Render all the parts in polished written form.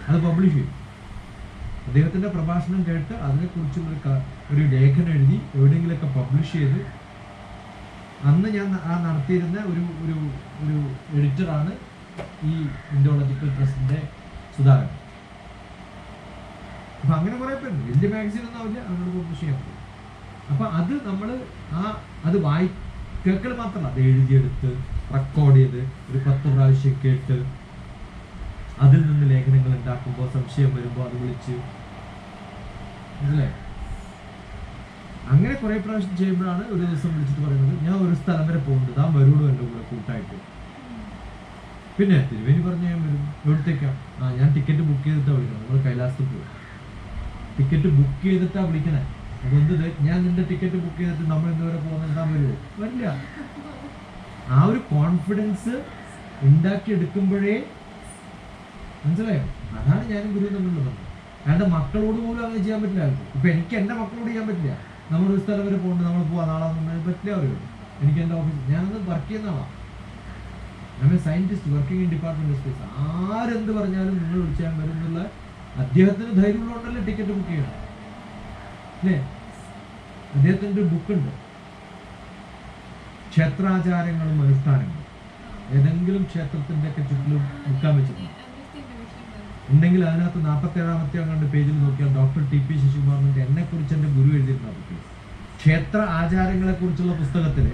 അത് പബ്ലിഷ് ചെയ്യും. അദ്ദേഹത്തിൻ്റെ പ്രഭാഷണം കേട്ട് അതിനെക്കുറിച്ചുള്ള ഒരു ലേഖനം എഴുതി എവിടെയെങ്കിലുമൊക്കെ പബ്ലിഷ് ചെയ്ത്, അന്ന് ഞാൻ നടത്തിയിരുന്ന ഒരു ഒരു ഒരു എഡിറ്ററാണ് ഈ ഇൻഡോളജിക്കൽ ട്രസ്റ്റിൻ്റെ സുധാകരൻ. അപ്പം അങ്ങനെ കുറേ പേരുണ്ട്. വലിയ മാഗസീൻ ഒന്നും ആവില്ല, അങ്ങനെ പബ്ലിഷ് ചെയ്യാൻ പറ്റും. അപ്പം അത് നമ്മൾ അത് കേൾക്കൽ മാത്രമല്ല, അത് എഴുതിയെടുത്ത് റെക്കോർഡ് ചെയ്ത് ഒരു 10 പ്രാവശ്യം കേട്ട് അതിൽ നിന്ന് ലേഖനങ്ങൾ ഉണ്ടാക്കുമ്പോൾ സംശയം വരുമ്പോൾ അത് വിളിച്ച് മനസ്സിലായി. അങ്ങനെ കുറേ പ്രാവശ്യം ചെയ്യുമ്പോഴാണ് ഒരു ദിവസം വിളിച്ചിട്ട് പറയുന്നത്, ഞാൻ ഒരു സ്ഥലം വരെ പോകുന്നുണ്ട്, താൻ വരുള്ളൂ എൻ്റെ കൂടെ കൂട്ടായിട്ട്. പിന്നെ തിരുവേനി പറഞ്ഞ് ഞാൻ വരും. എവിടത്തേക്കാ? ഞാൻ ടിക്കറ്റ് ബുക്ക് ചെയ്തിട്ടാണ് വിളിക്കണം. നമ്മൾ കൈലാസത്തിൽ പോകും. ടിക്കറ്റ് ബുക്ക് ചെയ്തിട്ടാണ് വിളിക്കണേ. അതെന്ത്? ഞാൻ നിന്റെ ടിക്കറ്റ് ബുക്ക് ചെയ്തിട്ട് നമ്മൾ ഇന്നുവരെ പോകുന്നത് താൻ വരുമോ? വരില്ല. ആ ഒരു കോൺഫിഡൻസ് ഉണ്ടാക്കിയെടുക്കുമ്പോഴേ, മനസ്സിലായോ? അതാണ് ഞാനും ഗുരു തമ്മിലുള്ളത്. അയാളുടെ മക്കളോട് പോലും അങ്ങനെ ചെയ്യാൻ പറ്റില്ല. ഇപ്പൊ എനിക്ക് എൻ്റെ മക്കളോട് ചെയ്യാൻ പറ്റില്ല. നമ്മളൊരു സ്ഥലം വരെ പോകുന്നുണ്ട്, നമ്മൾ പോവാ നാളെ പറ്റില്ല. അറിയുള്ളൂ. എനിക്ക് എൻ്റെ ഓഫീസ്, ഞാനത് വർക്ക് ചെയ്യുന്ന ആളാണ്. ഞാൻ scientist working in department of space. ആരെന്ത് പറഞ്ഞാലും നിങ്ങൾ വിളിച്ചാൽ വരും എന്നുള്ള അദ്ദേഹത്തിന് ധൈര്യമുള്ളതുകൊണ്ടല്ലേ ടിക്കറ്റ് ബുക്ക് ചെയ്യണം, അല്ലേ? അദ്ദേഹത്തിൻ്റെ ഒരു ബുക്കുണ്ട്, ക്ഷേത്രാചാരങ്ങളും അനുഷ്ഠാനങ്ങളും. ഏതെങ്കിലും ക്ഷേത്രത്തിൻ്റെ ഒക്കെ ചുറ്റിലും ബുക്കാൻ വെച്ചിട്ടുണ്ട് ഉണ്ടെങ്കിൽ അതിനകത്ത് 47-ാമത്തെ അങ്ങാണ്ട് പേജിൽ നോക്കിയാൽ ഡോക്ടർ ടി.പി. ശശികുമാറിന്റെ എന്നെക്കുറിച്ച് എൻ്റെ ഗുരു എഴുതിയിരുന്ന ബുക്ക്, ക്ഷേത്ര ആചാരങ്ങളെ കുറിച്ചുള്ള പുസ്തകത്തിൽ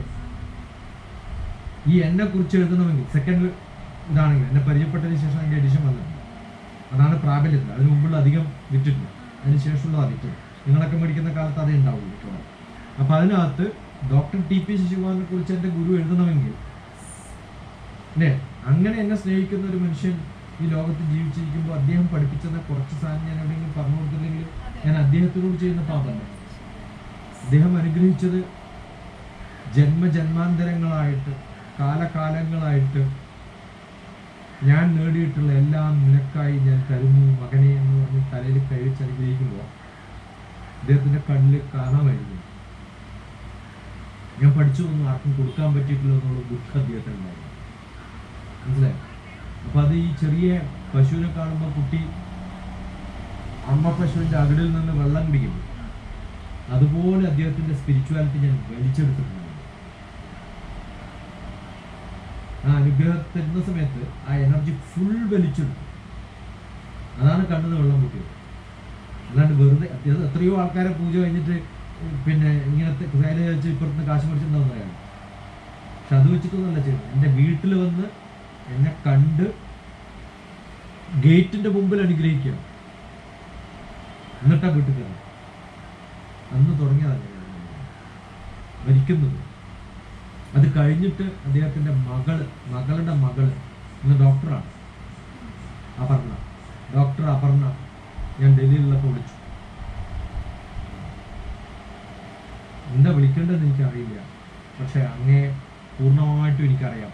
ഈ എന്നെക്കുറിച്ച് എഴുതണമെങ്കിൽ സെക്കൻഡ് ഇതാണെങ്കിൽ എന്നെ പരിചയപ്പെട്ടതിന് ശേഷം അതിൻ്റെ എഡിഷൻ വന്നിട്ടുണ്ട്. അതാണ് പ്രാബല്യത്തിൽ. അതിന് മുമ്പുള്ള അധികം വിറ്റിട്ടില്ല, അതിന് ശേഷമുള്ളത് വിറ്റത്. നിങ്ങളൊക്കെ മേടിക്കുന്ന കാലത്ത് അതേ ഉണ്ടാവുള്ളൂ. അപ്പം അതിനകത്ത് ഡോക്ടർ ടി.പി. ശശികുമാറിനെ കുറിച്ച് എൻ്റെ ഗുരു എഴുതണമെങ്കിൽ, അല്ലേ, അങ്ങനെ എന്നെ സ്നേഹിക്കുന്ന ഒരു മനുഷ്യൻ ഈ ലോകത്ത് ജീവിച്ചിരിക്കുമ്പോൾ അദ്ദേഹം പഠിപ്പിച്ചെന്ന കുറച്ച് സാധനം ഞാൻ എവിടെയെങ്കിലും പറഞ്ഞു കൊടുത്തില്ലെങ്കിൽ ഞാൻ അദ്ദേഹത്തിനോട് ചെയ്യുന്ന പാപമല്ല. അദ്ദേഹം അനുഗ്രഹിച്ചത് ജന്മജന്മാന്തരങ്ങളായിട്ട് കാലകാലങ്ങളായിട്ട് ഞാൻ നേടിയിട്ടുള്ള എല്ലാം നിനക്കായി ഞാൻ തരുന്നു മകനെ എന്ന് പറഞ്ഞ് തലയിൽ കഴിച്ച് അനുഗ്രഹിക്കുമ്പോൾ അദ്ദേഹത്തിൻ്റെ കണ്ണിൽ കാണാമായിരുന്നു. ഞാൻ പഠിച്ചതൊന്നും ആർക്കും കൊടുക്കാൻ പറ്റിയിട്ടില്ല എന്നുള്ള ദുഃഖം അദ്ദേഹത്തിനുണ്ടായിരുന്നു. മനസ്സിലായി? അപ്പം അത് ഈ ചെറിയ പശുവിനെ കാണുമ്പോൾ കുട്ടി അമ്മ പശുവിൻ്റെ അകിടിൽ നിന്ന് വെള്ളം കുടിക്കും, അതുപോലെ അദ്ദേഹത്തിൻ്റെ സ്പിരിച്വാലിറ്റി ഞാൻ വലിച്ചെടുത്തിട്ടുണ്ട്. ആ അനുഗ്രഹം തരുന്ന സമയത്ത് ആ എനർജി ഫുൾ വലിച്ചെടുത്തു. അതാണ് കണ്ണിന് വെള്ളം കൂട്ടിയത്. അല്ലാണ്ട് വെറുതെ എത്രയോ ആൾക്കാരെ പൂജ കഴിഞ്ഞിട്ട് പിന്നെ ഇങ്ങനത്തെ കയ്യിൽ വെച്ച് ഇപ്പുറത്ത് കാശ് മേടിച്ചിട്ടുണ്ടാവുന്ന പറയാം. പക്ഷെ അത് വെച്ചിട്ടൊന്നുമല്ല ചെയ്തത്. എൻ്റെ വീട്ടിൽ വന്ന് എന്നെ കണ്ട് ഗേറ്റിന്റെ മുമ്പിൽ അനുഗ്രഹിക്കുക, എന്നിട്ടാ വീട്ടിൽ കയറി. അന്ന് തുടങ്ങിയതല്ല മരിക്കുന്നത്. അത് കഴിഞ്ഞിട്ട് അദ്ദേഹത്തിൻ്റെ മകളുടെ മകള് ഇന്ന് ഡോക്ടറാണ്, അപർണ. ഡോക്ടർ അപർണ ഞാൻ ഡൽഹിയിലുള്ളപ്പോൾ വിളിച്ചു. എന്താ വിളിക്കേണ്ടതെന്ന് എനിക്കറിയില്ല, പക്ഷെ അങ്ങേ പൂർണ്ണമായിട്ടും എനിക്കറിയാം.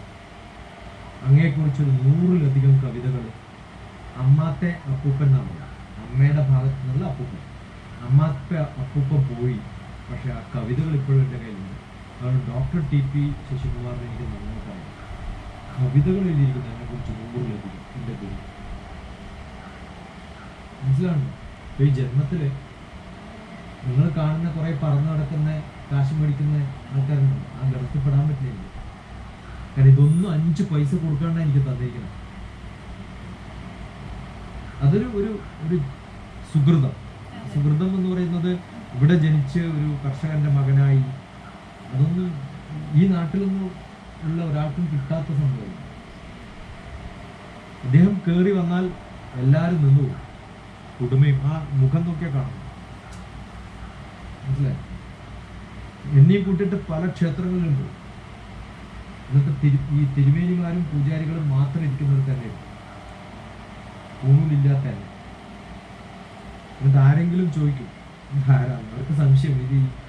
അങ്ങയെക്കുറിച്ചൊരു 100-ലധികം കവിതകൾ അമ്മാത്തെ അപ്പൂപ്പൻ എന്നാണ് പറയുക. അമ്മയുടെ ഭാഗത്തു നിന്നുള്ള അപ്പൂപ്പൻ. അമ്മാത്തെ അപ്പൂപ്പൻ പോയി, പക്ഷെ ആ കവിതകൾ ഇപ്പോഴും എൻ്റെ കയ്യിലുണ്ട്. അതുകൊണ്ട് ഡോക്ടർ ടി.പി. ശശികുമാറിനെ എനിക്ക് നന്നായിട്ട് അറിയാം. കവിതകൾ എഴുതിയിരിക്കുന്നു എന്നെക്കുറിച്ച് 100-ലധികം എൻ്റെ ഗുരു. മനസ്സിലാണല്ലോ? അപ്പോൾ ഈ ജന്മത്തിൽ നിങ്ങൾ കാണുന്ന കുറേ പറന്ന് നടക്കുന്ന കാശ് മേടിക്കുന്ന ആൾക്കാരുണ്ട്. ആ ഗർഭപ്പെടാൻ പറ്റില്ല. കാരണം ഇതൊന്നും 5 പൈസ കൊടുക്കാണ്ടാണ് എനിക്ക് തന്നിരിക്കണം. അതൊരു ഒരു ഒരു സുഹൃതം എന്ന് പറയുന്നത് ഇവിടെ ജനിച്ച് ഒരു കർഷകന്റെ മകനായി, അതൊന്നും ഈ നാട്ടിലൊന്നും ഉള്ള ഒരാൾക്കും കിട്ടാത്ത സംഭവം. അദ്ദേഹം കയറി വന്നാൽ എല്ലാവരും നിന്നു പോകും. കുടുംബയും ആ മുഖം നോക്കിയാൽ കാണും. മനസ്സിലായി? എന്നെയും കൂട്ടിയിട്ട് പല ക്ഷേത്രങ്ങളിലും പോകും. എന്നിട്ട് ഈ തിരുമേനിമാരും പൂജാരികളും മാത്രം ഇരിക്കുന്നവർ തന്നെ ഊണില്ലാത്ത തന്നെ. എന്നിട്ട് ആരെങ്കിലും ചോദിക്കും ധാരാളം, അവർക്ക് സംശയം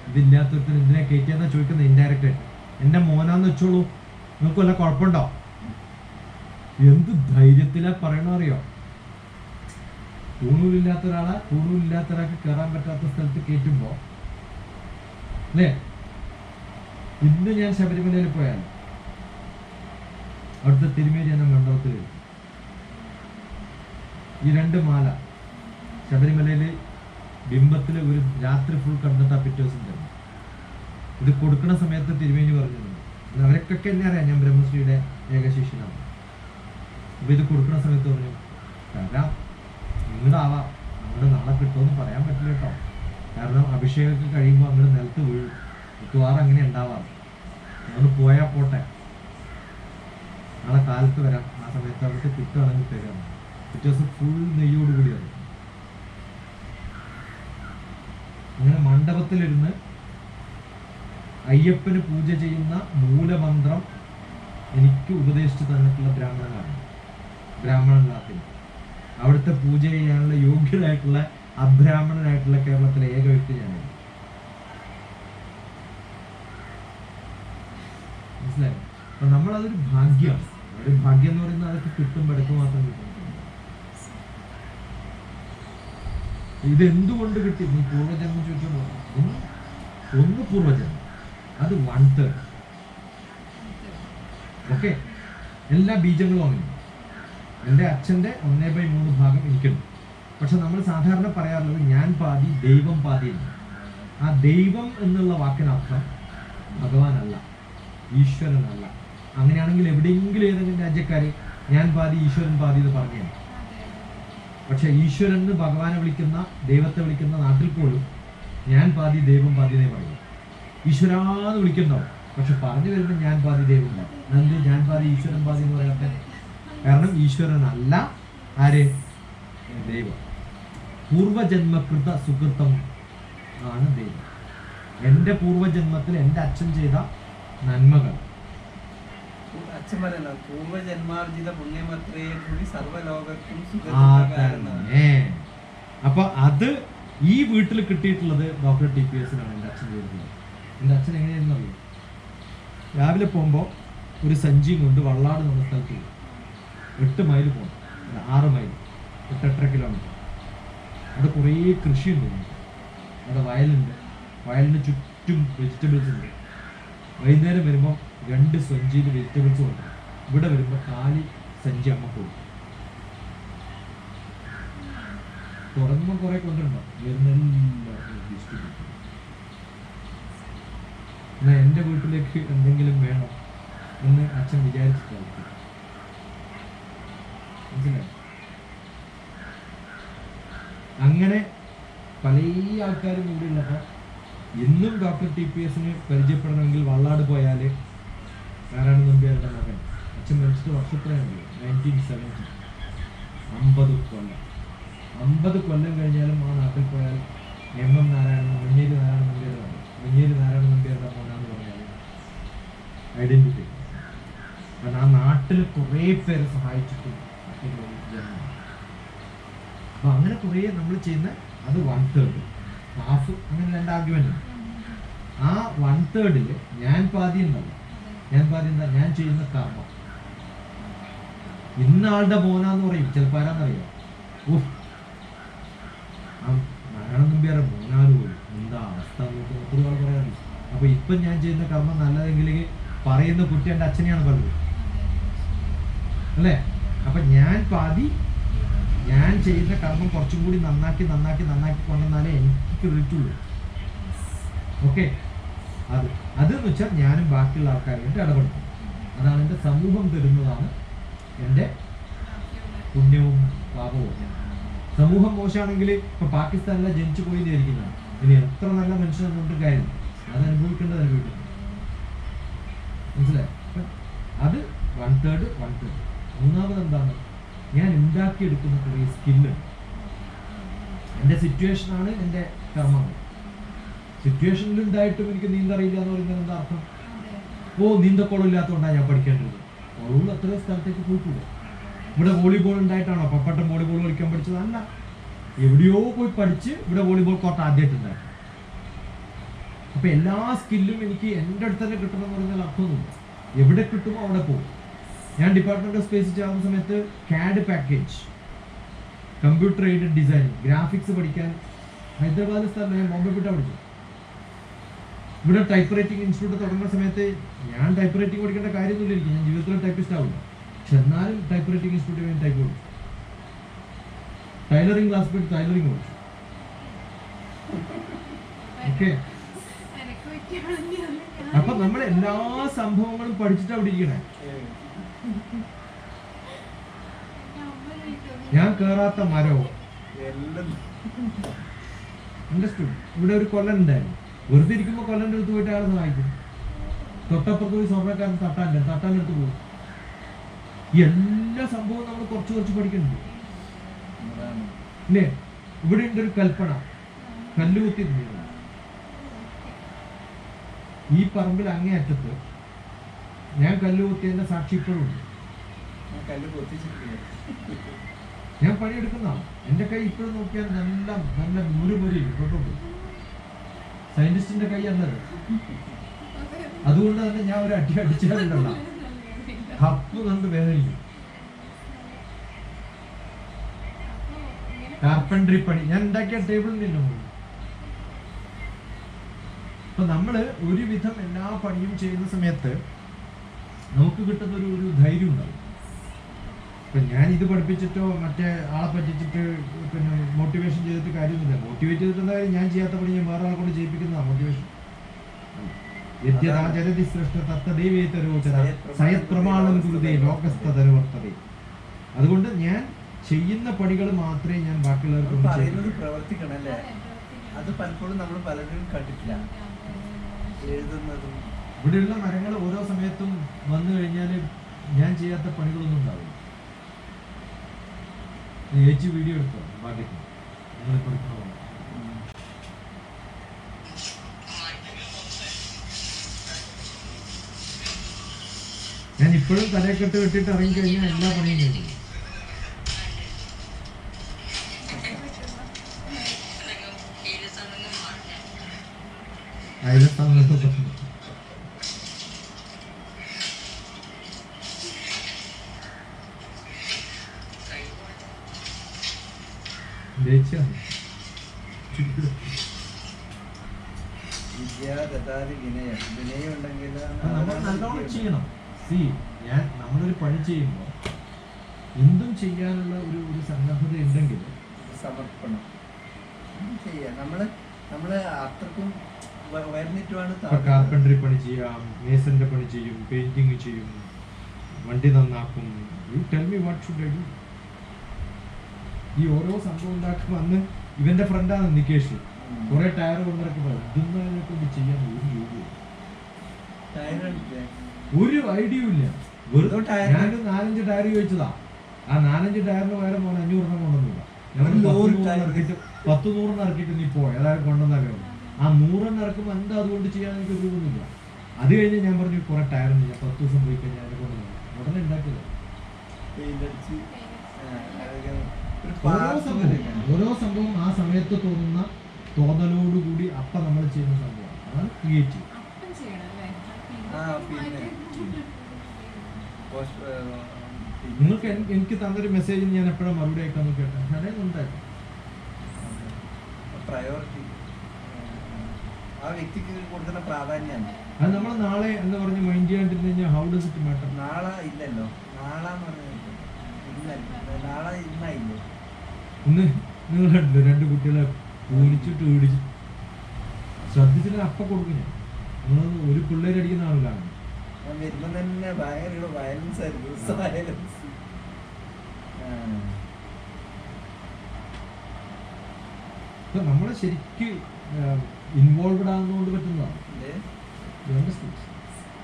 ഇതില്ലാത്തവർക്ക് എന്തിനാ കയറ്റിയെന്നാ ചോദിക്കുന്നത്. ഇൻഡയറക്റ്റ് ആയിട്ട് എൻ്റെ മോനാന്ന് വെച്ചോളൂ, നിങ്ങൾക്ക് വല്ല കുഴപ്പമുണ്ടോ? എന്ത് ധൈര്യത്തിലാ പറയണറിയോ? ഊണൂലില്ലാത്ത ഒരാൾക്ക് കയറാൻ പറ്റാത്ത സ്ഥലത്ത് കയറ്റുമ്പോ, അല്ലേ? ഇന്ന് ഞാൻ ശബരിമലയിൽ പോയാൽ അവിടുത്തെ തിരുമേനി എന്ന മണ്ഡപത്തിൽ ഈ 2 മാല ശബരിമലയിൽ ബിംബത്തിൽ ഒരു രാത്രി ഫുൾ കണ്ടിട്ട് പിറ്റേ ദിവസം തരുന്നു. ഇത് കൊടുക്കുന്ന സമയത്ത് തിരുമേനി പറഞ്ഞിട്ടുണ്ട്, അവരൊക്കെ എന്നെ അറിയാം, ഞാൻ ബ്രഹ്മശ്രീയുടെ ഏകശിഷ്യനാണ്. അപ്പൊ ഇത് കൊടുക്കുന്ന സമയത്ത് പറഞ്ഞു, തരാം, നിങ്ങളാവാം, അങ്ങോട്ട് നാളെ കിട്ടുമെന്ന് പറയാൻ പറ്റില്ല കേട്ടോ, കാരണം അഭിഷേകമൊക്കെ കഴിയുമ്പോൾ അങ്ങോട്ട് നിലത്ത് വീഴും, മിക്കവാറും അങ്ങനെ ഉണ്ടാവാറ്, അങ്ങോട്ട് പോയാൽ പോട്ടെ, നാളെ കാലത്ത് വരാം, ആ സമയത്ത് അവർക്ക് കിട്ടുകയാണെങ്കിൽ തരാം. പിറ്റേ ദിവസം ഫുൾ നെയ്യോടുകൂടി അത്. അങ്ങനെ മണ്ഡപത്തിലിരുന്ന് അയ്യപ്പന് പൂജ ചെയ്യുന്ന മൂലമന്ത്രം എനിക്ക് ഉപദേശിച്ചു തന്നിട്ടുള്ള ബ്രാഹ്മണനാഥിന്. അവിടുത്തെ പൂജ ചെയ്യാനുള്ള യോഗ്യരായിട്ടുള്ള അബ്രാഹ്മണനായിട്ടുള്ള കേരളത്തിലെ ഏക വ്യക്തി ഞാനാണ്. മനസ്സിലായോ? അപ്പൊ നമ്മളതൊരു ഭാഗ്യമാണ്. ഒരു ഭാഗ്യം എന്ന് പറയുന്നത് അതൊക്കെ കിട്ടുമ്പോൾ ഇടയ്ക്ക് മാത്രം കിട്ടും. ഇതെന്തുകൊണ്ട് കിട്ടി? നീ പൂർവ്വജന്മം ചോദിക്കുമ്പോൾ ഒന്ന് പൂർവ്വജന്മം, അത് 1/3. ഓക്കെ, എല്ലാ ബീജങ്ങളും അങ്ങനെ. എൻ്റെ അച്ഛൻ്റെ 1/3 ഭാഗം എനിക്കുണ്ട്. പക്ഷെ നമ്മൾ സാധാരണ പറയാറുള്ളത് ഞാൻ പാതി ദൈവം പാതി എന്ന്. ആ ദൈവം എന്നുള്ള വാക്കിനർത്ഥം ഭഗവാനല്ല, ഈശ്വരനല്ല. അങ്ങനെയാണെങ്കിൽ എവിടെയെങ്കിലും ഏതെങ്കിലും രാജ്യക്കാർ ഞാൻ പാതി ഈശ്വരൻ പാതി എന്ന് പറഞ്ഞു. പക്ഷെ ഈശ്വരന് ഭഗവാനെ വിളിക്കുന്ന, ദൈവത്തെ വിളിക്കുന്ന നാട്ടിൽ പോലും ഞാൻ പാതി ദൈവം പാതി എന്നേ പറയും. ഈശ്വരാന്ന് വിളിക്കുന്നവർ പക്ഷെ പറഞ്ഞു വരുമ്പോൾ ഞാൻ പാതി ദൈവം ഉണ്ടാവും. എന്ത് ഞാൻ പാതി ഈശ്വരൻ പാതി എന്ന് പറയാത്ത? കാരണം ഈശ്വരനല്ല ആര്? ദൈവം. പൂർവജന്മകൃത സുകൃതം ആണ് ദൈവം. എൻ്റെ പൂർവജന്മത്തിൽ എൻ്റെ അച്ഛൻ ചെയ്ത നന്മകൾ, അപ്പൊ അത് ഈ വീട്ടിൽ കിട്ടിയിട്ടുള്ളത് ഡോക്ടർ TPS എൻ്റെ അച്ഛൻ ചെയ്തിട്ടുള്ളത്. എൻ്റെ അച്ഛൻ എങ്ങനെയാണെന്ന് അറിയാം, രാവിലെ പോകുമ്പോൾ ഒരു സഞ്ചിയും കൊണ്ട് വള്ളാട് എന്ന സ്ഥലത്ത് 8 മൈൽ പോകണം, 6 മൈൽ, 8-8.5 കിലോമീറ്റർ. അവിടെ കുറേ കൃഷിയുണ്ട്, അവിടെ വയലുണ്ട്, വയലിന് ചുറ്റും വെജിറ്റബിൾസ് ഉണ്ട്. വൈകുന്നേരം വരുമ്പോൾ 2 സഞ്ചിയിൽ വെജിറ്റബിൾസ് കൊടുക്കും. ഇവിടെ വരുമ്പോൾ 4 സഞ്ചി അമ്മ കൊടുക്കും. തുടങ്ങുമ്പോൾ കുറെ കൊണ്ടുണ്ടാവും, വരുന്നെല്ലാവർക്കും ഡിസ്ട്രിബ്യൂട്ട്. എന്നാൽ എൻ്റെ വീട്ടിലേക്ക് എന്തെങ്കിലും വേണം എന്ന് അച്ഛൻ വിചാരിച്ചിട്ടാണ്. മനസ്സിലായി? അങ്ങനെ പല ആൾക്കാരും കൂടി ഉള്ളപ്പോൾ ഇന്നും ഡോക്ടർ TPS പരിചയപ്പെടണമെങ്കിൽ വള്ളാട് പോയാൽ നാരായണ നമ്പ്യാരുടെ മകൻ, അച്ഛൻ മരിച്ചിട്ട് വർഷത്തിലാണ് 1970, 50 കൊല്ലം. 50 കൊല്ലം കഴിഞ്ഞാലും ആ നാട്ടിൽ പോയാൽ MM നാരായണൻ, മഞ്ഞേരി നാരായണ നമ്പ്യാരുടെ മകൻ, മഞ്ഞേരി നാരായണ നമ്പ്യാരുടെ മോനാന്ന് പറഞ്ഞാൽ ഐഡന്റിറ്റി. കാരണം ആ നാട്ടിൽ കുറേ പേരെ സഹായിച്ചിട്ടുണ്ട്. അപ്പൊ അങ്ങനെ കുറേ നമ്മൾ ചെയ്യുന്ന അത് 1/3, ഹാഫ്, അങ്ങനെ 2 ആർഗ്യുമെന്റ് ഉണ്ട്. ആ 1/3 ഞാൻ പാതി എന്നല്ല. ഞാൻ പാതി എന്താ? ഞാൻ ചെയ്യുന്ന കർമ്മം. ഇന്നാളുടെ മോനാന്ന് പറയും, ചിലപ്പോൾ ആരാന്നറിയാം, നാരായണ നമ്പ്യാരുടെ മോനാന്ന് പോലും എന്താ അവസ്ഥ നോക്കി ഒത്തിരി പറയാറില്ല. അപ്പൊ ഇപ്പം ഞാൻ ചെയ്യുന്ന കർമ്മം നല്ലതെങ്കിൽ പറയുന്ന കുട്ടി എൻ്റെ അച്ഛനെയാണ് പറഞ്ഞത്, അല്ലേ? അപ്പൊ ഞാൻ പാതി, ഞാൻ ചെയ്യുന്ന കർമ്മം കുറച്ചും കൂടി നന്നാക്കി കൊണ്ടുവന്നാലേ എനിക്ക് ക്രെഡിറ്റ് ഉള്ളൂ. ഓക്കെ, അതെന്ന് വെച്ചാൽ ഞാനും ബാക്കിയുള്ള ആൾക്കാരുമായിട്ട് ഇടപെടും. അതാണ് എൻ്റെ സമൂഹം തരുന്നതാണ് എൻ്റെ പുണ്യവും പാപവും. സമൂഹം മോശമാണെങ്കിൽ ഇപ്പൊ പാകിസ്ഥാനിലെ ജനിച്ചു പോയി വിചാരിക്കുന്നതാണ്. ഇനി എത്ര നല്ല മനുഷ്യനൊന്നും കാര്യം അത് അനുഭവിക്കേണ്ടത്. മനസ്സിലായി? അത് 1/3. മൂന്നാമത് എന്താണ്? ഞാൻ ഉണ്ടാക്കിയെടുക്കുന്ന കുറേ സ്കില്ല്. എൻ്റെ സിറ്റുവേഷനാണ് എൻ്റെ കർമ്മങ്ങൾ. സിറ്റുവേഷനിൽ ഉണ്ടായിട്ടും എനിക്ക് നീന്തറിയില്ല എന്ന് പറയുന്നത് എന്താ അർത്ഥം? നീന്തക്കുളം ഇല്ലാത്തതുകൊണ്ടാണ് ഞാൻ പഠിക്കേണ്ടത്. കുളവും എത്രയോ സ്ഥലത്തേക്ക് പോയിട്ടില്ല. ഇവിടെ വോളിബോൾ ഉണ്ടായിട്ടാണോ പപ്പട്ടം വോളിബോൾ കളിക്കാൻ പഠിച്ചത്? അല്ല, എവിടെയോ പോയി പഠിച്ച് ഇവിടെ വോളിബോൾ കോർട്ട് ആദ്യമായിട്ടുണ്ടായി. അപ്പൊ എല്ലാ സ്കില്ലും എനിക്ക് എൻ്റെ അടുത്ത് തന്നെ കിട്ടണമെന്ന് പറഞ്ഞാൽ അർത്ഥമൊന്നുമില്ല. എവിടെ കിട്ടുമോ അവിടെ പോകും. ഞാൻ ഡിപ്പാർട്ട്മെന്റ് ഓഫ് സ്പേസ് ചേർന്ന സമയത്ത് CAD package, computer aided designing, graphics പഠിക്കാൻ ഹൈദരാബാദിൽ സ്ഥലം, ഞാൻ ബോംബെ വിട്ടാ പഠിച്ചു. ഇവിടെ ടൈപ്പ് റൈറ്റിംഗ് ഇൻസ്റ്റിറ്റ്യൂട്ട് തുടങ്ങുന്ന സമയത്ത് ഞാൻ ടൈപ്പ് റൈറ്റിംഗ് പഠിക്കേണ്ട കാര്യമൊന്നുമില്ല എനിക്ക്. ഞാൻ ജീവിതത്തിൽ ടൈപ്പിസ്റ്റ് ആവില്ല. പക്ഷെ എന്നാലും ടൈപ്പ് റൈറ്റിംഗ് ഇൻസ്റ്റിറ്റ്യൂട്ടിൽ വേണ്ടി ടൈപ്പ് കൊടുക്കും. ടൈലറിംഗ് ക്ലാസ് പോയിട്ട് ടൈലറിംഗ് പഠിച്ചു. ഓക്കെ, അപ്പൊ നമ്മൾ എല്ലാ സംഭവങ്ങളും പഠിച്ചിട്ട് അവിടെ ഇരിക്കണേ. ഞാൻ കേറാത്ത മരവും അണ്ടർസ്റ്റുഡ്. ഇവിടെ ഒരു കൊല്ലൻ ഉണ്ടായിരുന്നു. വെറുതെ ഇരിക്കുമ്പോ കൊല്ലന്റെ അടുത്ത് പോയിട്ട് അയാൾ സഹായിക്കും. തൊട്ടപ്പുറത്ത് പോയി സ്വർണ്ണക്കാരൻ തട്ടാനെടുത്ത് പോകും. എല്ലാ സംഭവവും നമ്മൾ കുറച്ച് പഠിക്കുന്നുണ്ട് അല്ലേ? ഇവിടെ ഉണ്ട് ഒരു കൽപ്പന, കല്ലുകുത്തി. ഈ പറമ്പിൽ അങ്ങേ അറ്റത്ത് ഞാൻ കല്ലുകുത്തിയതിന്റെ സാക്ഷി ഇപ്പോഴും ഉണ്ട്. ഞാൻ പണിയെടുക്കുന്നതാണ്. എന്റെ കൈ ഇപ്പോഴും നോക്കിയാൽ നല്ല മുരുമുരി തൊട്ടുണ്ട്. സയന്റിസ്റ്റിന്റെ കൈ അല്ലത്. അതുകൊണ്ട് തന്നെ ഞാൻ ഒരു അടി അടിച്ചാലുണ്ടല്ല കപ്പ് കണ്ട് വേദനിക്കും. കാർപ്പൻട്രി പണി ഞാൻ ഉണ്ടാക്കിയ ടേബിളിൽ. അപ്പൊ നമ്മള് ഒരുവിധം എല്ലാ പണിയും ചെയ്യുന്ന സമയത്ത് നമുക്ക് കിട്ടുന്ന ഒരു ധൈര്യം ഉണ്ടാവും. ഇപ്പൊ ഞാൻ ഇത് പഠിപ്പിച്ചിട്ടോ മറ്റേ ആളെ പറ്റിച്ചിട്ട് പിന്നെ മോട്ടിവേഷൻ ചെയ്തിട്ട് കാര്യമൊന്നുമില്ല. മോട്ടിവേറ്റ് ചെയ്തിട്ട് എന്താ കാര്യം? ഞാൻ ചെയ്യാത്ത പണി ഞാൻ വേറെ ആളെ കൊണ്ട് ചെയ്യിപ്പിക്കുന്നതാണ് മോട്ടിവേഷൻ. അതുകൊണ്ട് ഞാൻ ചെയ്യുന്ന പണികൾ മാത്രമേ ഞാൻ ബാക്കിയുള്ളവർക്ക് പ്രവർത്തിക്കണല്ലേ. അത് പലപ്പോഴും നമ്മൾ പലരും കണ്ടിട്ടില്ല. ഇവിടെയുള്ള മരങ്ങൾ ഓരോ സമയത്തും വന്നു കഴിഞ്ഞാൽ ഞാൻ ചെയ്യാത്ത പണികളൊന്നും ഉണ്ടാവില്ല. ചേച്ചി വീഡിയോ എടുത്തോ ഭാഗ്യത്തിന് നിങ്ങൾ പഠിക്കണോ? ഞാൻ ഇപ്പോഴും തലക്കെട്ട് കെട്ടിട്ട് ഇറങ്ങിക്കഴിഞ്ഞാൽ എല്ലാ പണിയും കഴിഞ്ഞു. നമ്മൾ നല്ലോണം ചെയ്യണം. നമ്മളൊരു പണി ചെയ്യുമ്പോൾ എന്തും ചെയ്യാനുള്ള ഒരു സന്നദ്ധത ഉണ്ടെങ്കിൽ സമർപ്പണം ചെയ്യാം. നമ്മള് അത്രക്കും കാർപ്പൻട്രി പണി ചെയ്യാം, മേസന്റെ പണി ചെയ്യും, പെയിന്റിങ് ചെയ്യും, വണ്ടി നന്നാക്കും. You tell me what should I do? ഈ ഓരോ സംഭവം ഉണ്ടാക്കുമ്പോൾ അന്ന് ഇവന്റെ ഫ്രണ്ടാണ് നികേഷ്. കുറെ ടയർ കൊണ്ടിറക്കുമ്പോൾ ഇതൊന്നും കൊണ്ട് ചെയ്യാൻ ഒരു ഐഡിയ ഇല്ല. വെറുതെ ഞാൻ 4-5 ടയർ ചോദിച്ചതാ. ആ 4-5 ടയറിന് പകരം പോലെ 500 കൊണ്ടൊന്നുമില്ല. ഞങ്ങൾ 10-100 ഇറക്കിയിട്ട് നീ പോ ഏതായാലും കൊണ്ടുവന്നാലോ. ആ 100 ഇറക്കുമ്പോൾ എന്താ അതുകൊണ്ട് ചെയ്യാൻ എനിക്ക് ഒന്നുമില്ല. അത് കഴിഞ്ഞ് ഞാൻ പറഞ്ഞു കുറെ ടയർ ഉണ്ട്, ഞാൻ 10 ദിവസം പോയി കഴിഞ്ഞാൽ അതിനെ കൊണ്ടുവന്നു ഉടനെ ഉണ്ടാക്കിയത്. ഓരോ സംഭവം ആ സമയത്ത് തോന്നുന്ന തോന്നലോടുകൂടി അപ്പൊ നമ്മൾ ചെയ്യുന്ന സംഭവമാണ്. അതാണ് ക്രിയേറ്റീവ്. നിങ്ങൾക്ക് എനിക്ക് തന്നൊരു മെസ്സേജ് ഞാൻ എപ്പോഴും മറുപടി അയക്കാൻ കേട്ടോ ഉണ്ടായിരുന്നു. അത് നമ്മൾ നാളെ എന്ന് പറഞ്ഞ് മൈൻഡ് ചെയ്യാണ്ടിരുന്നു കഴിഞ്ഞാൽ ഹൗ ഡസ് ഇറ്റ് മാറ്റർ? നാളെ ഇല്ലല്ലോ. ഇന്ന് നിങ്ങൾ കണ്ടില്ല 2 കുട്ടികളെ പൂരിച്ചിട്ട് ഇടിച്ചു. ശ്രദ്ധിച്ചിട്ട് അപ്പ കൊടുക്കും ഞാൻ. നിങ്ങൾ ഒരു പിള്ളേരടിക്കുന്ന ആളിലാണ്. വരുമ്പോ തന്നെ ഭയങ്കര വയലൻസ് ആയിരുന്നു. നമ്മളെ ശരിക്ക് ഇൻവോൾവ്ഡ് ആകുന്നതുകൊണ്ട് പറ്റുന്നതാണ്.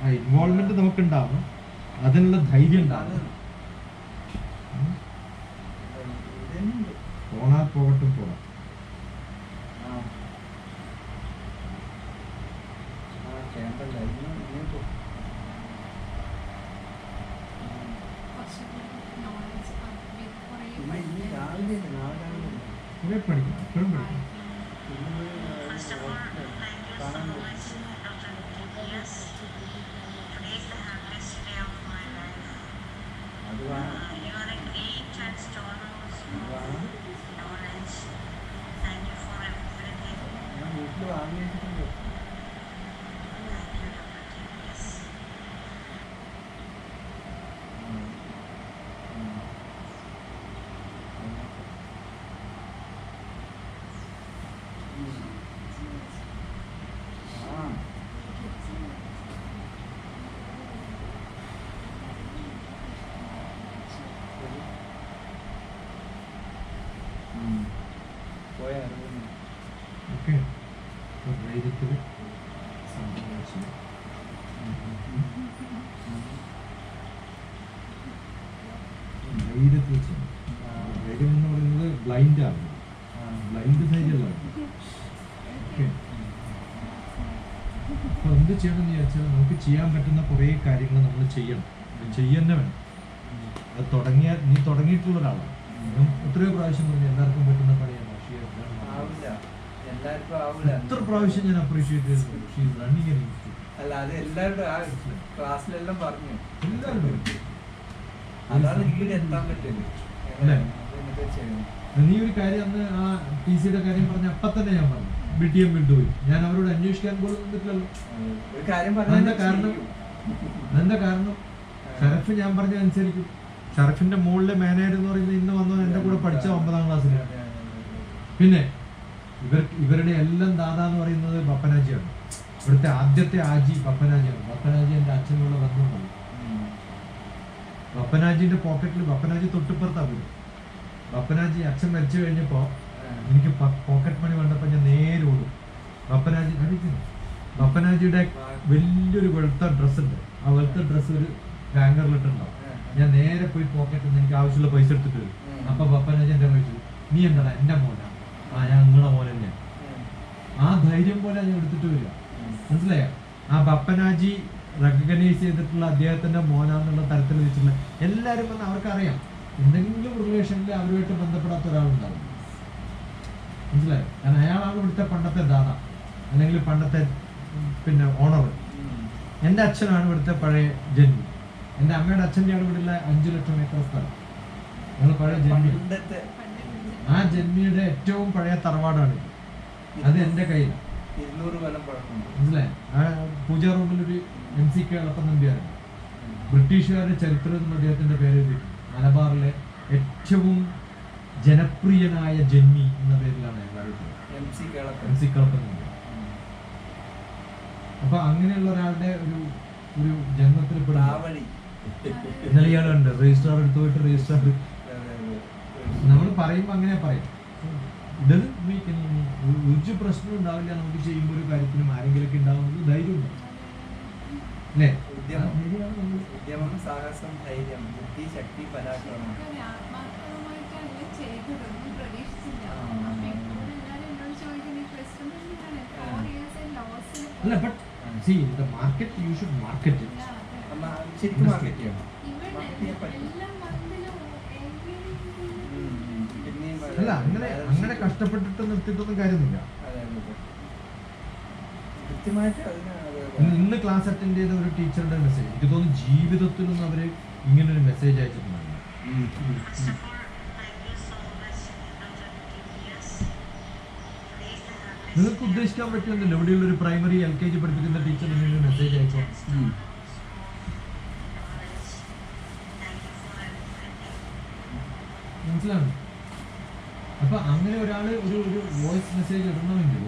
ആ ഇൻവോൾവ്മെന്റ് നമുക്ക് ഉണ്ടാവണം, അതിനുള്ള ധൈര്യം ഉണ്ടാവണം. പോണാൽ പോകട്ടും പോകാം. പഠിക്കണം, എപ്പോഴും പഠിക്കണം. പോയ അറിവ് ഓക്കെ. ധൈര്യത്തിൽ സംഭവിച്ചു. ധൈര്യത്തിൽ ചെയ്യണം. ധൈര്യം എന്ന് പറയുന്നത് ബ്ലൈൻഡ് ആണ്. ബ്ലൈൻഡ് ധൈര്യമല്ല. ഓക്കെ. അപ്പൊ എന്ത് ചെയ്യണം എന്ന് ചോദിച്ചാൽ നമുക്ക് ചെയ്യാൻ പറ്റുന്ന കുറേ കാര്യങ്ങൾ നമ്മൾ ചെയ്യണം. ചെയ്യുന്ന വേണം. അത് നീ തുടങ്ങിയിട്ടുള്ള ഒരാളാണ്. എത്രയോ പ്രാവശ്യം പറഞ്ഞു എല്ലാവർക്കും പറ്റുന്ന പണിയാണ്. എത്ര പ്രാവശ്യം ഞാൻ അപ്രീഷിയേറ്റ് ചെയ്തു. റണ്ണിങ് അല്ല, അത് എല്ലാവരുടെ ആ ക്ലാസ്സിലെല്ലാം പറഞ്ഞു. എല്ലാവരും അതാണ് ഈട് എത്താൻ പറ്റില്ല. നീ ഒരു കാര്യം അന്ന് ആ ടി സിയുടെ കാര്യം പറഞ്ഞ അപ്പൊ തന്നെ ഞാൻ പറഞ്ഞു BTM വിട്ടു പോയി. ഞാൻ അവരോട് അന്വേഷിക്കാൻ പോലും നിന്നിട്ടില്ലല്ലോ. എന്താ കാരണം ഷറഫ് ഞാൻ പറഞ്ഞ അനുസരിക്കും. ഷറഫിന്റെ മുകളിലെ മാനേജർ എന്ന് പറയുന്നത് ഇന്ന് വന്നത് എന്റെ കൂടെ പഠിച്ച 9ാം ക്ലാസ്സിൽ. പിന്നെ ഇവരുടെ എല്ലാം ദാദാ എന്ന് പറയുന്നത് ബപ്പനാജിയാണ്. ഇവിടുത്തെ ആദ്യത്തെ ആജി ബപ്പനാജിയാണ്. ബപ്പനാജി എന്റെ അച്ഛനുള്ള ബന്ധമുണ്ടാവും. ബപ്പനാജിന്റെ പോക്കറ്റിൽ ബപ്പനാജി തൊട്ടിപ്പുറത്താ പോയി. ബപ്പനാജി അച്ഛൻ മരിച്ചു കഴിഞ്ഞപ്പോ എനിക്ക് പോക്കറ്റ് മണി കണ്ടപ്പോ ഞാൻ നേരെ ഓടും. ബപ്പനാജി അടിക്കുന്നു. ബപ്പനാജിയുടെ വലിയൊരു വെളുത്ത ഡ്രസ്സ് ഉണ്ട്. ആ വെളുത്ത ഡ്രസ്സ് ഒരു ഹാങ്കറിലിട്ടുണ്ടാവും. ഞാൻ നേരെ പോയി പോക്കറ്റിൽ നിന്ന് എനിക്ക് ആവശ്യമുള്ള പൈസ എടുത്തിട്ട് വരും. അപ്പൊ ബപ്പനാജി എന്റെ ചോദിച്ചു, നീ എന്താടാ എന്റെ മോനാ? ഞാൻ നിങ്ങളുടെ മോൻ തന്നെ. ആ ധൈര്യം പോലെ ഞാൻ എടുത്തിട്ട് വരിക. മനസ്സിലായോ? ആ ബപ്പനാജി റെക്കഗ്നൈസ് ചെയ്തിട്ടുള്ള അദ്ദേഹത്തിന്റെ മോനാന്നുള്ള തരത്തിൽ വെച്ചിട്ടുള്ള എല്ലാവരും വന്ന് അവർക്കറിയാം എന്തെങ്കിലും റിലേഷനിൽ അവരുമായിട്ട് ബന്ധപ്പെടാത്ത ഒരാളുണ്ടാവും. മനസ്സിലായോ? കാരണം അയാളാണ് ഇവിടുത്തെ പണ്ടത്തെ ദാദ അല്ലെങ്കിൽ പണ്ടത്തെ പിന്നെ ഓണർ. എൻ്റെ അച്ഛനാണ് ഇവിടുത്തെ പഴയ ജന്മി. എൻ്റെ അമ്മയുടെ അച്ഛൻ്റെയാണ് ഇവിടെയുള്ള 5 ലക്ഷം ഏക്കർ സ്ഥലം. ഞങ്ങൾ പഴയ ജന്മി. ആ ജന്മിയുടെ ഏറ്റവും പഴയ തറവാടാണ്. അത് എൻ്റെ കയ്യിലാണ്. 200 കൊല്ലം പഴക്കമുണ്ട്. മനസ്സിലായോ? ആ പൂജാ റൂമിലൊരു MC എളുപ്പം നമ്പിയാറുണ്ട്. ബ്രിട്ടീഷുകാരുടെ ചരിത്രം എന്ന അദ്ദേഹത്തിന്റെ പേര് മലബാറിലെ ഏറ്റവും ജനപ്രിയനായ ജന്മി എന്ന പേരിലാണ് MC കളപ്പൻ. അപ്പൊ അങ്ങനെയുള്ള ഒരാളുടെ ഒരു ജന്മത്തിൽ ഇന്നലെ ഇയാളുണ്ട്. രജിസ്ട്രാർ എടുത്തു പോയിട്ട് രജിസ്ട്രാർ നമ്മൾ പറയുമ്പോ അങ്ങനെ പറയും. ഇത് ഒരു പ്രശ്നം ഉണ്ടാവില്ല. നമുക്ക് ചെയ്യുമ്പോൾ ഒരു കാര്യത്തിനും ആരെങ്കിലൊക്കെ ഉണ്ടാവുന്നത് ധൈര്യം ഉണ്ട് അല്ലേ? സാഹസം, ധൈര്യം, ബുദ്ധി, ശക്തി, പരാക്രമം. അല്ല, but see the market, you should market it. ശരിക്കും മാർക്കറ്റ് ചെയ്യണം. അല്ല, അങ്ങനെ കഷ്ടപ്പെട്ടിട്ട് നിർത്തിയിട്ടൊന്നും കാര്യമൊന്നുമില്ല. ഇന്ന് ക്ലാസ് അറ്റൻഡ് ചെയ്ത ഒരു ടീച്ചറുടെ മെസ്സേജ് എനിക്ക് തോന്നുന്നു ജീവിതത്തിലൊന്നും അവര് ഇങ്ങനൊരു മെസ്സേജ് അയച്ചിട്ടുണ്ടായിരുന്നു. നിങ്ങൾക്ക് ഉദ്ദേശിക്കാൻ പറ്റുന്നില്ല എവിടെയുള്ള ഒരു പ്രൈമറി LKG പഠിപ്പിക്കുന്ന ടീച്ചർ ഇങ്ങനെ മെസ്സേജ് അയച്ചോ? മനസ്സിലാണ്? അപ്പൊ അങ്ങനെ ഒരാള് ഒരു വോയിസ് മെസ്സേജ് ഇടണമെങ്കിൽ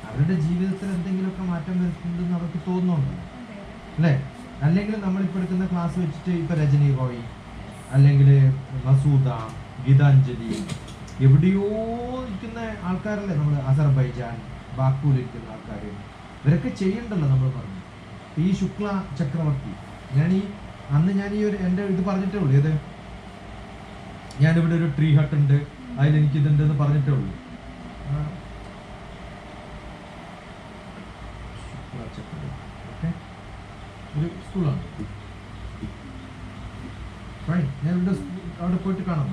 അവരുടെ ജീവിതത്തിൽ എന്തെങ്കിലുമൊക്കെ മാറ്റം വരുത്തുന്നുണ്ടെന്ന് അവർക്ക് തോന്നുന്നുണ്ടല്ലോ അല്ലേ? അല്ലെങ്കിൽ നമ്മളിപ്പോൾ എടുക്കുന്ന ക്ലാസ് വെച്ചിട്ട് ഇപ്പൊ രജനി റോയ് അല്ലെങ്കിൽ മസൂദ, ഗീതാഞ്ജലി, എവിടെയോ ഇരിക്കുന്ന ആൾക്കാരല്ലേ നമ്മൾ? അസർബൈജാൻ, ബാക്കൂലിരിക്കുന്ന ആൾക്കാർ, ഇവരൊക്കെ ചെയ്യണ്ടല്ലോ നമ്മൾ പറഞ്ഞു. ഈ ശുക്ല ചക്രവർത്തി, അന്ന് ഞാൻ ഈ ഒരു എൻ്റെ ഇത് പറഞ്ഞിട്ടേ ഉള്ളൂ. ഏത് ഞാനിവിടെ ഒരു ട്രീ ഹട്ട് ഉണ്ട്, അതിലെനിക്ക് ഇതുണ്ടെന്ന് പറഞ്ഞിട്ടേ ഉള്ളൂ. ഒരു സ്കൂളാണ്. ഞാൻ ഇവിടെ അവിടെ പോയിട്ട് കാണാം.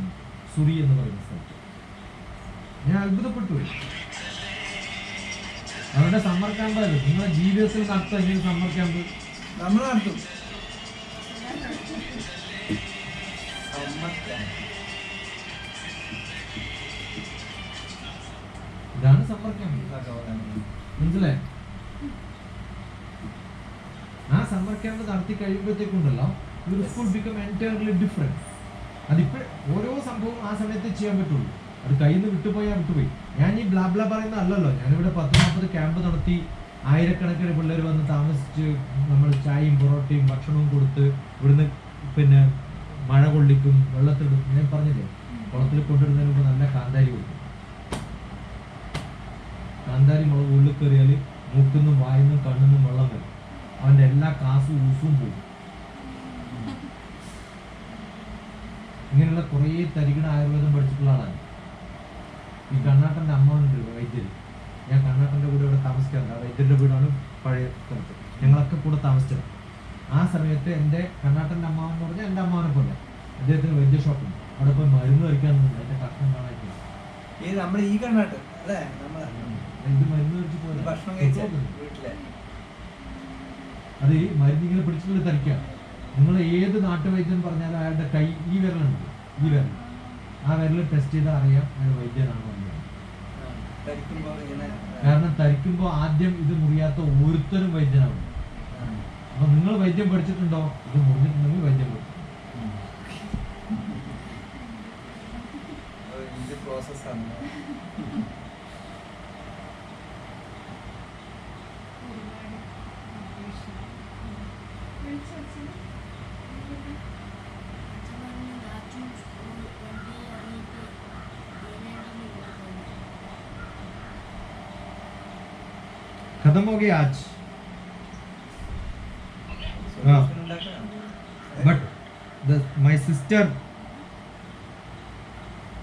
സുറി എന്ന് പറയുന്ന സ്ഥലത്ത് ഞാൻ അത്ഭുതപ്പെട്ടു. അവരുടെ സമ്മർ ക്യാമ്പായിരുന്നു. നിങ്ങളുടെ ജീവിതത്തിൽ നടത്തുക എങ്ങനെ സമ്മർ ക്യാമ്പ്? നമ്മൾ നടത്തും. ഇതാണ് സമ്മർ ക്യാമ്പ്. മനസ്സിലായി? ആ സമ്മർ ക്യാമ്പ് നടത്തി കഴിയുമ്പോഴത്തേക്കുണ്ടല്ലോ ഒരു സ്കൂൾ ബിക്കം എൻറ്റയർലി ഡിഫറെന്റ്. അതിപ്പോൾ ഓരോ സംഭവം ആ സമയത്ത് ചെയ്യാൻ പറ്റുള്ളൂ. അത് കയ്യിൽ നിന്ന് വിട്ടുപോയാൽ വിട്ടുപോയി. ഞാൻ ഈ ബ്ലാബ്ല പറയുന്ന അല്ലല്ലോ. ഞാനിവിടെ 10-40 ക്യാമ്പ് നടത്തി ആയിരക്കണക്കിന് പിള്ളേർ വന്ന് താമസിച്ച് നമ്മൾ ചായയും പൊറോട്ടയും ഭക്ഷണവും കൊടുത്ത് ഇവിടുന്ന് പിന്നെ മഴ കൊള്ളിക്കും, വെള്ളത്തിലിടും. ഞാൻ പറഞ്ഞില്ലേ, കുളത്തിൽ കൊണ്ടിടുന്നതിന് മുമ്പ് നല്ല കാന്താരി കൊടുക്കും. കാന്താരി മുളക് ഉള്ളിൽ കയറിയാൽ മൂക്കുന്നും വായുന്നും കണ്ണുന്നും വെള്ളം വരും. അവൻ്റെ എല്ലാ കാസും ഊസും പോകും. ഇങ്ങനെയുള്ള കുറേ തരികിട ആയുർവേദം പഠിച്ചിട്ടുള്ള ആളാണ്. ഈ കണ്ണാട്ടൻ്റെ അമ്മയുണ്ട് വൈദ്യര്. ഞാൻ കണ്ണാട്ടൻ്റെ കൂടെ ഇവിടെ താമസിക്കാറുണ്ട്. ആ വൈദ്യരുടെ വീടാണ് പഴയ സ്ഥലത്ത്. ഞങ്ങളൊക്കെ കൂടെ താമസിച്ചത്. ആ സമയത്ത് എൻ്റെ കണ്ണാട്ടൻ്റെ അമ്മാവൻ എന്ന് പറഞ്ഞാൽ എൻ്റെ അമ്മാവനെ പോലെ അദ്ദേഹത്തിന് വൈദ്യ ഷോപ്പുണ്ട്. അവിടെ പോയി മരുന്ന് കഴിക്കാനൊന്നുമില്ല. എൻ്റെ കഷ്ണം കാണാനില്ല. നമ്മൾ ഈ കണ്ണാട്ട് അല്ലേ ഇത് മരുന്ന് കഴിച്ച് പോയി ഭക്ഷണം കഴിച്ച വീട്ടിലെ അത് ഈ മരുന്നിങ്ങനെ പിടിച്ചിട്ട് തരിക്കുക. നിങ്ങൾ ഏത് നാട്ടുവൈദ്യം പറഞ്ഞാലും അയാളുടെ കൈ ഈ വിരലുണ്ട്, ഈ വിരൽ, ആ വിരൽ ടെസ്റ്റ് ചെയ്താൽ അറിയാം അയാൾ വൈദ്യനാണോ അല്ലയോ. കാരണം തരിക്കുമ്പോൾ ആദ്യം ഇത് മുറിയാത്ത ഓരോരുത്തരും വൈദ്യനാവും. അപ്പൊ നിങ്ങൾ വൈദ്യം പഠിച്ചിട്ടുണ്ടോ? ഇത് മുറിഞ്ഞിട്ടുണ്ടെങ്കിൽ വൈദ്യം പഠിച്ചു. പ്രോസസ്സാണ്. खत्म हो गया आज. हाँ. But my sister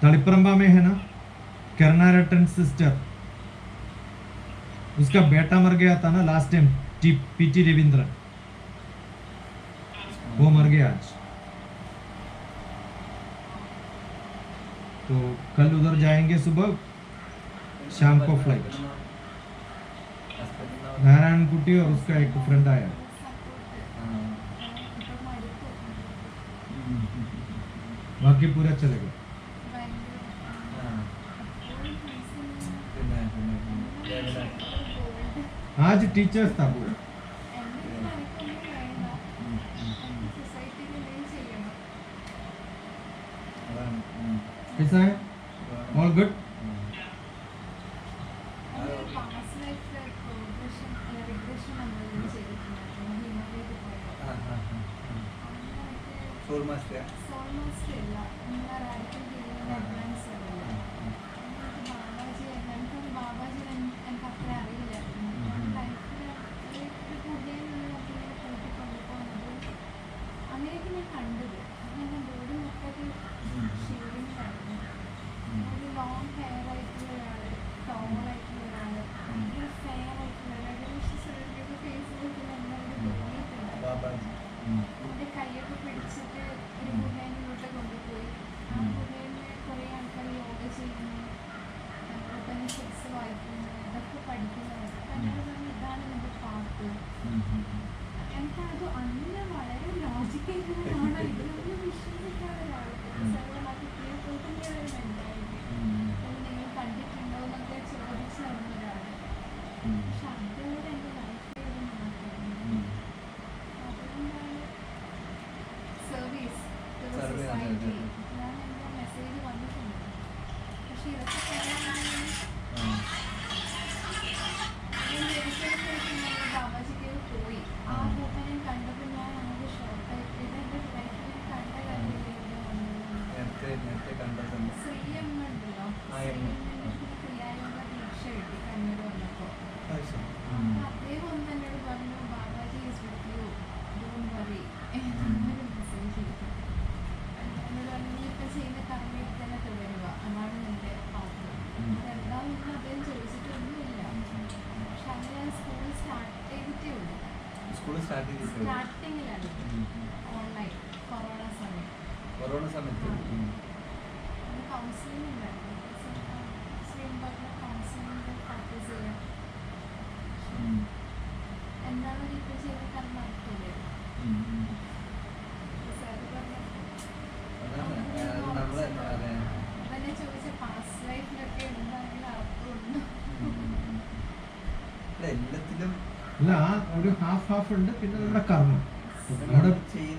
तड़ीपरंबा में है ना, करनारटन सिस्टर, उसका बेटा मर गया था ना लास्ट टाइम, पीटी रविंद्रन, वो मर गया आज. तो कल उधर जाएंगे सुबह, शाम को फ्लाइट. नारायण कुटी और उसका एक फ्रेंड आया. बाकी पूरा चलेगा. आज टीचर्स था पूरा. कैसा है? All good. കൊറോണ സമയത്ത് അല്ല ആ ഒരു ഹാഫ് ഉണ്ട്. പിന്നെ നമ്മുടെ കർമ്മം,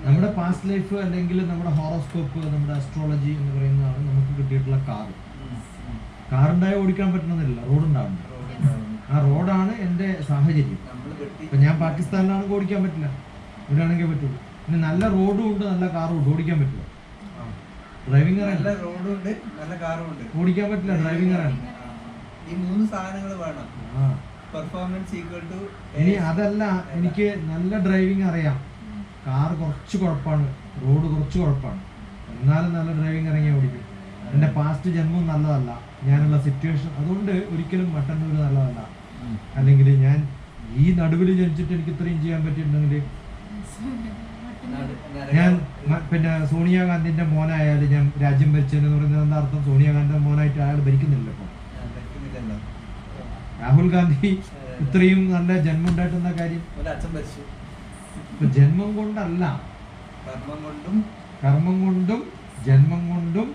നമ്മുടെ പാസ്റ്റ് ലൈഫ് അല്ലെങ്കിൽ നമ്മുടെ ഹോറോസ്കോപ്പ്, നമ്മുടെ അസ്ട്രോളജി എന്ന് പറയുന്നതാണ് നമുക്ക് കിട്ടിയിട്ടുള്ള കാർ. കാറുണ്ടായി ഓടിക്കാൻ പറ്റണമെന്നില്ല, റോഡുണ്ടാവണ്ട. ആ റോഡാണ് എൻ്റെ സാഹചര്യം. ഇപ്പം ഞാൻ പാകിസ്ഥാനിലാണെങ്കിൽ ഓടിക്കാൻ പറ്റില്ല, ഇവിടെയാണെങ്കിൽ പറ്റുള്ളൂ. പിന്നെ നല്ല റോഡും ഉണ്ട്, നല്ല കാറും ഉണ്ട്, ഓടിക്കാൻ പറ്റില്ല. ഡ്രൈവിംഗ് അറിയാം, റോഡും ഉണ്ട്, നല്ല കാറും ഉണ്ട്, ഓടിക്കാൻ പറ്റില്ല. ഡ്രൈവിംഗ് അറിയാം. ഈ 3 സാധനങ്ങൾ വേണം. ആ പെർഫോമൻസ് ഈക്വൽ ടു. ഇനി അതല്ല, എനിക്ക് നല്ല ഡ്രൈവിംഗ് അറിയാം, കാർ കുറച്ച് കുഴപ്പമാണ്, റോഡ് കുറച്ച് കുഴപ്പമാണ്, എന്നാലും നല്ല ഡ്രൈവിംഗ് ഇറങ്ങി ഓടിക്കും. എൻ്റെ പാസ്റ്റ് ജന്മവും നല്ലതല്ല, ഞാനുള്ള സിറ്റുവേഷൻ, അതുകൊണ്ട് ഒരിക്കലും മട്ടന്നൂർ നല്ലതല്ല. അല്ലെങ്കിൽ ഞാൻ ഈ നടുവിൽ ജനിച്ചിട്ട് എനിക്ക് ഇത്രയും ചെയ്യാൻ പറ്റിയിട്ടുണ്ടെങ്കിൽ ഞാൻ പിന്നെ സോണിയാഗാന്ധിന്റെ മോനായാലും ഞാൻ രാജ്യം ഭരിച്ചതെന്ന് പറയുന്നത് എന്താ അർത്ഥം? സോണിയാഗാന്ധിന്റെ മോനായിട്ട് അയാൾ ഭരിക്കുന്നില്ല. ഇപ്പം രാഹുൽ ഗാന്ധി ഇത്രയും നല്ല ജന്മം ഉണ്ടായിട്ട് എന്താ കാര്യം? ഇപ്പൊ ജന്മം കൊണ്ടല്ല, കർമ്മം കൊണ്ടും ജന്മം കൊണ്ടും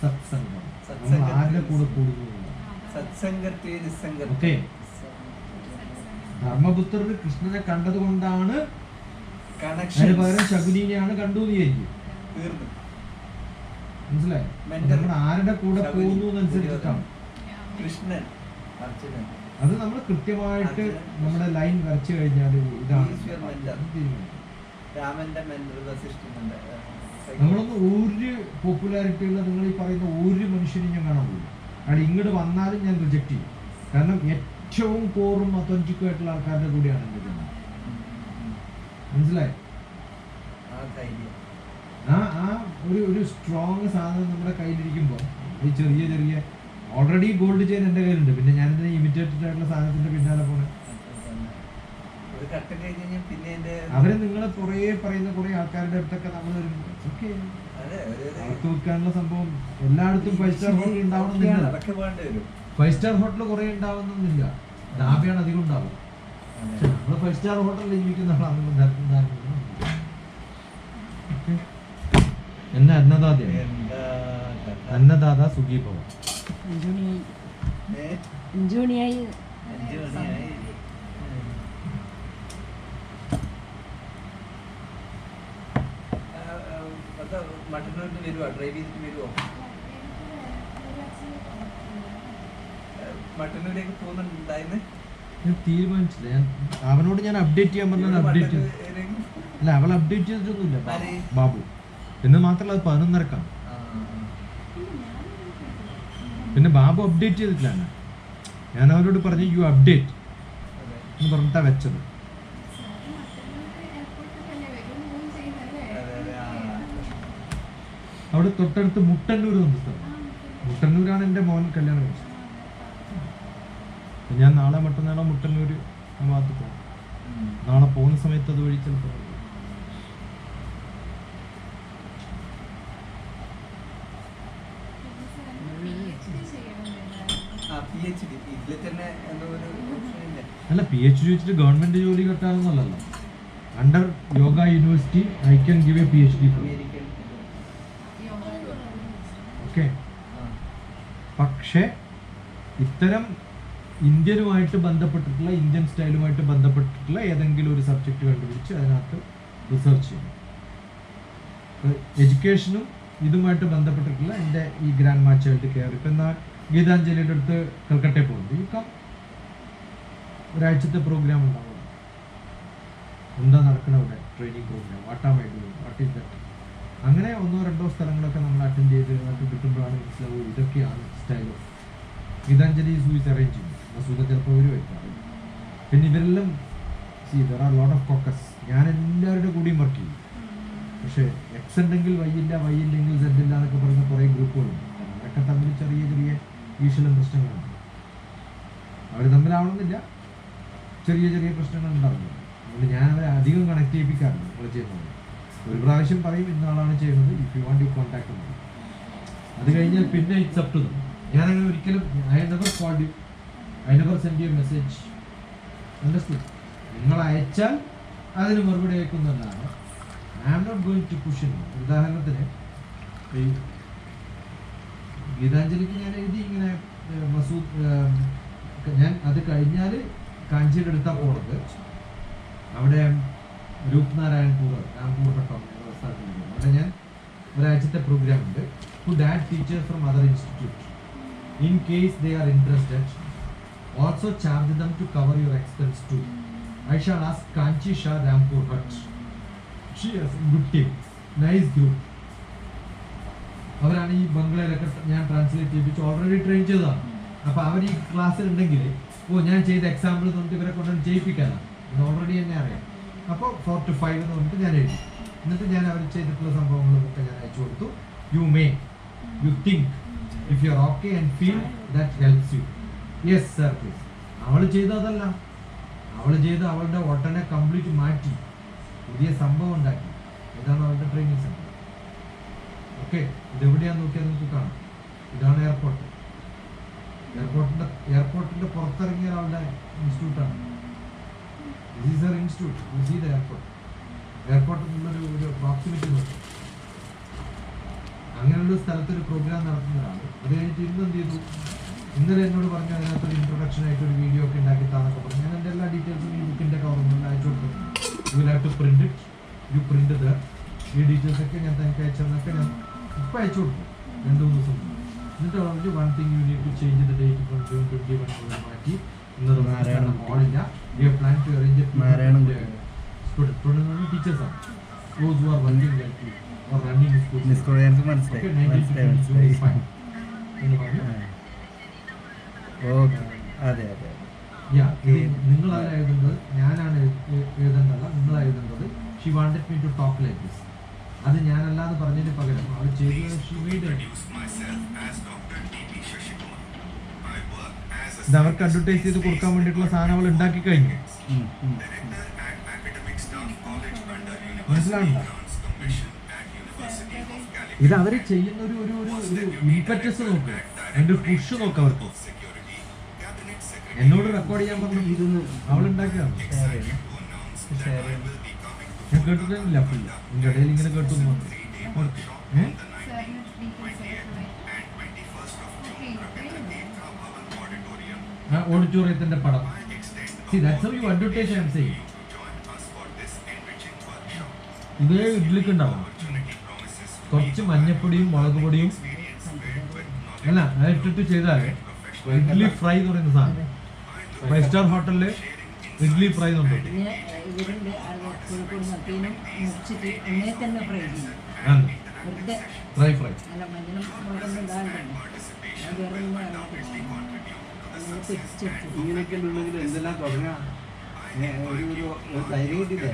സത്സംഗം. നമ്മൾ ആരുടെ കൂടെ കൂടുന്നു? ഓക്കെ, ധർമ്മപുത്രർ കൃഷ്ണനെ കണ്ടത് കൊണ്ടാണ്, അതിന് പകരം ശകുനിനെയാണ് കണ്ടു വിചാരിക്കും. മനസ്സിലായി? നമ്മൾ ആരുടെ കൂടെ പോകുന്നു എന്നനുസരിച്ചിട്ടാണ്. കൃഷ്ണൻ, അർജുനൻ, അത് നമ്മൾ കൃത്യമായിട്ട് നമ്മുടെ ലൈൻ വരച്ചു കഴിഞ്ഞാൽ ഇതാണ് രാമന്റെ മെന്റർ. നമ്മളൊന്ന് ഒരു പോപ്പുലാരിറ്റി ഉള്ള നിങ്ങൾ ഈ പറയുന്ന ഒരു മനുഷ്യനും ഞാൻ കാണാൻ പോകില്ല. കാരണം ഇങ്ങോട്ട് വന്നാലും ഞാൻ റിജക്ട് ചെയ്യും. കാരണം ഏറ്റവും കോറും ഒത്തന്റിക്കും ആയിട്ടുള്ള ആൾക്കാരുടെ കൂടെയാണ് എൻ്റെ ജനം. മനസ്സിലായി? ആ ഒരു സ്ട്രോങ് സാധനം നമ്മുടെ കയ്യിലിരിക്കുമ്പോൾ ഈ ചെറിയ ചെറിയ ഓൾറെഡി ഗോൾഡ് ചെയിൻ എൻ്റെ കയ്യിലുണ്ട്, പിന്നെ ഞാനിതിനെ ഇമിറ്റേറ്റഡ് ആയിട്ടുള്ള സാധനത്തിന്റെ പിന്നാലെ പോണേ. അവര് നിങ്ങളെ കുറെ പറയുന്ന കുറെ ആൾക്കാരുടെ അടുത്തൊക്കെ നമ്മൾ അവർക്ക് വെക്കാനുള്ള സംഭവം എല്ലായിടത്തും 5 സ്റ്റാർ ഹോട്ടൽ ഉണ്ടാവണമെന്നില്ല. 5 സ്റ്റാർ ഹോട്ടൽ കുറെ ഉണ്ടാവുന്നില്ല, ലാഭയാണ് അധികം ഉണ്ടാവും. നമ്മൾ 5 സ്റ്റാർ ഹോട്ടലിൽ ജീവിക്കുന്ന ആളാണ്. എന്നെ അന്നദാത സുഖി ഭവ. 5 മണിയായി. മട്ടന്നൂരിന് വരുവോ? ഡ്രൈവ് ചെയ്തിട്ട് വരുവോ? മട്ടന്നൂരേക്ക് പോകുന്നുണ്ടായിരുന്നു. ഞാൻ തീരുമാനിച്ചില്ല. ഞാൻ അവനോട് ഞാൻ അപ്ഡേറ്റ് ചെയ്യാൻ പറഞ്ഞാൽ അപ്ഡേറ്റ് അല്ല, അവൾ അപ്ഡേറ്റ് ചെയ്തിട്ടൊന്നുമില്ല. ബാബു എന്ന് മാത്രമല്ല, അത് 11:30. പിന്നെ ബാബു അപ്ഡേറ്റ് ചെയ്തിട്ടില്ല. ഞാൻ അവരോട് പറഞ്ഞു യു അപ്ഡേറ്റ് എന്ന് പറഞ്ഞിട്ടാ വെച്ചത്. അവിടെ തൊട്ടടുത്ത് മുട്ടന്നൂർ എന്ന സ്ഥലം. മുട്ടന്നൂരാണ് എൻ്റെ മോൻ കല്യാണം കഴിച്ചത്. ഞാൻ നാളെ മറ്റന്നാളോ മുട്ടന്നൂർ ആ ഭാഗത്ത് പോകും. നാളെ പോകുന്ന സമയത്ത് അത് വഴി ചിലപ്പോൾ അല്ല, PhD വെച്ചിട്ട് ഗവൺമെന്റ് ജോലി കിട്ടാനൊന്നുമല്ലല്ലോ. Under yoga university I can give a PhD. Okay, പക്ഷേ ഇത്തരം ഇന്ത്യനുമായിട്ട് ബന്ധപ്പെട്ടിട്ടുള്ള, ഇന്ത്യൻ സ്റ്റൈലുമായിട്ട് ബന്ധപ്പെട്ടിട്ടുള്ള ഏതെങ്കിലും ഒരു സബ്ജക്റ്റ് കണ്ടുപിടിച്ച് അതിനകത്ത് റിസർച്ച് ചെയ്യണം. എഡ്യൂക്കേഷനും ഇതുമായിട്ട് ബന്ധപ്പെട്ടിട്ടുള്ള എൻ്റെ ഈ ഗ്രാൻഡ് മാ ചൈൽഡ് കെയർ, ഇപ്പം എന്നാൽ ഗീതാഞ്ജലിയുടെ അടുത്ത് കൽക്കട്ടയിൽ പോകുന്നുണ്ട്. ഈ ഒരാഴ്ചത്തെ പ്രോഗ്രാം ഉണ്ടാവും. എന്താ നടക്കണ അവിടെ? Training programme. What am I doing, what is that? അങ്ങനെ 1-2 സ്ഥലങ്ങളൊക്കെ നമ്മൾ അറ്റൻഡ് ചെയ്ത് നമുക്ക് കിട്ടുമ്പോഴാണ് മനസ്സിലാവും ഇതൊക്കെയാണ് സ്റ്റൈൽ ഓഫ് ഗീതാഞ്ജലി. സൂയിസ് അറേഞ്ച് ചെയ്യും. മസൂദ ചിലപ്പോൾ ഇവർ വയ്ക്കാം. പിന്നെ ഇവരെല്ലാം there are lot of caucus. ഞാൻ എല്ലാവരുടെ കൂടിയും വർക്ക് ചെയ്യും. പക്ഷേ എക്സ് ഉണ്ടെങ്കിൽ വൈ ഇല്ല, വൈ ഇല്ലെങ്കിൽ സെഡ് ഇല്ല എന്നൊക്കെ പറയുന്ന കുറേ ഗ്രൂപ്പുകളുണ്ട്. അവരൊക്കെ തമ്മിൽ ചെറിയ ചെറിയ ഈശ്വരൻ പ്രശ്നങ്ങളുണ്ട്. അവർ തമ്മിലാവണമെന്നില്ല, ചെറിയ ചെറിയ പ്രശ്നങ്ങൾ ഉണ്ടാവുന്നു. അതുകൊണ്ട് ഞാൻ അവരെ അധികം കണക്ട് ചെയ്യിപ്പിക്കാറില്ല. നമ്മൾ ചെയ്യുന്നത് ഒരു പ്രാവശ്യം പറയും ഇന്നാളാണ് ചെയ്യുന്നത്, if you want you contact മതി. അത് കഴിഞ്ഞാൽ പിന്നെ ഇറ്റ്സ് അപ് ടു ദം. ഞാനങ്ങനെ ഒരിക്കലും I never called you, I never send you message. Understood? നിങ്ങൾ അയച്ചാൽ അതിന് മറുപടി അയക്കുന്നതല്ലാതെ I am not going to push in. ഉദാഹരണത്തിന് ഈ ഗീതാഞ്ജലിക്ക് ഞാൻ എഴുതി ഇങ്ങനെ മസൂദ്, ഞാൻ അത് കഴിഞ്ഞാൽ കാഞ്ചിയുടെ അടുത്താണ് പോണത്. അവിടെ രൂപ്നാരായൺപൂർ, രാംപൂർ ഘട്ടം എന്ന സ്ഥലത്തുണ്ട്. അവിടെ ഞാൻ ഒരാഴ്ചത്തെ പ്രോഗ്രാം ഉണ്ട്. Could add teachers from other institutes in case they are interested. Also charge them to cover your expense too. I shall ask Kanchi Shah, Rampur Hut. She has a good team, nice group. അവരാണ് ഈ ബംഗ്ലയിലൊക്കെ ഞാൻ translate ചെയ്യിപ്പിച്ച് already train ചെയ്തതാണ്. അപ്പൊ അവർ ഈ ക്ലാസ്സിൽ ഉണ്ടെങ്കിൽ ഞാൻ ചെയ്ത എക്സാമ്പിൾ തൊട്ട് ഇവരെ കൊണ്ടുവന്ന് ചെയ്യിപ്പിക്കാനാണ് ഇത് ഓൾറെഡി എന്നെ അറിയാം. അപ്പോൾ 4 to 5 എന്ന് പറഞ്ഞിട്ട് ഞാൻ എഴുതി. എന്നിട്ട് ഞാൻ അവർ ചെയ്തിട്ടുള്ള സംഭവങ്ങളും ഒക്കെ ഞാൻ അയച്ചു കൊടുത്തു. You think if you are okay and feel that helps you. Yes sir please. അവൾ ചെയ്തതല്ല, അവൾ ചെയ്ത് അവളുടെ ഒട്ടനെ കംപ്ലീറ്റ് മാറ്റി പുതിയ സംഭവം ഉണ്ടാക്കി. ഇതാണ് അവളുടെ ട്രെയിനിങ് സെന്റർ. ഓക്കെ, ഇതെവിടെയാന്ന് നോക്കിയാൽ നമുക്ക് കാണാം. ഇതാണ് എയർപോർട്ട്. എയർപോർട്ടിന്റെ പുറത്തിറങ്ങിയ ഒരാളുടെ ഇൻസ്റ്റിറ്റ്യൂട്ടാണ്. This is her institute. You see the airport. എയർപോർട്ടിൽ നിന്നൊരു പ്രോക്സിമിറ്റി നോക്കും. അങ്ങനെയുള്ള സ്ഥലത്തൊരു പ്രോഗ്രാം നടത്തുന്ന ഒരാൾ. അത് കഴിഞ്ഞിട്ട് ഇന്ന് എന്ത് ചെയ്തു, ഇന്നലെ എന്നോട് പറഞ്ഞു അതിനകത്തൊരു ഇൻട്രൊഡക്ഷൻ ആയിട്ട് ഒരു വീഡിയോ ഒക്കെ ഉണ്ടാക്കി താന്നൊക്കെ പറഞ്ഞു. ഞാൻ എൻ്റെ എല്ലാ ഡീറ്റെയിൽസും ഈ ബുക്കിൻ്റെ കവറിൽ അയച്ചു കൊടുത്തു. You will have to print it. You print the ഈ ഡീറ്റെയിൽസ് ഒക്കെ ഞാൻ തനിക്ക് അയച്ചെന്നൊക്കെ ഞാൻ ഇപ്പം അയച്ചു കൊടുത്തു 2-3 ദിവസം മുമ്പ്. എന്നിട്ട് പറഞ്ഞു one thing you need to change the date from June 21 മാറ്റി. ഇന്നത് ഹോളില്ല. We have plan to arrange student ടീച്ചേഴ്സാണ്. Those who are working like you or running schools. എനിക്ക് മനസ്സിലായി. ഓക്കെ, അതെ അതെ. നിങ്ങൾ ആണ് എഴുതുന്നത്, ഞാനാണ് എഴുതേണ്ടല്ല, നിങ്ങൾ എഴുതേണ്ടത്. She wanted me to talk like this. അത് ഞാനല്ലാന്ന് പറഞ്ഞതിന് പകരം അവൾ ചെയ്തത് ഷി മെയ്ഡ് ഇറ്റ്. ഇത് അവർക്ക് അഡ്വർടൈസ് ചെയ്ത് കൊടുക്കാൻ വേണ്ടിയിട്ടുള്ള സാധനം അവൾ ഉണ്ടാക്കി കഴിഞ്ഞു. മനസ്സിലാവുന്നുണ്ടോ? ഇത് അവർ ചെയ്യുന്ന ഒരു ഇംപറ്റസ് നോക്കുക, അതിന്റെ പുഷ് നോക്കുക. അവർക്ക് എന്നോട് റെക്കോർഡ് ചെയ്യാൻ പറഞ്ഞു, ഇതൊന്ന് അവളുണ്ടാക്കിയതാണ്. ഞാൻ കേട്ടിട്ടില്ല. ഇതിന്റെ ഇടയിൽ ഇങ്ങനെ കേട്ടു. ഓഡിറ്റോറിയത്തിന്റെ പടം. See, that's how you advertise, I am saying. ഇതേ ഇഡ്ലിക്ക് ഉണ്ടാവും കുറച്ച് മഞ്ഞപ്പൊടിയും മുളക് പൊടിയും അല്ല ഇട്ടിട്ട് ചെയ്താൽ ഇഡ്ലി ഫ്രൈ എന്ന് പറയുന്ന സാധനം 5 സ്റ്റാർ ഹോട്ടലില് ഇഡ്ലി ഫ്രൈ എന്നുണ്ട്. ഫ്രൈ ഫ്രൈ ഇങ്ങനെയൊക്കെ ഉണ്ടെങ്കിൽ എന്തെല്ലാം തുടങ്ങാം. ഒരു ധൈര്യം കിട്ടിയില്ലേ?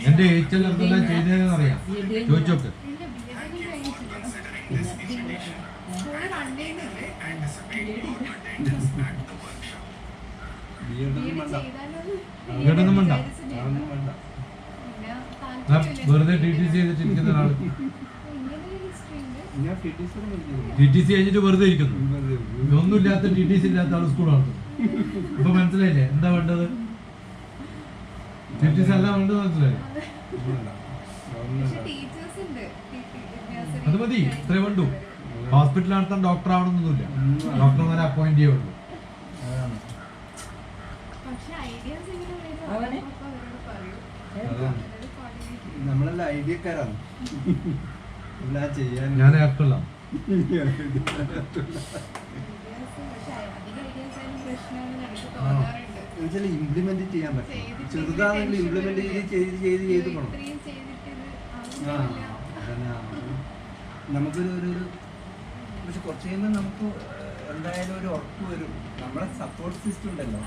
എന്റെ ഏച്ചൽ എന്തെല്ലാം ചെയ്തതെന്ന് അറിയാം. ചോദിച്ചോക്ക്. കേട്ടൊന്നും വേണ്ട. വെറുതെ TTC ചെയ്തിട്ടിരിക്കുന്ന ഒരാള് TTC കഴിഞ്ഞിട്ട് വെറുതെ ഇരിക്കുന്നു. ഒന്നുമില്ലാത്ത TTC ഇല്ലാത്ത ആള് സ്കൂളാണ്. ഇപ്പൊ മനസ്സിലായില്ലേ എന്താ വേണ്ടത്? TTC എല്ലാം വേണ്ടത് മനസ്സിലായി. അത് മതി, ഇത്രേ വേണ്ടു. ഹോസ്പിറ്റൽ നടത്താൻ ഡോക്ടർ ആവണമെന്നൊന്നുമില്ല. ഡോക്ടർമാരെ അപ്പോയിന്റ് ചെയ്യുള്ളൂ. നമ്മളെല്ലാം ഐഡിയക്കാരാണ്. ഞാൻ ആക്ടറാണ്. ഇംപ്ലിമെന്റ് ചെയ്യാൻ പറ്റും. ചെറുതാണെങ്കിൽ ഇംപ്ലിമെന്റ് ചെയ്ത് പോകണം. നമുക്കൊരു പക്ഷെ കുറച്ച് കഴിയുമ്പോൾ നമുക്ക് എന്തായാലും ഒരു ഉറപ്പ് വരും. നമ്മുടെ സപ്പോർട്ട് സിസ്റ്റം ഉണ്ടല്ലോ.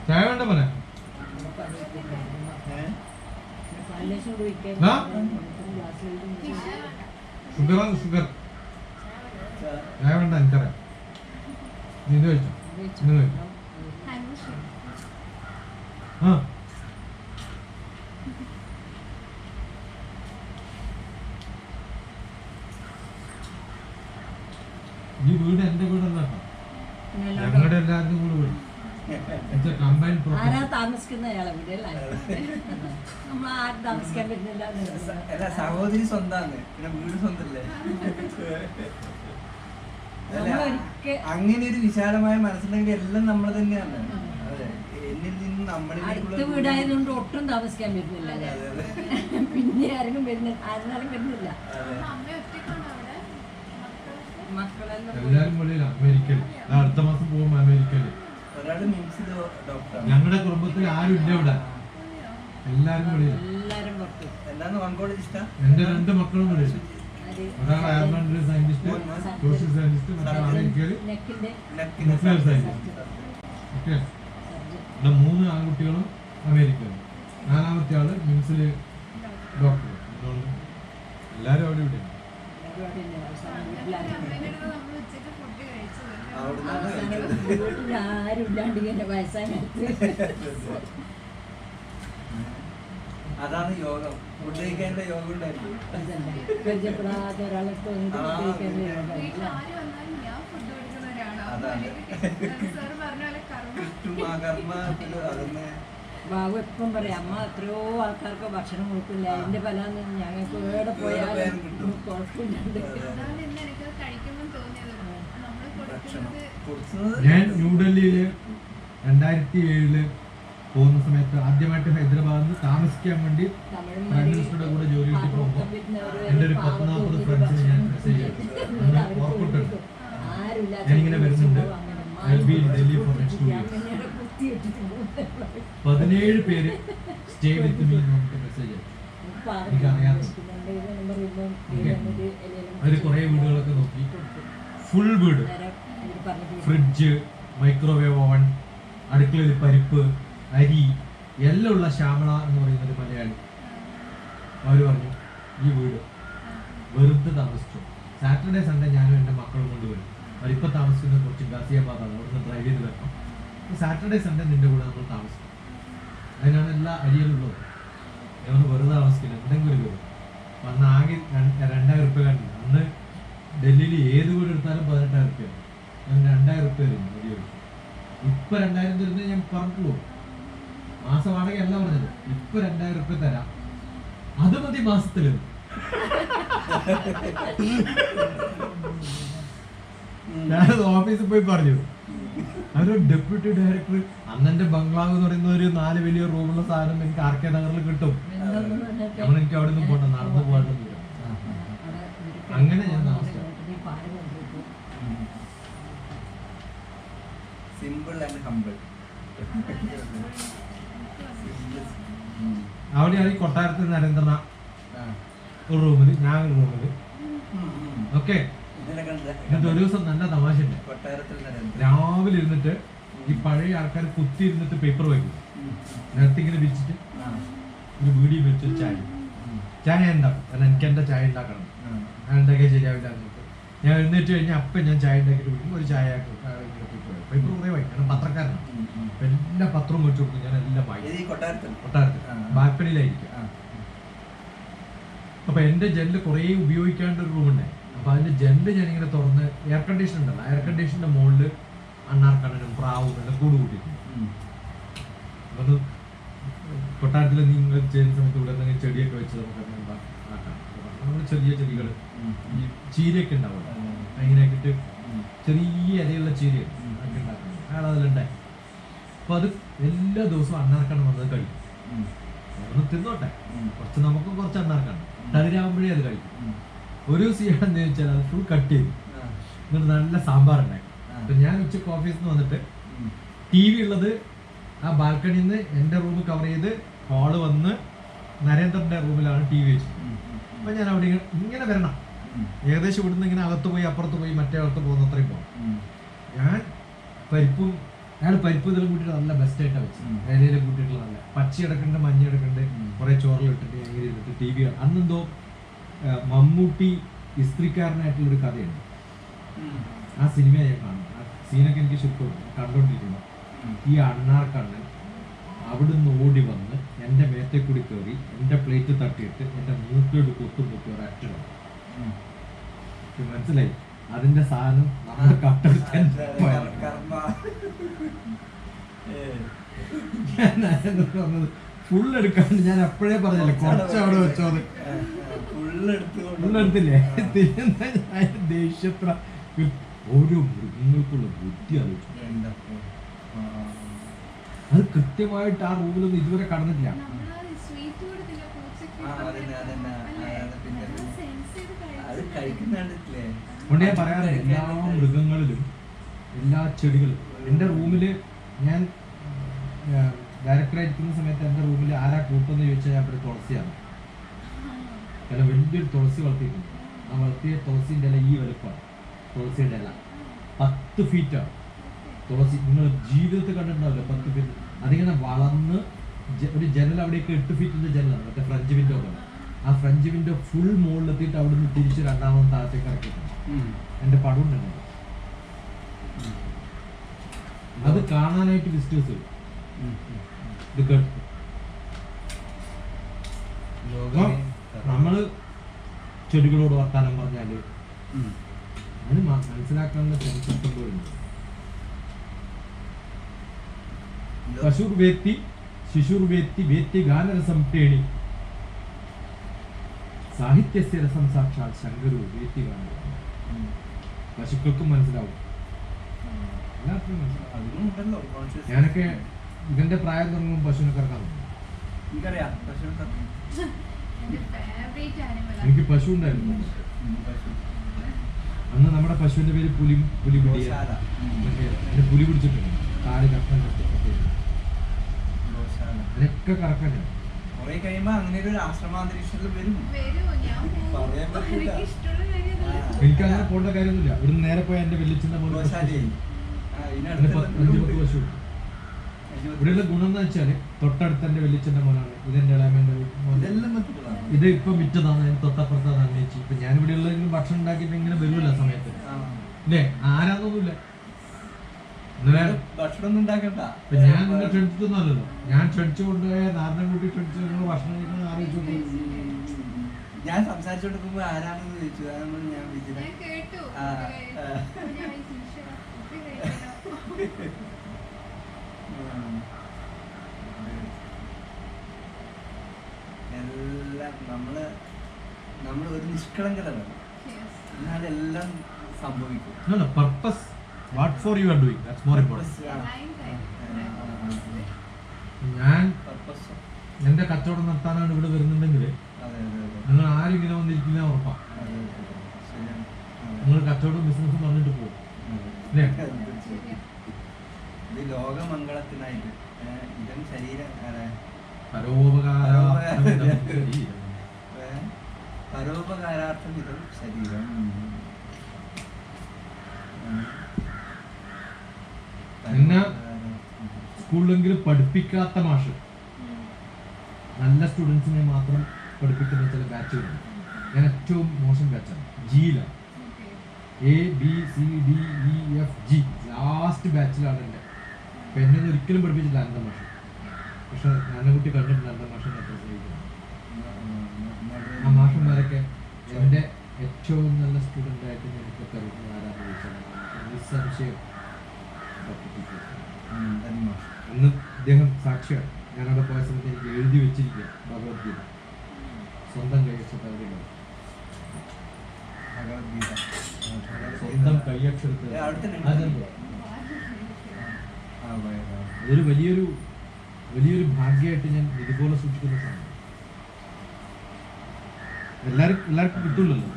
ചായ വേണ്ട പോലെ ഷുഗർ ചായ വേണ്ട എനിക്കറിയാം. നീ ഇത് കഴിച്ചോ? ഇന്ന് കഴിച്ചോ? ആ ഈ വീട് എന്റെ വീടല്ല, ഞങ്ങളുടെ എല്ലാവരും കൂടെ വീട്. സഹോദരി സ്വന്തമാണ്, പിന്നെ വീട് സ്വന്തല്ലേ. അങ്ങനെ ഒരു വിശാലമായ മനസ്സുണ്ടെങ്കിൽ എല്ലാം നമ്മൾ തന്നെയാണ്. എന്നിൽ നിന്ന് അടുത്ത വീടായതുകൊണ്ട് ഒട്ടും താമസിക്കാൻ പറ്റുന്നില്ല. പിന്നെ ആരെങ്കിലും വരുന്നില്ല. എല്ലാരും വെളിയില അമേരിക്കയിൽ. അടുത്ത മാസം പോകും അമേരിക്കയില്. ഒരാള് മിംസിൽ ഡോക്ടർ. ഞങ്ങളുടെ കുടുംബത്തിൽ ആരും ഇല്ല ഇവിടെ. എല്ലാരും വെളിയില. എല്ലാരും പുറത്തു. എന്താണ് ഓൺകോളജിസ്റ്റാ? എന്റെ 2 മക്കളും കൂടെ ഒരാൾ അയർലൻഡിലെ സയന്റിസ്റ്റ്, സോഷ്യൽ സയന്റിസ്റ്റ്, മറ്റൊരാൾ അമേരിക്കയിൽ നെക്കിന്റെ ന്യൂക്ലിയർ സയന്റിസ്റ്റ്. ഓക്കെ, 3 ആൺകുട്ടികളും അമേരിക്കയിലും, 4ാമത്തെ ആള് മിംസില് ഡോക്ടർ. എല്ലാരും അവിടെ ഇവിടെ. വീട്ടിൽ ആരും ഇല്ലാണ്ട് ഇങ്ങനെ വയസ്സായ അതാണ് യോഗം. ഫുഡ് കഴിക്കാനുള്ള യോഗം ഉണ്ടായിരുന്നു. പരിചയപ്പെടാത്ത ഒരാളെ ബാബു എപ്പം പറയാം, അമ്മ എത്രയോ ആൾക്കാർക്ക് ഭക്ഷണം കൊടുക്കില്ല, അതിന്റെ ഫലം ഞങ്ങൾക്ക് എവിടെ പോയാലും കുഴപ്പമില്ലാണ്ട്. ഞാൻ ന്യൂഡൽഹിയില് 2007 പോകുന്ന സമയത്ത് ആദ്യമായിട്ട് ഹൈദരാബാദിൽ നിന്ന് താമസിക്കാൻ വേണ്ടി പ്രൈം മിനിസ്റ്ററുടെ കൂടെ ജോലി കിട്ടി പോകുമ്പോൾ എൻ്റെ ഒരു 10-40 ഫ്രണ്ട്സിന് ഞാൻ മെസ്സേജ് ചെയ്തു. ഓർക്കുന്നുണ്ട്, ഞാനിങ്ങനെ വരുന്നുണ്ട്, I'll be in Delhi for next 2 years. 17 പേര് സ്റ്റേ വിത്ത് മീ എന്ന് നമുക്ക് മെസ്സേജ് അയച്ചു. എനിക്കറിയാത്ത അതിൽ കുറേ വീടുകളൊക്കെ നോക്കി, ഫുൾ വീട്, ഫ്രിഡ്ജ്, മൈക്രോവേവ് ഓവൻ, അടുക്കളയിൽ പരിപ്പ്, അരി എല്ലാം ഉള്ള ശ്യാമള എന്ന് പറയുന്ന ഒരു മലയാളി. അവർ പറഞ്ഞു ഈ വീട് വെറുതെ താമസിച്ചു. സാറ്റർഡേ സൺഡേ ഞാനും എൻ്റെ മക്കളും കൊണ്ടുവരും. അവരിപ്പോൾ താമസിക്കുന്നത് കുറച്ച് ഗാസിയാബാദാണ്, അവിടുന്ന് ഡ്രൈവ് ചെയ്ത് വരണം. സാറ്റർഡേ സൺഡേ നിന്റെ കൂടെ നമ്മൾ താമസിക്കും. അതിനാണ് എല്ലാ അരിയലുള്ളത്. ഞങ്ങൾ വെറുതെ താമസിക്കില്ല, എന്തെങ്കിലും ഒരു വീട്. അന്ന് ആകെ 2000 രൂപ കണ്ടില്ല. അന്ന് ഡൽഹിയിൽ ഏത് വീട് എടുത്താലും 18,000 രൂപയാണ്. ഞാൻ 2000 രൂപ തരുന്നു വലിയ വീട്. ഇപ്പൊ 2000 തരുന്നത് ഞാൻ പറഞ്ഞിട്ടുള്ളൂ. മാസ വാടക അല്ല പറഞ്ഞത്, ഇപ്പൊ 2000 രൂപ തരാം, അത് മതി മാസത്തില്. ഞാനത് ഓഫീസിൽ പോയി പറഞ്ഞു. അവരൊരു ഡെപ്യൂട്ടി ഡയറക്ടർ, അന്നെന്റെ ബംഗ്ലാവ് എന്ന് പറയുന്ന ഒരു 4 വലിയ റൂമുള്ള സാധനം എനിക്ക് ആർ കെ നഗറിൽ കിട്ടും. നമ്മൾ എനിക്ക് അവിടെ നിന്ന് പോകണ്ട, നടന്നു പോകാണ്ട് ദൂരം. അങ്ങനെ ഞാൻ താമസിച്ചു. Simple and humble. അവിടെയാണ് ഈ കൊട്ടാരത്തിൽ നരേന്ദ്രന ഒരു റൂമില്, ഞാൻ ഒരു റൂമില്. ഓക്കെ, എന്നിട്ട് ഒരു ദിവസം നല്ല തമാശ ഉണ്ട്. രാവിലെ ഇരുന്നിട്ട് ഈ പഴയ ആൾക്കാർ കുത്തി ഇരുന്നിട്ട് പേപ്പർ വയ്ക്കും, നിരത്തിങ്ങനെ വിരിച്ചിട്ട് ഒരു വീഡിയോ വെച്ച് ചായ ഉണ്ടാക്കും. കാരണം എനിക്ക് എന്റെ ചായ ഉണ്ടാക്കണം, ഞാൻ ഉണ്ടാക്കിയാൽ ശരിയാവില്ല എന്നിട്ട് ഞാൻ എഴുന്നേറ്റ് കഴിഞ്ഞാൽ അപ്പം ഞാൻ ചായ ഉണ്ടാക്കിയിട്ട് വിളിക്കും. ഒരു ചായ പേപ്പർ കുറേ വായിക്കും, കാരണം പത്രക്കാരനാണ്. എല്ലാ പത്രവും വെച്ച് കൊടുക്കും, ഞാൻ എല്ലാം വായിക്കും. കൊട്ടാരത്തിൽ ബാൽക്കണിയിലായിരിക്കും. അപ്പൊ എന്റെ ജനല് കുറേ ഉപയോഗിക്കാണ്ട് ഒരു റൂമുണ്ടായി. അപ്പൊ അതിന്റെ ജനല് ഞാനിങ്ങനെ തുറന്ന്, എയർ കണ്ടീഷൻ ഉണ്ടല്ലോ, എയർ കണ്ടീഷന്റെ മുകളില് അണ്ണാർക്കണ്ണനും പ്രാവും എല്ലാം കൂട് കൂട്ടിയിട്ടുണ്ട്. അത് കൊട്ടാരത്തിൽ നിങ്ങൾ ചെയ്യുന്ന സമയത്ത് ഇവിടെ എന്തെങ്കിലും ചെടിയൊക്കെ വെച്ച് നമുക്ക് ആക്കാം. നമ്മൾ ചെറിയ ചെടികൾ, ഈ ചീരയൊക്കെ ഉണ്ടാവും, അങ്ങനെ ആക്കിയിട്ട് ചെറിയ ഇലയുള്ള ചീരയൊക്കെ ഉണ്ടാക്കുന്നത് അയാൾ അതിലുണ്ടായി. അപ്പൊ അത് എല്ലാ ദിവസവും അണ്ണാർക്കണ്ണം വന്നത് കഴിക്കും. ഒന്ന് തിന്നോട്ടെ, കുറച്ച് നമുക്കും കുറച്ച് അണ്ണാർക്കണ്ണം തളിരാകുമ്പോഴേ അത് കഴിക്കും. ഒരു ദിവസം ചെയ്യാണെന്ന് ചോദിച്ചാൽ അത് ഫുൾ കട്ട് ചെയ്തു, എന്നിട്ട് നല്ല സാമ്പാർ ഉണ്ടാക്കി. അപ്പൊ ഞാൻ ഉച്ചക്ക് ഓഫീസിൽ നിന്ന് വന്നിട്ട് ടി വി ഉള്ളത് ആ ബാൽക്കണിയിൽ നിന്ന് എൻ്റെ റൂം കവർ ചെയ്ത് ഹാള് വന്ന് നരേന്ദ്രന്റെ റൂമിലാണ് ടി വി വെച്ചത്. അപ്പൊ ഞാൻ അവിടെ ഇങ്ങനെ വരണം, ഏകദേശം ഇവിടുന്ന് ഇങ്ങനെ അകത്ത് പോയി അപ്പുറത്ത് പോയി മറ്റേ അകത്ത് പോകുന്ന അത്രയും പോകാം. ഞാൻ പരിപ്പും അയാൾ പരിപ്പ് ഇതെല്ലാം കൂട്ടിയിട്ട് നല്ല ബെസ്റ്റ് ആയിട്ടാണ് വെച്ചത്. ഇലയിൽ കൂട്ടിയിട്ടുള്ള നല്ല പച്ച എടുക്കുന്നുണ്ട്, മഞ്ഞ എടുക്കുന്നുണ്ട്, കുറെ ചോറിലിട്ടിട്ട് എങ്ങനെ ഇരുന്നിട്ട് ടി വി. അന്നെന്തോ മമ്മൂട്ടി ഇസ്ത്രിക്കാരനായിട്ടുള്ളൊരു കഥയുണ്ട്. ആ സിനിമ ഞാൻ കാണും. ആ സീനൊക്കെ എനിക്ക് ശരിക്കും കണ്ടോണ്ടിരിക്കുന്നു. ഈ അണ്ണാർക്കണ്ണൻ അവിടുന്ന് ഓടി വന്ന് എൻ്റെ മേത്തെ കൂടി കയറി എൻ്റെ പ്ലേറ്റ് തട്ടിയിട്ട് എൻ്റെ മൂക്കോട് കൊത്തും പൊട്ടി ഒരു അറ്റണം. മനസ്സിലായി? അതിന്റെ സാധനം നമ്മൾ കട്ടെടുക്കാൻ ഫുൾ എടുക്കാണ്ട് ഞാൻ അപ്പോഴേ പറഞ്ഞില്ലേ കുറച്ച് അവിടെ വെച്ചോന്ന്. ഫുള്ളെടുത്തില്ലേ? ദേഷ്യത്ര ഓരോ മൃഗങ്ങൾക്കുള്ള ബുദ്ധി ആലോചിച്ചു. അത് കൃത്യമായിട്ട് ആ റൂമിലൊന്നും ഇതുവരെ കടന്നിട്ടില്ല. അതുകൊണ്ട് ഞാൻ പറയാറില്ല, എല്ലാ മൃഗങ്ങളിലും എല്ലാ ചെടികളും. എൻ്റെ റൂമില് ഞാൻ ഡയറക്ടറായിരിക്കുന്ന സമയത്ത് എൻ്റെ റൂമിൽ ആരാ കൂട്ടെന്ന് ചോദിച്ചാൽ ഞാൻ ഒരു തുളസിയാണ്. കാരണം വലിയൊരു തുളസി വളർത്തിയിട്ടുണ്ട്. ആ വളർത്തിയ തുളസിൻ്റെ ഇല ഈ വലുപ്പമാണ്. തുളസിയുടെ ഇല 10 ഫീറ്റാണ് തുളസി. നിങ്ങൾ ജീവിതത്തിൽ കണ്ടിട്ടുണ്ടാവില്ല 10 ഫീറ്റ്. അതിങ്ങനെ വളർന്ന് ഒരു ജനൽ അവിടേക്ക് 8 ഫീറ്റിൻ്റെ ജനലാണ്, മറ്റേ ഫ്രഞ്ച് വിൻഡോ പോലെ. ആ ഫ്രഞ്ച് വിൻഡോ ഫുൾ മുകളിലെത്തിയിട്ട് അവിടെ നിന്ന് തിരിച്ച് രണ്ടാമത് താഴത്തേക്ക് ഇറക്കിയിട്ടുണ്ട്. എൻ്റെ പടം ഉണ്ടല്ലോ. അത് കാണാനായിട്ട് വിസിറ്റേഴ്സ് വരും. ഇത് കേട്ടു നമ്മള് ചെടികളോട് വർത്താനം പറഞ്ഞാല് അത് മനസ്സിലാക്കാനുള്ള സെൻസുണ്ട്. പശുർ വേത്തി ശിശുർ വേത്തി വേത്തി ഗാനരസം പേണി സാഹിത്യസ്യ രസം സാക്ഷാൽ ശങ്കരു വേത്തി ഗാനരസം. പശുക്കൾക്കും മനസ്സിലാവും, എല്ലാവർക്കും മനസ്സിലാവും. ഞാനൊക്കെ ഇതിന്റെ പ്രായം തുടങ്ങുമ്പോൾ പശുവിനെ കറക്കാൻ എനിക്ക് പശു ഉണ്ടായിരുന്നു. അന്ന് നമ്മുടെ പശുവിന്റെ പേര് പുലിപിടിയ. എന്റെ പുലി പിടിച്ചിട്ടുണ്ട്. കാല് കറക്കാൻ അതിനൊക്കെ കറക്കാൻ ഞാൻ കുറെ കഴിയുമ്പോ അങ്ങനെ ഒരു ആശ്രമാന്തരീക്ഷത്തിൽ വരും. എനിക്ക് അങ്ങനെ പോകേണ്ട കാര്യമൊന്നുമില്ല. ഇവിടുന്ന് നേരെ പോയാൽ എന്റെ വെല്ലിച്ചിന്റെ മോനെ 5-10 പശു. ഇവിടെയുള്ള ഗുണം എന്ന് വെച്ചാല് തൊട്ടടുത്ത് എന്റെ വെല്ലിച്ചന്റെ മോനാണ്. ഇതെന്റെ ഇളയമ്മന്റെ മോൻ. ഇത് ഇപ്പൊ വിറ്റതാണ്. തൊട്ടപ്പുറത്താണ് അന്വേഷിച്ച്. ഇപ്പൊ ഞാൻ ഇവിടെ ഉള്ള ഭക്ഷണം ഉണ്ടാക്കിയിട്ട് ഇങ്ങനെ വരുമല്ലോ സമയത്ത്. ഇല്ലേ ആരാന്നൊന്നുമില്ല. ഭക്ഷണം ഒന്നും ഉണ്ടാക്കണ്ട. ഞാൻ നിന്നെ ക്ഷണിച്ചൊന്നുമല്ലല്ലോ. ഞാൻ ക്ഷണിച്ചു കൊണ്ടുപോയ നാരനെ കൂട്ടി ക്ഷണിച്ചു നിങ്ങൾ ഭക്ഷണം കഴിക്കണം ആലോചിച്ചു. ഞാൻ സംസാരിച്ചോണ്ടിരിക്കുമ്പോ ആരാണെന്ന് ചോദിച്ചു. അതാണ് ഞാൻ വിളിച്ചത്. എല്ലാം നമ്മള് ഒരു നിഷ്കളങ്കത വേണം, എന്നാലെല്ലാം സംഭവിക്കും. Purpose what for you are doing that's more important. ഞാൻ എന്റെ കച്ചവടം നടത്താനാണ് ഇവിടെ വരുന്നുണ്ടെങ്കിൽ നിങ്ങൾ ആരും ഇങ്ങനെ വന്നിരിക്കില്ല ഉറപ്പാ. നിങ്ങൾ കച്ചവടം ബിസിനസ്സും പറഞ്ഞിട്ട് പോകും. ഇത് ലോകമംഗളത്തിനായിട്ട് ഇതും ശരീരം പരോപകാരാർത്ഥം ഇതും ശരീരം. എന്നെ സ്കൂളിലെങ്കിലും പഠിപ്പിക്കാത്ത മാഷ് നല്ല സ്റ്റുഡൻസിനെ മാത്രം പഠിപ്പിക്കുന്ന ചില ബാച്ചുകളുണ്ട്. ഞാൻ ഏറ്റവും മോശം ബാച്ചാണ്. ജിയിലാണ്. ABCDEFG ലാസ്റ്റ് ബാച്ചിലാണ് എൻ്റെ. അപ്പം എന്നെ ഒരിക്കലും പഠിപ്പിച്ചില്ല അനന്ത മാഷ്. പക്ഷെ ഞാനെക്കുട്ടി കണ്ടിട്ടുണ്ട് അനന്ത മാഷിനെ എത്ര സ്നേഹിക്കുന്നു. ആ മാഷന്മാരൊക്കെ എൻ്റെ ഏറ്റവും നല്ല സ്റ്റുഡൻ്റ് ആയിട്ട് എനിക്ക് കരുതുന്ന ആരാന്ന് ചോദിച്ചാൽ നിസ്സംശയം അന്ന് അദ്ദേഹം സാക്ഷിയാണ്. ഞാനവിടെ പോയ സമയത്ത് എനിക്ക് എഴുതി വെച്ചിരിക്കുക ഭഗവത്ഗീത സ്വന്തം കൈയക്ഷരത്തിൽ. സ്വന്തം കൈയക്ഷരത്തിൽ അതൊരു വലിയൊരു ഭാഗ്യമായിട്ട് ഞാൻ ഇതുപോലെ സൂക്ഷിക്കുന്ന സാധനം. എല്ലാവർക്കും കിട്ടില്ലല്ലോ.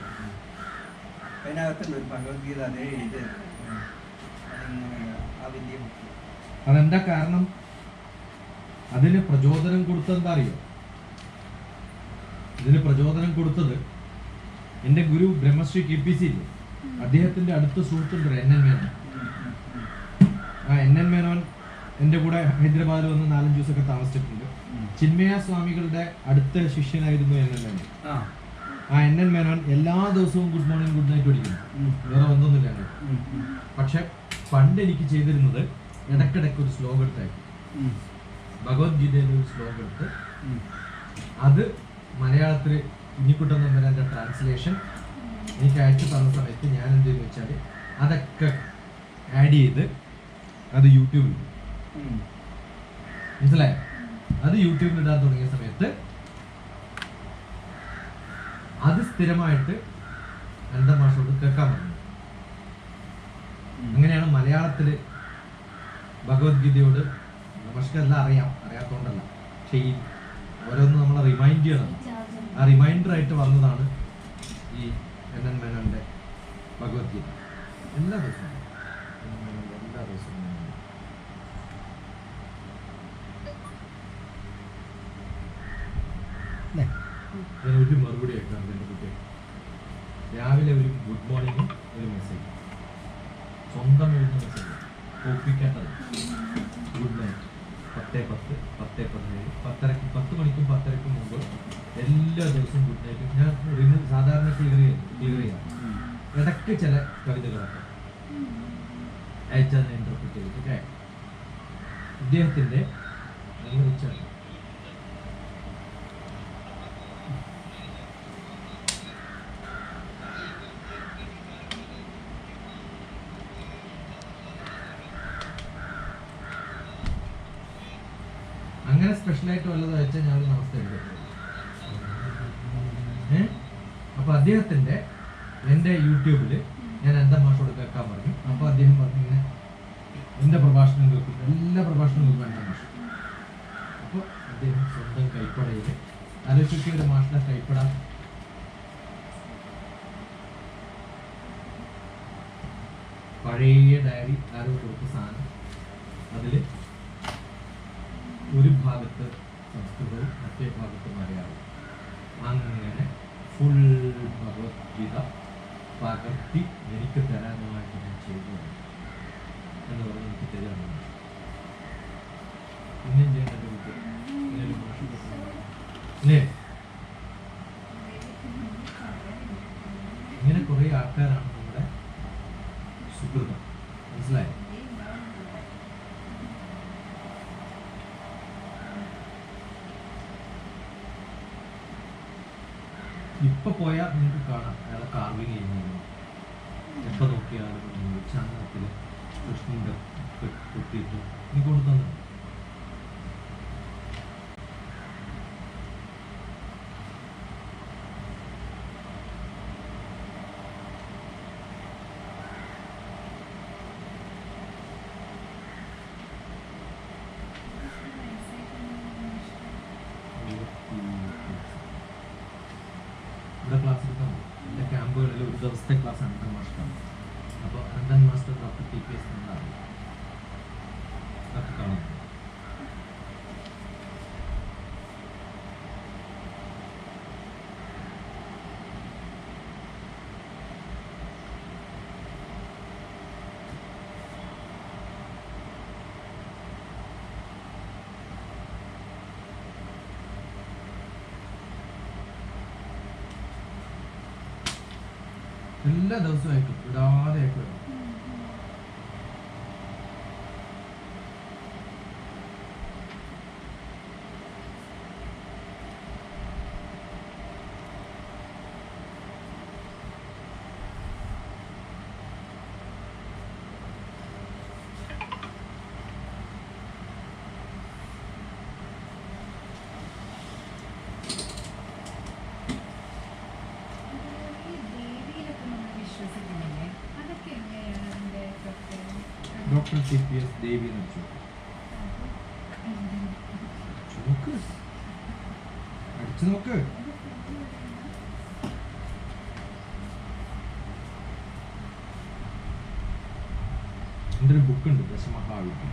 അതെന്താ കാരണം? അതിന് പ്രചോദനം കൊടുത്തത് എന്താ അറിയോ? ഇതിന് പ്രചോദനം കൊടുത്തത് എൻ്റെ ഗുരു ബ്രഹ്മശ്രീ KPC ഇല്ലേ, അദ്ദേഹത്തിന്റെ അടുത്ത സുഹൃത്തുണ്ട് NN മേനോൻ. ആ NN മേനോൻ എൻ്റെ കൂടെ ഹൈദരാബാദിൽ വന്ന് 4-5 ദിവസമൊക്കെ താമസിച്ചിട്ടുണ്ട്. ചിന്മയ സ്വാമികളുടെ അടുത്ത ശിഷ്യനായിരുന്നു NN മേനോൻ. ആ NN മേനോൻ എല്ലാ ദിവസവും ഗുഡ് മോർണിംഗ് ഗുഡ് നൈറ്റ് പഠിക്കുന്നു. വേറെ ഒന്നൊന്നുമില്ല. പക്ഷെ പണ്ട് എനിക്ക് ചെയ്തിരുന്നത് ഇടയ്ക്കിടയ്ക്ക് ഒരു ശ്ലോകം എടുത്തായിരുന്നു. ഭഗവത്ഗീതയിലെ ഒരു ശ്ലോകം എടുത്ത് അത് മലയാളത്തിൽ ഇനിക്കുട്ടൻ നമ്പരാൻ്റെ ട്രാൻസ്ലേഷൻ എനിക്ക് അയച്ചു തന്ന സമയത്ത് ഞാൻ എന്ത് ചെയ്യുന്നു വെച്ചാൽ അതൊക്കെ ആഡ് ചെയ്ത് അത് യൂട്യൂബിൽ മനസ്സിലായോ? അത് യൂട്യൂബിൽ ഇടാൻ തുടങ്ങിയ സമയത്ത് അത് സ്ഥിരമായിട്ട് എൻ്റെ മാഷോട് കേൾക്കാൻ പറഞ്ഞു. അങ്ങനെയാണ് മലയാളത്തിൽ ഭഗവത്ഗീതയോട് നമുക്കെല്ലാം അറിയാത്തോണ്ടല്ല, പക്ഷെ ഈ ഓരോന്നും നമ്മളെ റിമൈൻഡ് ചെയ്യണം. ആ റിമൈൻഡറായിട്ട് വന്നതാണ് ഈ NN മേനോന്റെ ഭഗവത്ഗീത. എല്ലാ ദിവസവും 네. ഞാൻ ഒരു മറുപടി അയക്കാം എൻ്റെ കുട്ടി. രാവിലെ ഒരു ഗുഡ് മോർണിംഗ് ഒരു മെസ്സേജ്, സ്വന്തം എഴുതുന്ന മെസ്സേജ്, ഒപ്പിക്കേണ്ടത്. ഗുഡ് നൈറ്റ് 10:10, 10:17, 10 മണിക്കും 10:30ക്കും മുമ്പ് എല്ലാ ദിവസവും ഗുഡ് നൈറ്റ്. ഞാൻ സാധാരണ ക്ലിയർ ചെയ്യാം. ഇടയ്ക്ക് ചില കവിതകളൊക്കെ അയച്ചാൽ ഇന്റർപ്രിറ്റ് ചെയ്തു. ഓക്കെ, ഇദ്ദേഹത്തിൻ്റെ നല്ല വെച്ചാണ് അങ്ങനെ സ്പെഷ്യലായിട്ട് വല്ലതും അയച്ചാൽ ഞാൻ ഒരു നമസ്തേ എഴുതട്ടെ. അപ്പൊ അദ്ദേഹത്തിന്റെ എൻ്റെ യൂട്യൂബിൽ ഞാൻ എന്താ മാഷോട് കേൾക്കാൻ പറഞ്ഞു. അപ്പൊ അദ്ദേഹം പറഞ്ഞു ഇങ്ങനെ എൻ്റെ പ്രഭാഷണം കേൾക്കും, എല്ലാ പ്രഭാഷണവും കേൾക്കും എൻ്റെ മാഷ്. അപ്പോൾ അദ്ദേഹം സ്വന്തം കൈപ്പടയിൽ ആലോചിക്കുക, ഒരു മാഷിന്റെ കൈപ്പട പഴയ ഡയറി ആരോ കൊടുത്ത സാധനം, അതിൽ ഒരു ഭാഗത്ത് സംസ്കൃതവും മറ്റേ ഭാഗത്ത് മലയാളവും, അങ്ങനെ ഫുൾ ഭഗവത്ഗീത പകർത്തി എനിക്ക് തരാനായിട്ട് ഞാൻ ചെയ്തു എന്ന് പറഞ്ഞ് എനിക്ക് തരാണ്. പിന്നെ ചെയ്യേണ്ട കുട്ടി ഇങ്ങനെ ഭാഷ അല്ലേ? ഇങ്ങനെ കുറേ ആൾക്കാരാണ് നമ്മുടെ സുഹൃതം. മനസ്സിലായോ? ഇപ്പൊ പോയാൽ നിങ്ങൾക്ക് കാണാം അയാളെ കാർവിങ് ചെയ്യുന്നത്. എപ്പോൾ നോക്കിയാലും ചന്ദനത്തിൽ കൃഷ്ണന്റെ കുത്തിയിട്ട് എനിക്ക് കൊടുത്തത്. ഇവിടെ ക്ലാസ് എടുക്കാൻ പോകും. എൻ്റെ ക്യാമ്പുകളിൽ ഒരു ദിവസത്തെ ക്ലാസ് അനന്തൻ മാസ്റ്ററാണ്. അപ്പോൾ അനന്തൻ മാസ്റ്റർ ഡോക്ടർ TPS എന്നാണ് അതൊക്കെ കാണുന്നത്. എല്ലാ ദിവസവും അയക്കും, വിടാതെ അയക്കും. ഡോക്ടർ TPS ദേവി എന്ന് വെച്ചു നോക്ക്, അടിച്ചു നോക്ക്. എൻ്റെ ഒരു ബുക്കുണ്ട് ദശമഹാവിദ്യ.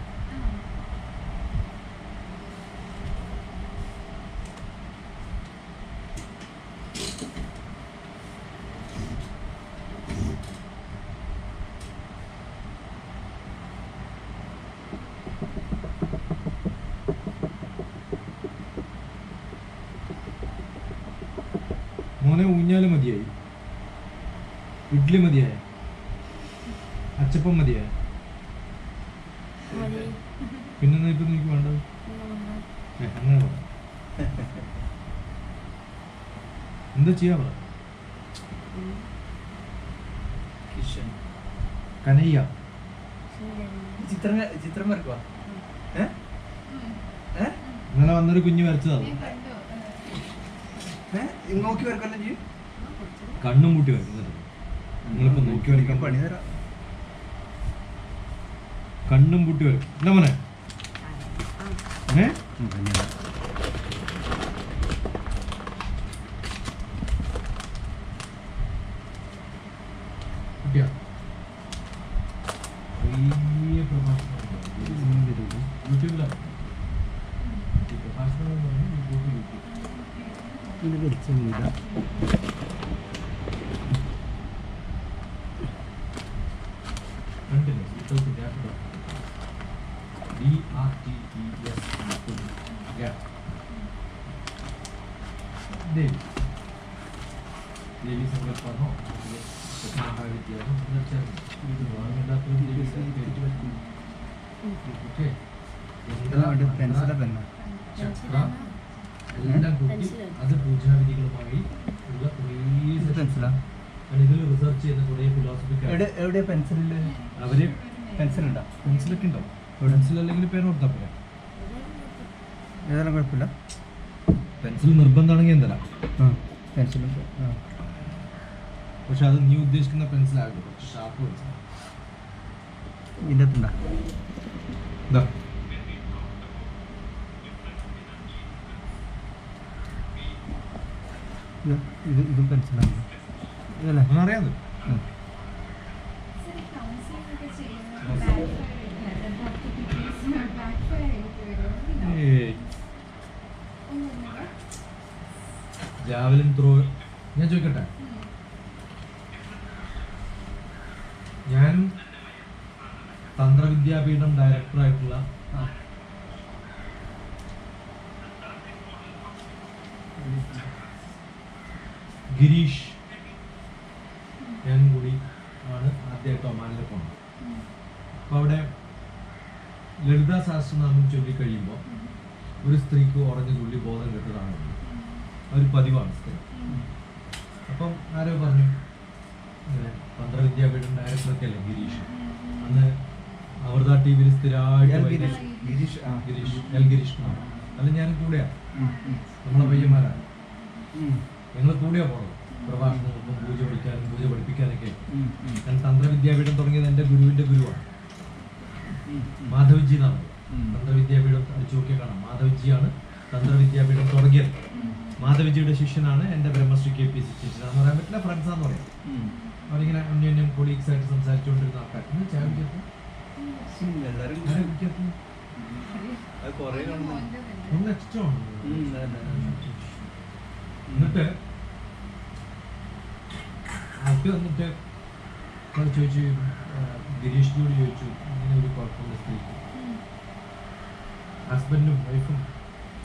മോനെ ഊഞ്ഞാല് മതിയായി, ഇഡ്ഡലി മതിയായ, അച്ചപ്പം മതിയായ, പിന്നെ ഇപ്പൊ എനിക്ക് വേണ്ടത് അങ്ങനെ പറ. എന്താ ചെയ്യാ പറ. കനയ്യ ചിത്രം വരക്കുവാ. ഇന്നലെ വന്നൊരു കുഞ്ഞ് വരച്ചതാണ്. നോക്കി വരക്കല്ലോ ചെയ്യും. കണ്ണും പൂട്ടി വരക്കുന്നത്. നിങ്ങളിപ്പോ നോക്കി വരക്കാൻ പണി തരാം. കണ്ണും പൂട്ടി വരക്കും. എന്താ മോനെ? കുട്ടിയാ വലിയ പ്രഭാഷണം യൂട്യൂബിലാണ് പ്രഭാഷണം. ദേവി സങ്കല്പമാണോ മഹാവിദ്യാലയം പെൻസിലെ പെന്ന എല്ലാം കൂട്ടി അത് പൂജാവിധികളുമായി ഉള്ള കുറേ പെൻസിലാ ഇതിൽ റിസർച്ച് ചെയ്യുന്ന കുറേ ഫിലോസഫിക്കാർ എവിടെ പെൻസിലില് അവര് പെൻസിലുണ്ടോ പെൻസിലൊക്കെ ഉണ്ടാവും പെൻസിൽ അല്ലെങ്കിൽ പേന കൊടുത്താൽ പോരാ ഏതായാലും കുഴപ്പമില്ല പെൻസിൽ നിർബന്ധമാണെങ്കിൽ എന്തല്ല പെൻസിലുണ്ട് പക്ഷെ അത് നീ ഉദ്ദേശിക്കുന്ന പെൻസിലാകില്ല കുറച്ച് ഷാർപ്പ് പെൻസിൽ ഇതിൻ്റെ അകത്തുണ്ടോ ഇതാ ഇതും പെൻസിലാണ് ഇതല്ലേ അറിയാതെ ജാവലിൻ ത്രോ ഞാൻ ചോദിക്കട്ടെ ഞാനും തന്ത്രവിദ്യാപീഠം ഡയറക്ടറായിട്ടുള്ള ഗിരീഷ് ഞാനും കൂടി ആണ് ആദ്യമായിട്ട് ഒമാനിൽ പോണത്. അപ്പൊ അവിടെ ലളിതാ സഹസ്രനാമം ചൊല്ലിക്കഴിയുമ്പോൾ ഒരു സ്ത്രീക്ക് ഉറഞ്ഞ തുള്ളി ബോധം കിട്ടതാണ് ഒരു പതിവാണ് സ്ത്രീ. അപ്പം ആരോ പറഞ്ഞു ഇങ്ങനെ തന്ത്രവിദ്യാപീഠം ഡയറക്ടറൊക്കെ അല്ലേ ഗിരീഷ്, അന്ന് അമൃത ടി വിയിൽ സ്ഥിരമായിട്ട് ഗിരീഷ് എൽ ഗിരീഷ് കുമാർ അല്ല ഞാനും കൂടെയാണ്, നമ്മളെ പയ്യന്മാരാണ്, ഞങ്ങൾ കൂടെയാ പോണത് പ്രഭാഷണങ്ങൾക്കും പൂജ പഠിക്കാനും പൂജ പഠിപ്പിക്കാനൊക്കെ. ഞാൻ തന്ത്രവിദ്യാപീഠം തുടങ്ങിയത് എൻ്റെ ഗുരുവിൻ്റെ ഗുരുവാണ്, മാധവ്ജി എന്നാണ്. തന്ത്രവിദ്യാപീഠം അടിച്ചു നോക്കിയാൽ കാണാം, മാധവ്ജിയാണ് തന്ത്രവിദ്യാപീഠം തുടങ്ങിയത്. മാധവ്ജിയുടെ ശിഷ്യനാണ് എൻ്റെ ബ്രഹ്മശ്രീ KP ശിഷ്യനാന്ന് പറയാൻ പറ്റില്ല, ഫ്രണ്ട്സാന്ന് പറയാം. അവരിങ്ങനെ അന്യോന്യം കൊളീഗ്സ് ആയിട്ട് സംസാരിച്ചുകൊണ്ടിരുന്ന ആൾക്കാർ ചായ കുടിക്കത്ത് ഒന്ന് എക്സ്ട്രാ ആണ്. എന്നിട്ട് ആൾക്ക് വന്നിട്ട് ചോദിച്ചു, ഗിരീഷിനോട് ചോദിച്ചു ഇങ്ങനെ ഒരു കുഴപ്പമുള്ള സ്ത്രീക്ക്. ഹസ്ബൻഡും വൈഫും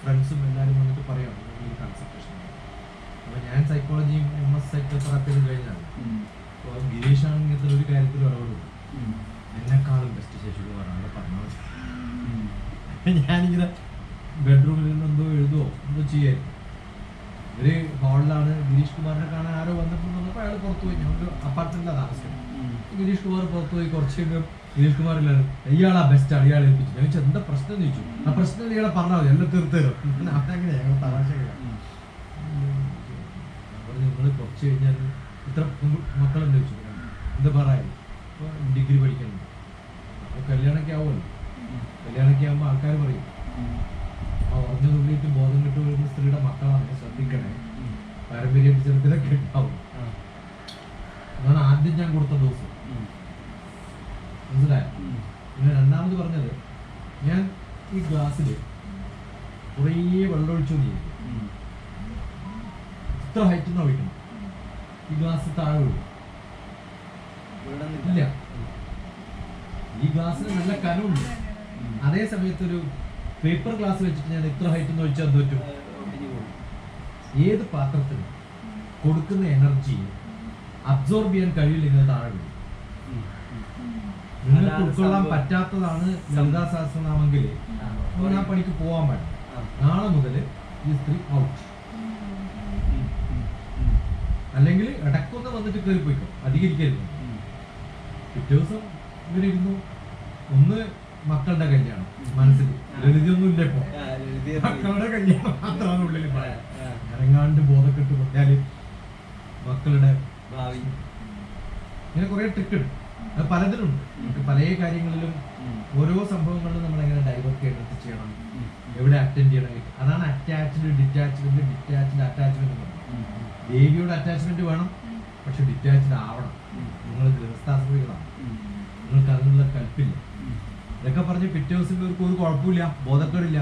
ഫ്രണ്ട്സും എല്ലാവരും വന്നിട്ട് പറയാം ഒരു കൺസൾട്ടേഷൻ. അപ്പോൾ ഞാൻ സൈക്കോളജിയും MS സൈക്കോതെറാപ്പിയും കഴിഞ്ഞാണ്. അപ്പോൾ ഗിരീഷാണ് ഇങ്ങനത്തെ ഒരു കാര്യത്തിൽ ഇടപെടും, എന്നെക്കാളും ബെസ്റ്റ് ശശികുമാറാണ് പറഞ്ഞത്. ഞാനിങ്ങനെ ബെഡ്റൂമിൽ നിന്ന് എന്തോ എഴുതുമോ എന്തോ ചെയ്യായിരുന്നു. ഒരു ഹാളിലാണ് ഗിരീഷ് കുമാറിനെ കാണാൻ ആരോ വന്നിട്ടുണ്ടെന്നപ്പോൾ അയാൾ പുറത്തു പോയി. ഞങ്ങൾക്ക് അപ്പാർട്ട്മെന്റിലാണ് താമസിക്കുന്നത്. ഗിരീഷ് കുമാർ പുറത്തു പോയി. കുറച്ച് ഗിരീഷ് കുമാർ ഇല്ലാതെ ഇയാളാ ബെസ്റ്റാണ്, ഇയാളെ ഏൽപ്പിച്ചു. ഞാൻ ചോദിച്ചു എന്താ പ്രശ്നം എന്ന് ചോദിച്ചു. ആ പ്രശ്നം ഇയാളെ പറഞ്ഞാൽ മതി, എല്ലാം തീർത്ത് തരും. അതങ്ങനെ ഞങ്ങൾ തമാശ നിങ്ങൾ കുറച്ച് കഴിഞ്ഞാൽ ഇത്ര മക്കളെന്ന് ചോദിച്ചു. എന്താ പറയാ, ഇപ്പോൾ ഡിഗ്രി പഠിക്കണം, അപ്പോൾ കല്യാണമൊക്കെ ആവുമല്ലോ. കല്യാണമൊക്കെ ആകുമ്പോൾ ആൾക്കാർ പറയും ആ ഉറഞ്ഞു തുള്ളിയിട്ട് ബോധം കിട്ടു വരുന്ന സ്ത്രീയുടെ മക്കളാണ്, ശ്രദ്ധിക്കണേ, പാരമ്പര്യം ചെറുപ്പിലൊക്കെ ഉണ്ടാവും. അതാണ് ആദ്യം ഞാൻ കൊടുത്ത ദിവസം, മനസ്സിലായോ? പിന്നെ രണ്ടാമത് പറഞ്ഞത്, ഞാൻ ഈ ഗ്ലാസ്സിൽ കുറേ വെള്ളം ഒഴിച്ചു ചെയ്തു. ഇത്ര ഹൈറ്റിൽ നിന്ന് ഒഴിക്കണം, ഈ ഗ്ലാസ് താഴെ വീഴും. ഇല്ല, ഈ ഗ്ലാസ്സിന് നല്ല കനമുണ്ട്. അതേ സമയത്ത് ഒരു പേപ്പർ ഗ്ലാസ് വെച്ചിട്ട് ഞാൻ ഇത്ര ഹൈറ്റിൽ നിന്ന് ഒഴിച്ചാൽ എന്ത് പറ്റും? ഏത് പാത്രത്തിനും കൊടുക്കുന്ന എനർജി അബ്സോർബ് ചെയ്യാൻ കഴിയില്ലെങ്കിൽ താഴെ വീഴും. നിങ്ങൾക്ക് ഉൾക്കൊള്ളാൻ പറ്റാത്തതാണ് ലളിതാ സഹസ്രനാമെങ്കിൽ ആ പണിക്ക് പോകാൻ പാടില്ല. നാളെ മുതൽ ഈ സ്ത്രീ ഔട്ട്. അല്ലെങ്കിൽ ഇടക്കൊന്ന് വന്നിട്ട് കയറി പോയിക്കോ, അധികരിക്കരുത്. പിറ്റേ ദിവസം ഇവരിരുന്നു. ഒന്ന് മക്കളുടെ കല്യാണം മനസ്സിൽ, ലളിതൊന്നും ഇല്ല ഇപ്പൊ, മക്കളുടെ കല്യാണം മാത്രമാണ് ഉള്ളിൽ. ഇറങ്ങാണ്ട് ബോധക്കെട്ട് പൊട്ടിയാല് മക്കളുടെ ഭാവി. ഇങ്ങനെ കുറെ ട്രിക്ക് ഉണ്ട്, അത് പലതിലുണ്ട്. പല കാര്യങ്ങളിലും ഓരോ സംഭവങ്ങളിലും നമ്മൾ എങ്ങനെ ഡൈവേർട്ട് ചെയ്യണം, ചെയ്യണം, എവിടെ അറ്റൻഡ് ചെയ്യണം. അതാണ് അറ്റാച്ച്ഡ് ഡിറ്റാച്ച്മെന്റ്, ഡിറ്റാച്ച്ഡ് അറ്റാച്ച്മെന്റ്. ദേവിയോട് അറ്റാച്ച്മെന്റ് വേണം, പക്ഷെ ഡിറ്റാച്ച്ഡ് ആവണം. നിങ്ങൾ ഗൃഹസ്ഥാശ്രമികളാണ്, നിങ്ങൾക്ക് അതിനുള്ള കൽപ്പില്ല. ഇതൊക്കെ പറഞ്ഞ് പിറ്റേ ദിവസം ഇവർക്ക് ഒരു കുഴപ്പമില്ല, ബോധക്കേടില്ല.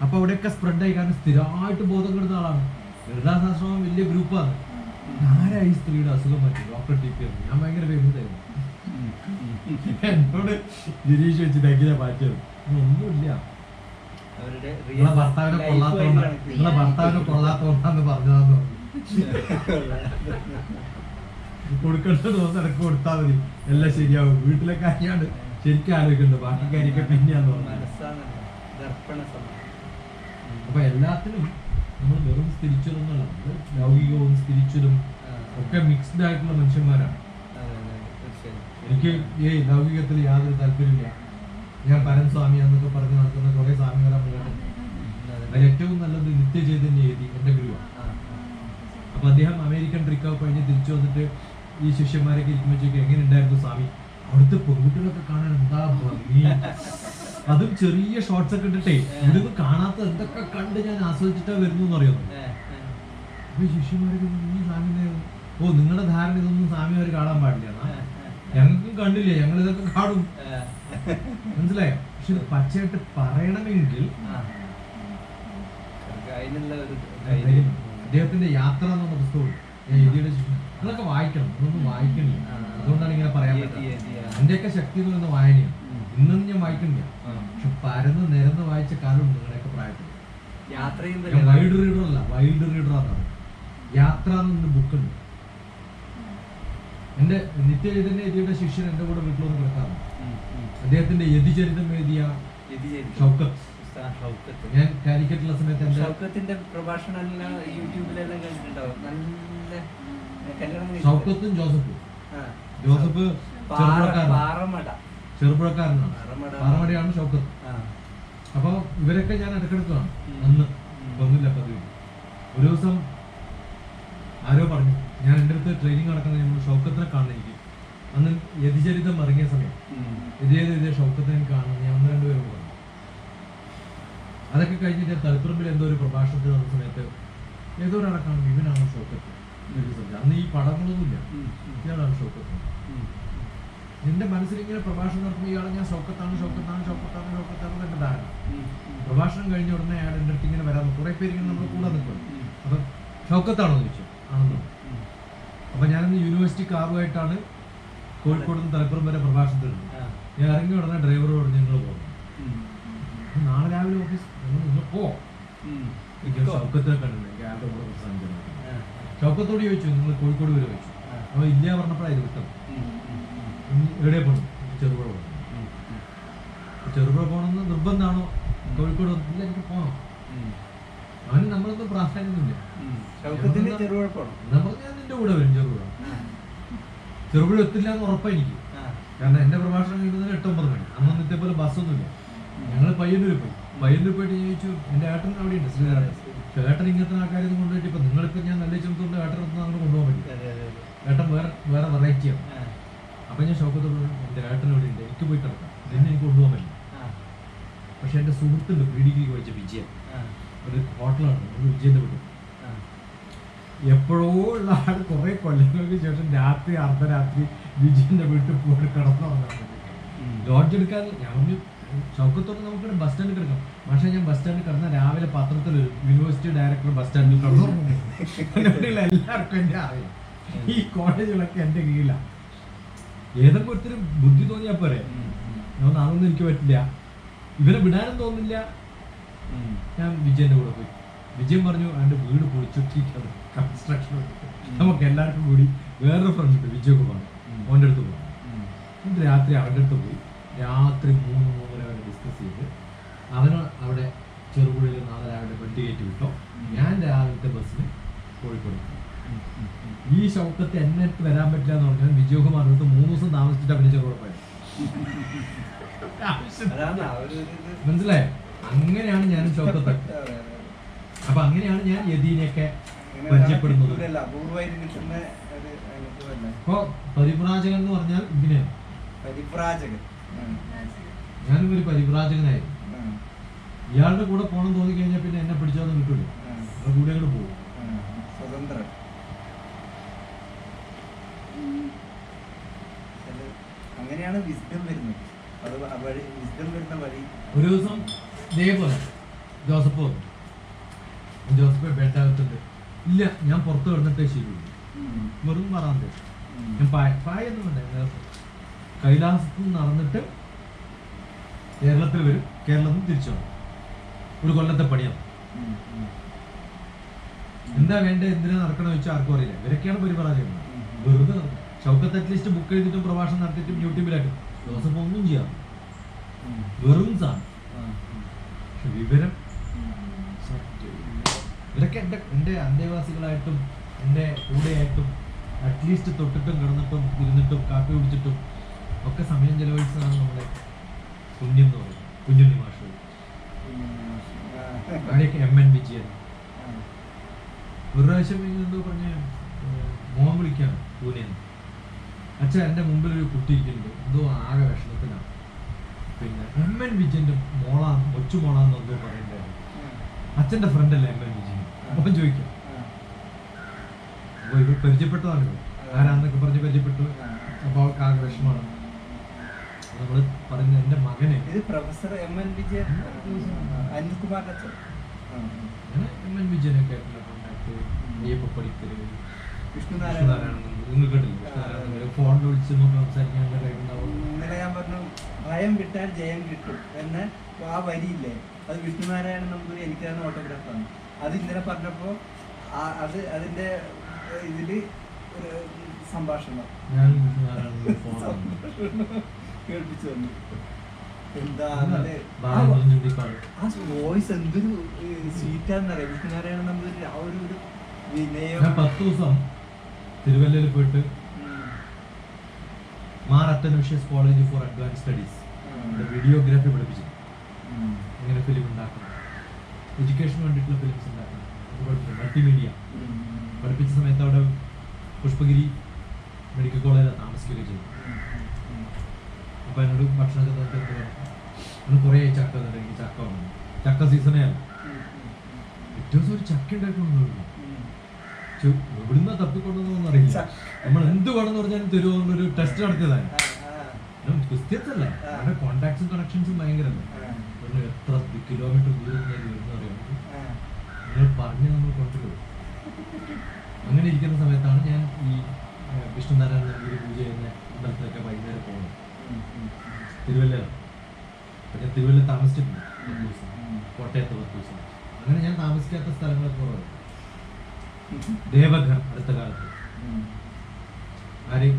അപ്പൊ അവിടെയൊക്കെ സ്പ്രെഡ് ആയി. കാരണം സ്ഥിരമായിട്ട് ബോധം കെടുന്ന ആളാണ്. ലളിതാസഹസ്രനാമം വലിയ ഗ്രൂപ്പാണ്. ആരാ ഈ സ്ത്രീയുടെ അസുഖം പറ്റി? ഡോക്ടർ TP ആണ്. ഞാൻ ഭയങ്കര ഫേമസ് ആയിരുന്നു. എന്നോട് ഗിരീഷ് വെച്ചിട്ട് എങ്ങനെ മാറ്റിയത്? ഒന്നുമില്ല, നിങ്ങളെ ഭർത്താവിനെ കൊള്ളാത്തോണ്ടാന്ന് പറഞ്ഞതാന്ന് പറഞ്ഞു. കൊടുക്കേണ്ട ദിവസം ഇടയ്ക്ക് കൊടുത്താൽ മതി, എല്ലാം ശരിയാവും. വീട്ടിലെ കാര്യമാണ് ശരിക്കും ആലോചിക്കുന്നത്, ബാക്കി കാര്യമൊക്കെ പിന്നെയാന്ന് തോന്നുന്നത്. മനസ്സാണല്ലോ ദർപ്പണ സമയം. അപ്പൊ എല്ലാത്തിനും നമ്മൾ വെറും സ്പിരിച്വലൊന്നുമല്ല, ലൗകികവും സ്പിരിച്വലും ഒക്കെ മിക്സ്ഡ് ആയിട്ടുള്ള മനുഷ്യന്മാരാണ്. എനിക്ക് ഈ ലൗകികത്തിൽ യാതൊരു താല്പര്യമില്ല. ഞാൻ പരൻ സ്വാമി എന്നൊക്കെ പറഞ്ഞ് നടക്കുന്ന കുറെ സ്വാമികളെ അതിൽ ഏറ്റവും നല്ലത് നിത്യചൈതന്യ എഴുതി എന്റെ ഗുരുവാണ്. അപ്പൊ അദ്ദേഹം അമേരിക്കൻ ട്രിക്കൊക്കെ കഴിഞ്ഞ് തിരിച്ചു വന്നിട്ട് ഈ ശിഷ്യന്മാരൊക്കെ ഇരിക്കുമ്പോഴേക്കും എങ്ങനെ ഉണ്ടായിരുന്നു സ്വാമി, അവിടുത്തെ പെൺകുട്ടികളൊക്കെ കാണാൻ എന്താ ഭംഗി, അതും ചെറിയ ഷോർട്സ് ഒക്കെ ഇട്ടിട്ടേ ഇവിടുന്ന് കാണാത്ത എന്തൊക്കെ കണ്ട് ഞാൻ ആസ്വദിച്ചിട്ടാ വരുന്നു എന്ന് അറിയുന്നു. അപ്പൊ ഈ ശിഷ്യന്മാരൊക്കെ ഈ സ്വാമിനെ, ഓ നിങ്ങളുടെ ധാരണ ഇതൊന്നും സ്വാമി അവർ കാണാൻ പാടില്ല, ഞങ്ങൾക്കും കണ്ടില്ലേ, ഞങ്ങൾ ഇതൊക്കെ കാണും, മനസ്സിലായോ? പക്ഷെ ഇത് പച്ചയായിട്ട് പറയണമെങ്കിൽ അദ്ദേഹത്തിന്റെ യാത്ര എന്നുള്ള പുസ്തകമുണ്ട്, ഞാൻ എഴുതിയുടെ ശിഷ്യൻ, അതൊക്കെ വായിക്കണം. അതൊന്നും വായിക്കണില്ല, അതുകൊണ്ടാണ് ഇങ്ങനെ പറയാൻ പറ്റുന്നത്. എന്റെയൊക്കെ ശക്തി എന്ന് പറയുന്ന വായനയാണ്. ഇന്നൊന്നും ഞാൻ വായിക്കണില്ല, പക്ഷെ പരന്ന് നിരന്ന് വായിച്ച കാലമുണ്ട് നിങ്ങളുടെയൊക്കെ പ്രായത്തിൽ. വൈൽഡ് റീഡർ അല്ല, വൈൽഡ് റീഡർ എന്നാണ്. യാത്ര എന്നൊരു ബുക്കുണ്ട്. എന്റെ നിത്യചൈതന്യ എഴുതിയുടെ ശിഷ്യൻ എന്റെ കൂടെ വീട്ടിലൊന്ന് കിടക്കാറുണ്ട്. അദ്ദേഹത്തിന്റെ യതിചരിതം എഴുതിയ ഷൗക്കത്ത്, ഞാൻ കാലിക്കറ്റുള്ള സമയത്ത് എന്റെ ഷൗക്കത്തിന്റെ പ്രഭാഷണം യൂട്യൂബിലെല്ലാം കണ്ടിട്ടുണ്ടാവും. നല്ല ഷൗക്കത്തും ജോസഫും. ജോസഫ് ചെറുപുഴക്കാരനാണ്, പാറമടയാണ് ഷൗക്കത്ത്. അപ്പൊ ഇവരൊക്കെ ഞാൻ ഇടക്കിടക്കാണ്. അന്ന് ഒന്നുമില്ല പതിവ്. ഒരു ദിവസം ആരോ പറഞ്ഞു, ഞാൻ എൻ്റെ അടുത്ത് ട്രെയിനിങ് നടക്കുന്ന നമ്മൾ ഷൗക്കത്തിനെ കാണുന്നെനിക്ക്. അന്ന് യതിചരിതം ഇറങ്ങിയ സമയം ഇതേ ഷൗക്കത്തിനെ കാണുന്നു. ഞാൻ 1-2 പേരോട് പറഞ്ഞു. അതൊക്കെ കഴിഞ്ഞിട്ട് തളിപ്പറമ്പിൽ എന്തോ ഒരു പ്രഭാഷണത്തിൽ നടന്ന സമയത്ത് ഏതോ ഒരാളെ കാണും, ഇവനാണ് ഷൗക്കത്ത്. അന്ന് ഈ പടങ്ങളൊന്നുമില്ല, ഇയാളാണ് ഷൗക്കത്ത്. നിന്റെ മനസ്സിൽ ഇങ്ങനെ പ്രഭാഷണം നടത്തുമ്പോൾ ഇയാളെ ഞാൻ ഷൗക്കത്താണ് എന്റെ ധാരണ. പ്രഭാഷണം കഴിഞ്ഞ ഉടനെ അയാൾ എൻ്റെ അടുത്ത് ഇങ്ങനെ വരാൻ കുറെ പേര് ഇങ്ങനെ നമ്മൾ കൂടെ നിൽക്കും. അപ്പൊ ഷൗക്കത്താണോ എന്ന് ചോദിച്ചു. ആണെന്നോ. അപ്പൊ ഞാനിന്ന് യൂണിവേഴ്സിറ്റി കാറുമായിട്ടാണ് കോഴിക്കോട് നിന്ന് തലപ്പുറം വരെ പ്രഭാഷണത്തിൽ ഇരുന്നത്. ഞാൻ ഇറങ്ങി ഉടനെ ഡ്രൈവർ പറഞ്ഞു നിങ്ങൾ പോകും, നാളെ രാവിലെ ഓഫീസ് നിങ്ങൾ പോ. ഷൗക്കത്തിനെ കണ്ടിട്ടുണ്ട്, എനിക്ക് ആരുടെ കൂടെ പ്രസംഗിക്കുന്നത്. ഷൗക്കത്തോട് ചോദിച്ചു നിങ്ങൾ കോഴിക്കോട് വരെ ചോദിച്ചു. അപ്പൊ ഇല്ല പറഞ്ഞപ്പോഴാണ് വിട്ടത്. എവിടെ പോകണം? ചെറുപുഴ പോകണം. ചെറുപുഴ പോകണമെന്ന് നിർബന്ധമാണോ? കോഴിക്കോട് ഇല്ല, എനിക്ക് പോകണം. അവന് നമ്മളൊന്നും പ്രാധാന്യമൊന്നുമില്ല. എന്നാ പറഞ്ഞാൽ നിന്റെ കൂടെ വരും ചെറുപുഴ. ചെറുപുഴ എത്തില്ല എന്ന് ഉറപ്പാണ് എനിക്ക്. കാരണം എന്റെ പ്രഭാഷണം കഴിയുന്നത് 8-9 മണി. അന്നത്തെ പോലെ ബസ്സൊന്നുമില്ല. ഞങ്ങൾ പയ്യന്നൂർ പോയിട്ട് ചോദിച്ചു, എന്റെ ഏട്ടൻ അവിടെ ഉണ്ട്, ശ്രീധരൻ. ഏട്ടൻ ഇങ്ങനത്തെ ആൾക്കാരൊന്നും കൊണ്ടുപോയിട്ട് ഇപ്പൊ നിങ്ങളിപ്പോ ഞാൻ നല്ല ചെറുത്തോണ്ട് ഏട്ടനൊന്നും അങ്ങനെ കൊണ്ടുപോകാൻ പറ്റും. ഏട്ടൻ വേറെ വെറൈറ്റിയാണ്. അപ്പൊ ഞാൻ ഷൗക്കത്തോട് എന്റെ ഏട്ടൻ ഇവിടെ ഉണ്ട്, എനിക്ക് പോയി കിടക്കാം, നിന്നെ എനിക്ക് കൊണ്ടുപോകാൻ പറ്റില്ല. പക്ഷെ എന്റെ സുഹൃത്തുണ്ട് പ്രീഡിഗ്രിക്ക് പോയിച്ച വിജയൻ, ഒരു ഹോട്ടലാണ് വിജയന്റെ വീട്ടിൽ. എപ്പോഴോ ഉള്ള ആൾ കുറെ കൊല്ലങ്ങൾക്ക് ശേഷം രാത്രി അർദ്ധരാത്രി വിജയന്റെ വീട്ടിൽ പോയിട്ട് കിടന്നുറങ്ങാൻ ലോഡ്ജ് എടുക്കാൻ. ഞാൻ പറഞ്ഞു ഷൗക്കത്തോട് നമുക്ക് ബസ് സ്റ്റാൻഡിൽ കിടക്കാം. പക്ഷേ ഞാൻ ബസ് സ്റ്റാൻഡിൽ കിടന്ന രാവിലെ പത്രത്തിൽ യൂണിവേഴ്സിറ്റി ഡയറക്ടർ ബസ് സ്റ്റാൻഡിൽ കിടന്നുറങ്ങുന്നു. എല്ലാവർക്കും എന്നെ അറിയാം, ഈ കോളേജുകളൊക്കെ എന്റെ കീഴിലാണ്. ഏതൊക്കെ ഒത്തിരി ബുദ്ധി തോന്നിയാ പോരെ. അതൊന്നും എനിക്ക് പറ്റില്ല, ഇവരെ വിടാനും തോന്നില്ല. ഞാൻ വിജയന്റെ കൂടെ പോയി. വിജയൻ പറഞ്ഞു അവന്റെ വീട് പൊളിച്ചൊട്ടിട്ടത് കൺസ്ട്രക്ഷൻ. നമുക്ക് എല്ലാവർക്കും കൂടി വേറൊരു ഫ്രണ്ട് ഉണ്ട് വിജയകുമാർ, അവൻ്റെ അടുത്ത് പോകാം. എന്നിട്ട് രാത്രി അവൻ്റെ അടുത്ത് പോയി രാത്രി 3-3:30 വരെ ഡിസ്കസ് ചെയ്ത് അവന് അവിടെ ചെറുപുഴയിൽ നാളെ രാവിലെ വണ്ടി കയറ്റി വിട്ടോ. ഞാൻ രാവിലത്തെ ബസ്സിന് കോഴിക്കോട്. ഈ ഷൗക്കത്ത് എന്നെ അടുത്ത് വരാൻ പറ്റില്ല എന്ന് പറഞ്ഞാൽ വിജയകുമാർ അടുത്ത് 3 ദിവസം താമസിച്ചിട്ട് അവന് ചെറുപുഴ പോയത്. മനസ്സിലായോ? അങ്ങനെയാണ് ഞാനും ഷൗക്കത്തൊക്കെ. അപ്പൊ അങ്ങനെയാണ് ഞാൻ യതീനെയൊക്കെ പരിചയപ്പെടുന്നത്. അപ്പൊ പരിവ്രാജകൻ എന്ന് പറഞ്ഞാൽ ഇങ്ങനെയാണ്. ഞാനും ഒരു പരിവ്രാജകനായിരുന്നു. ഇയാളുടെ കൂടെ പോകണം തോന്നി കഴിഞ്ഞാൽ പിന്നെ എന്നെ പിടിച്ചോന്ന് കിട്ടൂല, കൂടെ അങ്ങോട്ട് പോകും. സ്വതന്ത്രം. അങ്ങനെയാണ് വിസ്ഡം വരുന്നത്. വിസ്ഡം വരുന്ന വഴി. ഒരു ദിവസം ഇതേപോലെ ജോസഫ് വന്നു. ജോസഫ് ബെഡാകത്തുണ്ട്. ഇല്ല, ഞാൻ പുറത്ത് കിടന്നിട്ടേ ശരിയുള്ളൂ, വെറും പറയാൻ. ഞാൻ പായൊന്നും വേണ്ട. കൈലാസത്തിൽ നിന്ന് നടന്നിട്ട് കേരളത്തിൽ വരും, കേരളത്തിൽ നിന്ന് തിരിച്ചു വന്നു. ഒരു കൊല്ലത്തെ പണിയാണ്. എന്താ വേണ്ടത്, എന്തിനാ നടക്കണം വെച്ചാൽ ആർക്കും അറിയില്ല. ഇവരൊക്കെയാണ് പരിപാടി വെറുതെ നടക്കും. ഷൗക്കത്ത് അറ്റ്ലീസ്റ്റ് ബുക്ക് എഴുതിയിട്ടും പ്രഭാഷണം നടത്തിയിട്ടും യൂട്യൂബിലായിട്ടും. ജോസഫ് ഒന്നും ചെയ്യാം, വെറും സാധനം. പക്ഷെ വിവരം ഇവരൊക്കെ എൻ്റെ അന്തേവാസികളായിട്ടും എൻ്റെ കൂടെയായിട്ടും അറ്റ്ലീസ്റ്റ് തൊട്ടിട്ടും കിടന്നിട്ടും ഇരുന്നിട്ടും കാപ്പി കുടിച്ചിട്ടും ഒക്കെ സമയം ചെലവഴിച്ചതാണ് നമ്മുടെ പുണ്യം എന്ന് പറയുന്നത്. കുഞ്ഞുണ്ണി മാഷ്, അവിടെയൊക്കെ MN വിജയൻ. ഒരു പ്രാവശ്യം എന്തോ പറഞ്ഞ മോൻ വിളിക്കാണ് പൂനെന്ന്, അച്ഛാ എൻ്റെ മുമ്പിൽ ഒരു കുട്ടി ഇരിക്കുന്നുണ്ട്, എന്തോ ആകെ വിഷമത്തിലാണ്, പിന്നെ MN വിജയൻ്റെ കൊച്ചു മോളാന്ന് എന്തോ പറയണ്ടായിരുന്നു. അച്ഛൻ്റെ ഫ്രണ്ടല്ലേ MN വിജയൻ. അപ്പം ചോദിക്കാം, അപ്പോൾ ഇവർ പരിചയപ്പെട്ടതാണല്ലോ, ആരാന്നൊക്കെ പറഞ്ഞ് പരിചയപ്പെട്ടു. അപ്പോൾ അവൾക്ക് ആകെ വിഷമമാണ്. നമ്മൾ പറയുന്നത് എൻ്റെ മകനെ ഇത് പ്രൊഫസർ MN വിജയൻ, അനിൽകുമാറിന്റെ അച്ഛൻ. MN വിജയനൊക്കെ ആയിട്ടുള്ള കോണ്ടാക്ട്, അയ്യപ്പ പഠിക്കല്, വിഷ്ണുനാരായണൻ. നിങ്ങൾ കേട്ടില്ല, ഫോണിൽ വിളിച്ച് നമുക്ക് സംസാരിക്കാൻ കഴിയുന്നുണ്ടാവും. ഇന്നലെ ഞാൻ പറഞ്ഞു ഭയം വിട്ടാൽ ജയം കിട്ടും എന്ന്. ആ വരിയില്ലേ, അത് വിഷ്ണുനാരായണൻ നമ്പൂരി എനിക്കാണ് ഓട്ടോഗ്രാഫാണ്. അത് ഇന്നലെ പറഞ്ഞപ്പോൾ അത് അതിൻ്റെ ഇതില് ഒരു സംഭാഷണം ഞാൻ കേൾപ്പിച്ചു തന്നു. എന്താ ചിന്തിക്കാറ്. ആ വോയിസ് എന്തൊരു സ്വീറ്റാന്നറിയാം വിഷ്ണുനാരായണൻ നമ്പൂരി. ആ ഒരു വിനയം. ഞാൻ 10 ദിവസം തിരുവല്ലയിൽ പോയിട്ട് Mar Athanasius college for advance studies videography പഠിപ്പിച്ചു. എങ്ങനെ ഫിലിം ഉണ്ടാക്കണം, എഡ്യൂക്കേഷന് വേണ്ടിയിട്ടുള്ള ഫിലിംസ് ഉണ്ടാക്കണം, മൾട്ടിമീഡിയ പഠിപ്പിച്ച സമയത്ത് അവിടെ പുഷ്പഗിരി മെഡിക്കൽ കോളേജിലാണ് താമസിക്കുകയൊക്കെ ചെയ്തു. അപ്പോൾ എന്നോട് ഭക്ഷണമൊക്കെ പറഞ്ഞു, കുറേ ചക്ക തന്നിട്ട് ചക്ക വന്നു. ചക്ക സീസണേയാണ്. ഏറ്റവും ദിവസം ഒരു ചക്ക ഉണ്ടാക്കണമെന്ന് എവിടുന്ന തപ്പിക്കൊണ്ടെന്നൊന്നും അറിയില്ല. നമ്മൾ എന്ത് വേണമെന്ന് പറഞ്ഞാലും തരുമോന്നൊരു ടെസ്റ്റ് നടത്തിയതാണ്. ക്രിസ്ത്യൻസ് അല്ലേ, അവിടെ കോണ്ടാക്ട്സും കണക്ഷൻസും ഭയങ്കരല്ലേ. എത്ര കിലോമീറ്റർ ദൂരത്തിൽ വരുന്ന അറിയാമെങ്കിൽ നിങ്ങൾ പറഞ്ഞ് നമ്മൾ കൊണ്ടുവരും. അങ്ങനെ ഇരിക്കുന്ന സമയത്താണ് ഞാൻ ഈ വിഷ്ണുനാരായണൻ നമ്പൂരി പൂജ ചെയ്യുന്ന ഇടത്തൊക്കെ വൈകുന്നേരം പോകുന്നത്. തിരുവല്ലയിലാണ്. അപ്പം ഞാൻ തിരുവല്ല താമസിച്ചിട്ടുണ്ട് 10 ദിവസം, കോട്ടയത്ത് 10 ദിവസം. അങ്ങനെ ഞാൻ താമസിക്കാത്ത സ്ഥലങ്ങളൊക്കെ കുറവാണ്. ദേവഘർ അടുത്ത കാലത്ത് ആര്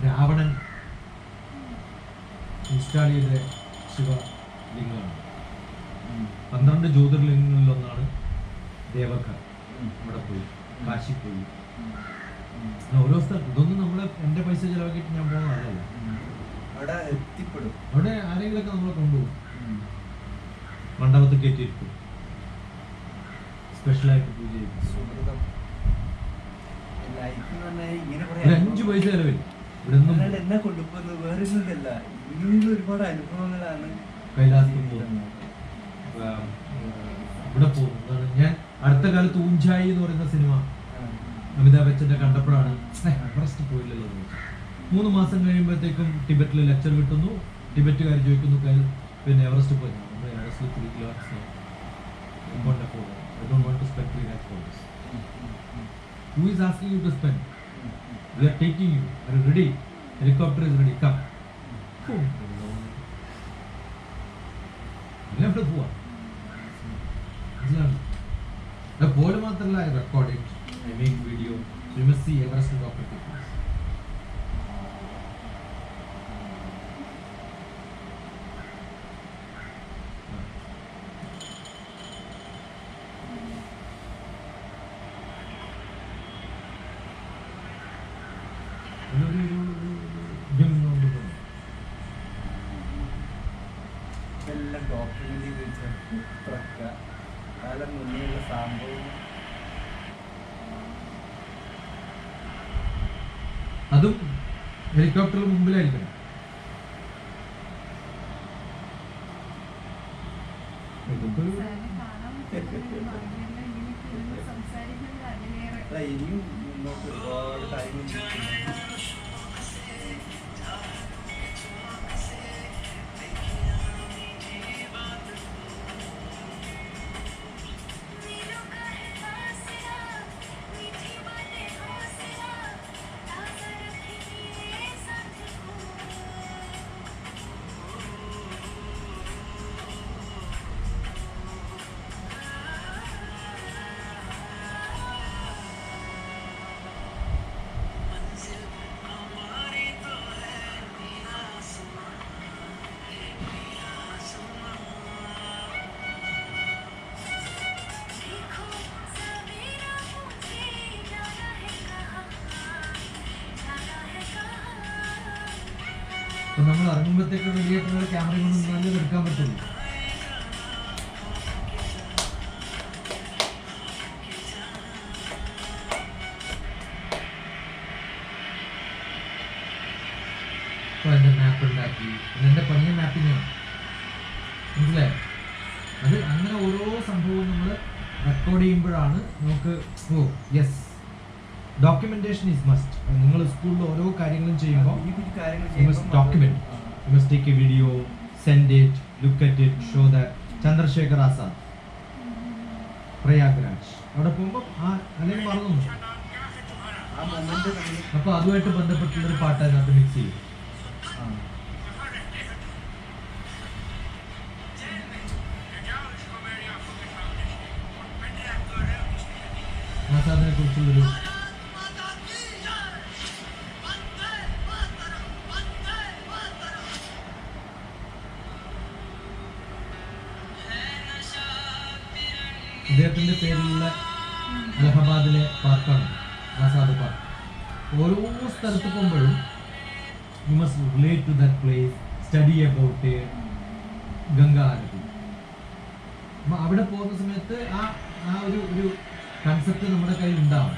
രാവണൻ ഇൻസ്റ്റാൾ ചെയ്ത ശിവലിംഗമാണ്. 12 ജ്യോതിർലിംഗങ്ങളിലൊന്നാണ് ദേവഘർ. അവിടെ പോയി, കാശി പോയി, ഓരോ സ്ഥലത്ത്. ഇതൊന്നും നമ്മളെ എൻ്റെ പൈസ ചിലവാക്കിയിട്ട് ഞാൻ പോകുന്നതല്ല. അവിടെ എത്തിപ്പെടും. അവിടെ ആരെങ്കിലൊക്കെ നമ്മളെ കൊണ്ടുപോകും, മണ്ഡപത്തിൽ കയറ്റിയിരിക്കും, സ്പെഷ്യലായിട്ട് പൂജ ചെയ്യും. സുഹൃതം ലൈഫ് എന്ന് പറഞ്ഞാൽ ഇങ്ങനെ ഒരു 5 പൈസ ചിലവില്ല. ഇവിടെ നിന്നും എന്നെ കൊണ്ടുപോകുന്നത് വേറെ ഒന്നുമല്ല, ഇങ്ങനെയുള്ള ഒരുപാട് അനുഭവങ്ങളാണ്. കൈലാസത്തിൽ പോകുന്നു, ഇവിടെ പോകുന്നു. ഞാൻ അടുത്ത കാലത്ത് ഊഞ്ചായി എന്ന് പറയുന്ന സിനിമ അമിതാഭ് ബച്ചന്റെ കണ്ടപ്പോഴാണ് എവറസ്റ്റ് പോയില്ലല്ലോ. 3 മാസം കഴിയുമ്പോഴത്തേക്കും ടിബറ്റിൽ ലെക്ചർ കിട്ടുന്നു. ടിബറ്റുകാർ ചോദിക്കുന്നു, പിന്നെ എവറസ്റ്റ് പോയി. നമ്മൾ എവറസ്റ്റിൽ 3 kilometres I don't want to spend 3 lakhs for this. Who is asking you to spend? We are taking you. Are you ready? Helicopter is ready. Come. ഇവിടെ പോവാ. പോലെ മാത്രമല്ല, I record it, I make video. So you must see Everest property. ഇതെല്ലാം document ചെയ്ത് വെച്ച കാലം മുന്നേയുള്ള സംഭവം. അതും ഹെലികോപ്റ്ററിന് മുമ്പിലായിരിക്കണം. ഇനിയും മുന്നോട്ട് ഒരുപാട് ടൈം. അപ്പൊ നമ്മൾ ഇറങ്ങുമ്പോഴത്തേക്ക് റെഡിയായിട്ടുള്ള ക്യാമറ കൊണ്ട് നല്ലത് എടുക്കാൻ പറ്റുള്ളൂ. അപ്പൊ എന്റെ മാപ്പ് ഉണ്ടാക്കി, എന്റെ പണിയ മാപ്പിങ്ങാണ്, മനസ്സിലായോ? അത് അങ്ങനെ ഓരോ സംഭവവും നമ്മൾ റെക്കോർഡ് ചെയ്യുമ്പോഴാണ് നമുക്ക് oh yes documentation is must. നിങ്ങൾ സ്കൂളിൽ ഓരോ കാര്യങ്ങളും ചെയ്യുമ്പോൾ you must document. You must take a video, send it, look at it, show that. Chandrasekhar Azad Prayagraj അവിടെ പോകുമ്പോൾ അല്ലെങ്കിൽ മറന്നു. അപ്പൊ അതുമായിട്ട് ബന്ധപ്പെട്ടുള്ളൊരു പാട്ട് അതിനകത്ത് മിക്സ് ചെയ്യും. ആസാദിനെ കുറിച്ചുള്ളൊരു അദ്ദേഹത്തിന്റെ പേരിലുള്ള അലഹബാദിലെ പാർക്കാണ് ആസാദ് പാർക്ക്. ഓരോ സ്ഥലത്ത് പോകുമ്പോഴും you must relate to that place, study about Ganga aarti. അപ്പൊ അവിടെ പോകുന്ന സമയത്ത് ആ ഒരു കൺസെപ്റ്റ് നമ്മുടെ കയ്യിൽ ഉണ്ടാവും.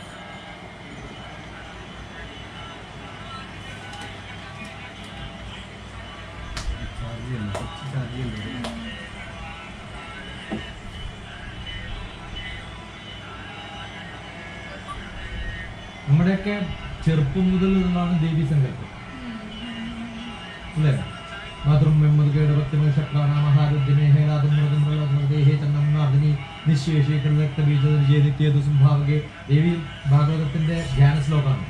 നമ്മുടെയൊക്കെ ചെറുപ്പം മുതലുള്ളതാണ് ദേവീ സങ്കല്പം അല്ലേ? മാത്രം ദേവി ഭാഗവതത്തിന്റെ ധ്യാന ശ്ലോകമാണ്.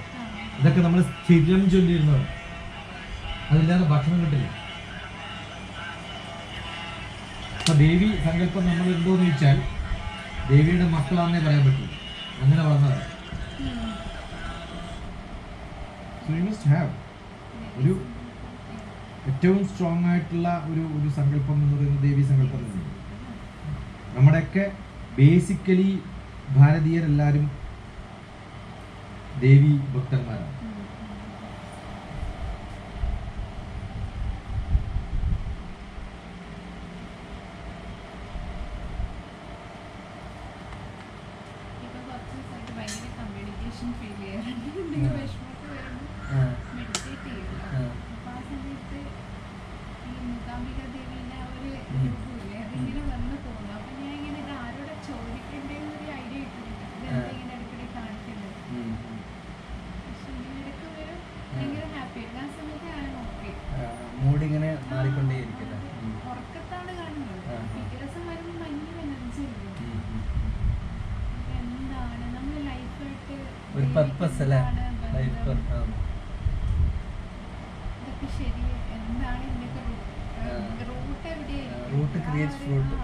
ഇതൊക്കെ നമ്മൾ സ്ഥിരം ചൊല്ലിയിരുന്നതാണ്. അതില്ലാതെ ഭക്ഷണം കിട്ടില്ല. അപ്പൊ ദേവി സങ്കല്പം നമ്മൾ എന്തോന്ന് ചോദിച്ചാൽ ദേവിയുടെ മക്കളാണെന്നേ പറയാൻ പറ്റൂ. അങ്ങനെ വളർന്നതാണ്. So you must have ഒരു ഏറ്റവും സ്ട്രോങ് ആയിട്ടുള്ള ഒരു സങ്കല്പം എന്ന് പറയുന്നത് ദേവി സങ്കല്പം തന്നെയാണ്. നമ്മുടെയൊക്കെ ബേസിക്കലി ഭാരതീയരെല്ലാവരും ദേവി ഭക്തന്മാരാണ്. മൂഡിങ്ങനെ മാറിക്കൊണ്ടേയിരിക്കില്ല. ഒരു പർപ്പസ് അല്ലേ life. Root creates fruit.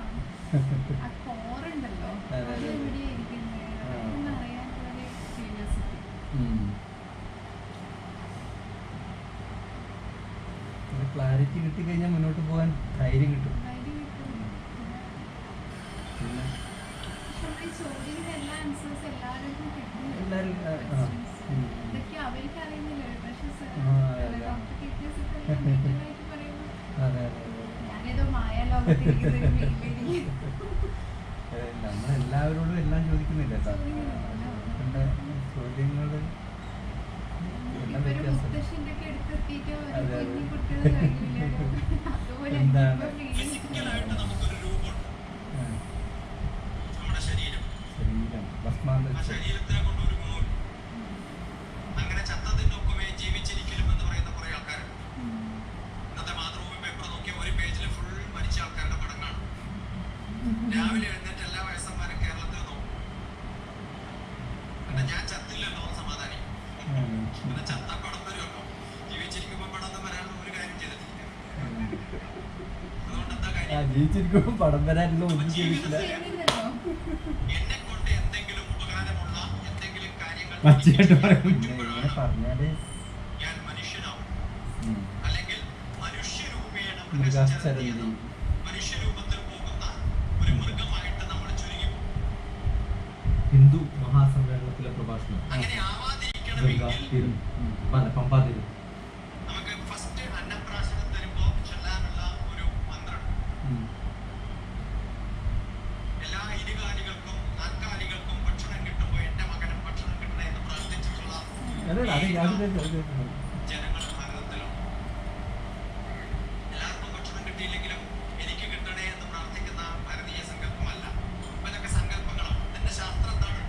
Clarity കിട്ടിക്കഴിഞ്ഞാൽ മുന്നോട്ട് പോകാൻ ധൈര്യം കിട്ടും. പിന്നെ എല്ലാവരും അതെ നമ്മളെല്ലാവരോടും എല്ലാം ചോദിക്കുന്നില്ല കേട്ടോ. അവരുടെ ചോദ്യങ്ങൾ എന്താണ് ശരീരം ഭസ്മാന്തരിച്ച് അങ്ങനെ ചത്തതിനൊപ്പമേ ജീവിച്ചിരിക്കലും എന്ന് പറയുന്ന കുറെ ആൾക്കാരുണ്ട്. ഇന്നത്തെ മാതൃഭൂമി പേപ്പർ നോക്കിയ ഒരു പേജിൽ ഫുൾ മരിച്ച ആൾക്കാരുടെ പടങ്ങളാണ്. രാവിലെ എഴുന്നേറ്റ് എല്ലാ വയസ്സന്മാരും കേരളത്തിൽ നോക്കും. പിന്നെ ഞാൻ ചത്തില്ലല്ലോ സമാധാനം. പിന്നെ ചത്ത പടം വരുമല്ലോ. ജീവിച്ചിരിക്കുമ്പോൾ പടം വരാനുള്ള ഒരു കാര്യം ചെയ്തിട്ടില്ല. അതുകൊണ്ട് എന്താ കാര്യം? ജീവിച്ചിരിക്കുമ്പോൾ പടം വരാനുള്ള ഒന്നും ചെയ്തിട്ടില്ല. എന്നെ കൊണ്ട് എന്തെങ്കിലും ഉപകാരമുള്ള എന്തെങ്കിലും കാര്യങ്ങൾ പറഞ്ഞാല് ഞാൻ മനുഷ്യനാവും. അല്ലെങ്കിൽ മനുഷ്യരൂപേണ മനുഷ്യരൂപത്തിൽ പോകുന്ന ഒരു മൃഗമായിട്ട് നമ്മൾ ചുരുങ്ങി പോകും. ഹിന്ദു മഹാസമ്മേളനത്തിലെ പ്രഭാഷണം അങ്ങനെ ആവാതിരിക്കണമെങ്കിൽ നമുക്ക് ഫസ്റ്റ് അന്നപ്രാശന അതെ അത് ജനങ്ങൾ ഭാരതത്തിലുണ്ട്. എല്ലാവർക്കും ഭക്ഷണം കിട്ടിയില്ലെങ്കിലും എനിക്ക് കിട്ടണേ എന്ന് പ്രാർത്ഥിക്കുന്ന ഭാരതീയ സങ്കല്പമല്ല. ഇതൊക്കെ സങ്കല്പങ്ങളാണ്. ഇതിന്റെ ശാസ്ത്രം എന്താണ്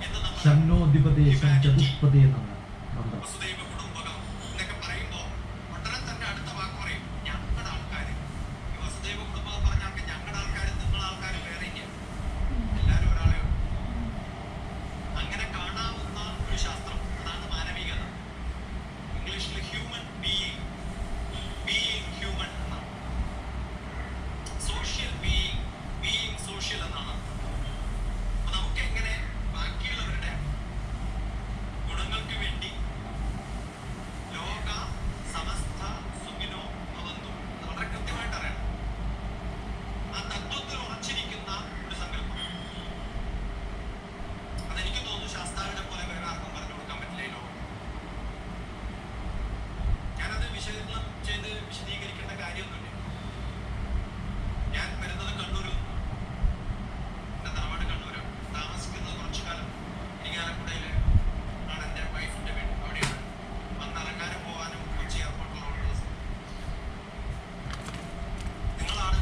എന്ന് നമ്മൾ ഷണ്ണോധിപദേശം ചതുഷ്പതി എന്നാണ് മന്ത്രം. വസുദൈവ കുടുംബകം എന്നൊക്കെ പറയുമ്പോൾ ഉടനെ തന്നെ അടുത്ത വാക്ക് പറയും ഞങ്ങളുടെ ആൾക്കാർ. ഈ വസുദൈവ കുടുംബകം പറഞ്ഞാൽ ഞങ്ങളുടെ ആൾക്കാർ നിങ്ങളുടെ ആൾക്കാർ വേറെ ഇല്ല, എല്ലാവരും ഒരാളെ ഉള്ളൂ. അങ്ങനെ കാണാവുന്ന ഒരു ശാസ്ത്രം, അതാണ് മാനവികത. ഇംഗ്ലീഷിൽ ഹ്യൂമൻ ബീയിങ് ഹ്യൂമൻ എന്നാണ്. സോഷ്യൽ ബീയിങ് സോഷ്യൽ എന്നാണ്. അപ്പൊ നമുക്ക് എങ്ങനെ ബാക്കിയുള്ളവരുടെ ഗുണങ്ങൾക്ക് വേണ്ടി ലോക സമസ്ത സുഖിനോ ഭവന്തു എന്ന് വളരെ കൃത്യമായിട്ട് അറിയണം. ആ തത്വത്തിൽ ഉറച്ചിരിക്കുന്ന ഒരു സങ്കല്പം. അതെനിക്ക് തോന്നുന്നു ശാസ്താവിനെ പോലെ വേറെ ആർക്കും പറഞ്ഞു കൊടുക്കാൻ പറ്റില്ല ഈ ലോകം. ഞാനത് വിശകലനം ചെയ്ത് വിശദീകരിക്കേണ്ട കാര്യമൊന്നുമില്ല. ഞാൻ വരുന്നത് കണ്ണൂരിൽ നിന്നാണ്. എൻ്റെ തറവാട് കണ്ണൂരാണ്. താമസിക്കുന്നത് കുറച്ചു കാലം ഇരിങ്ങാലക്കുടയിൽ ആണ്. എൻ്റെ വൈഫിൻ്റെ വീട് അവിടെയാണ്. വന്നിറങ്ങാനും പോകാനും കൊച്ചി എയർപോർട്ടിലുള്ള നിങ്ങളാണ്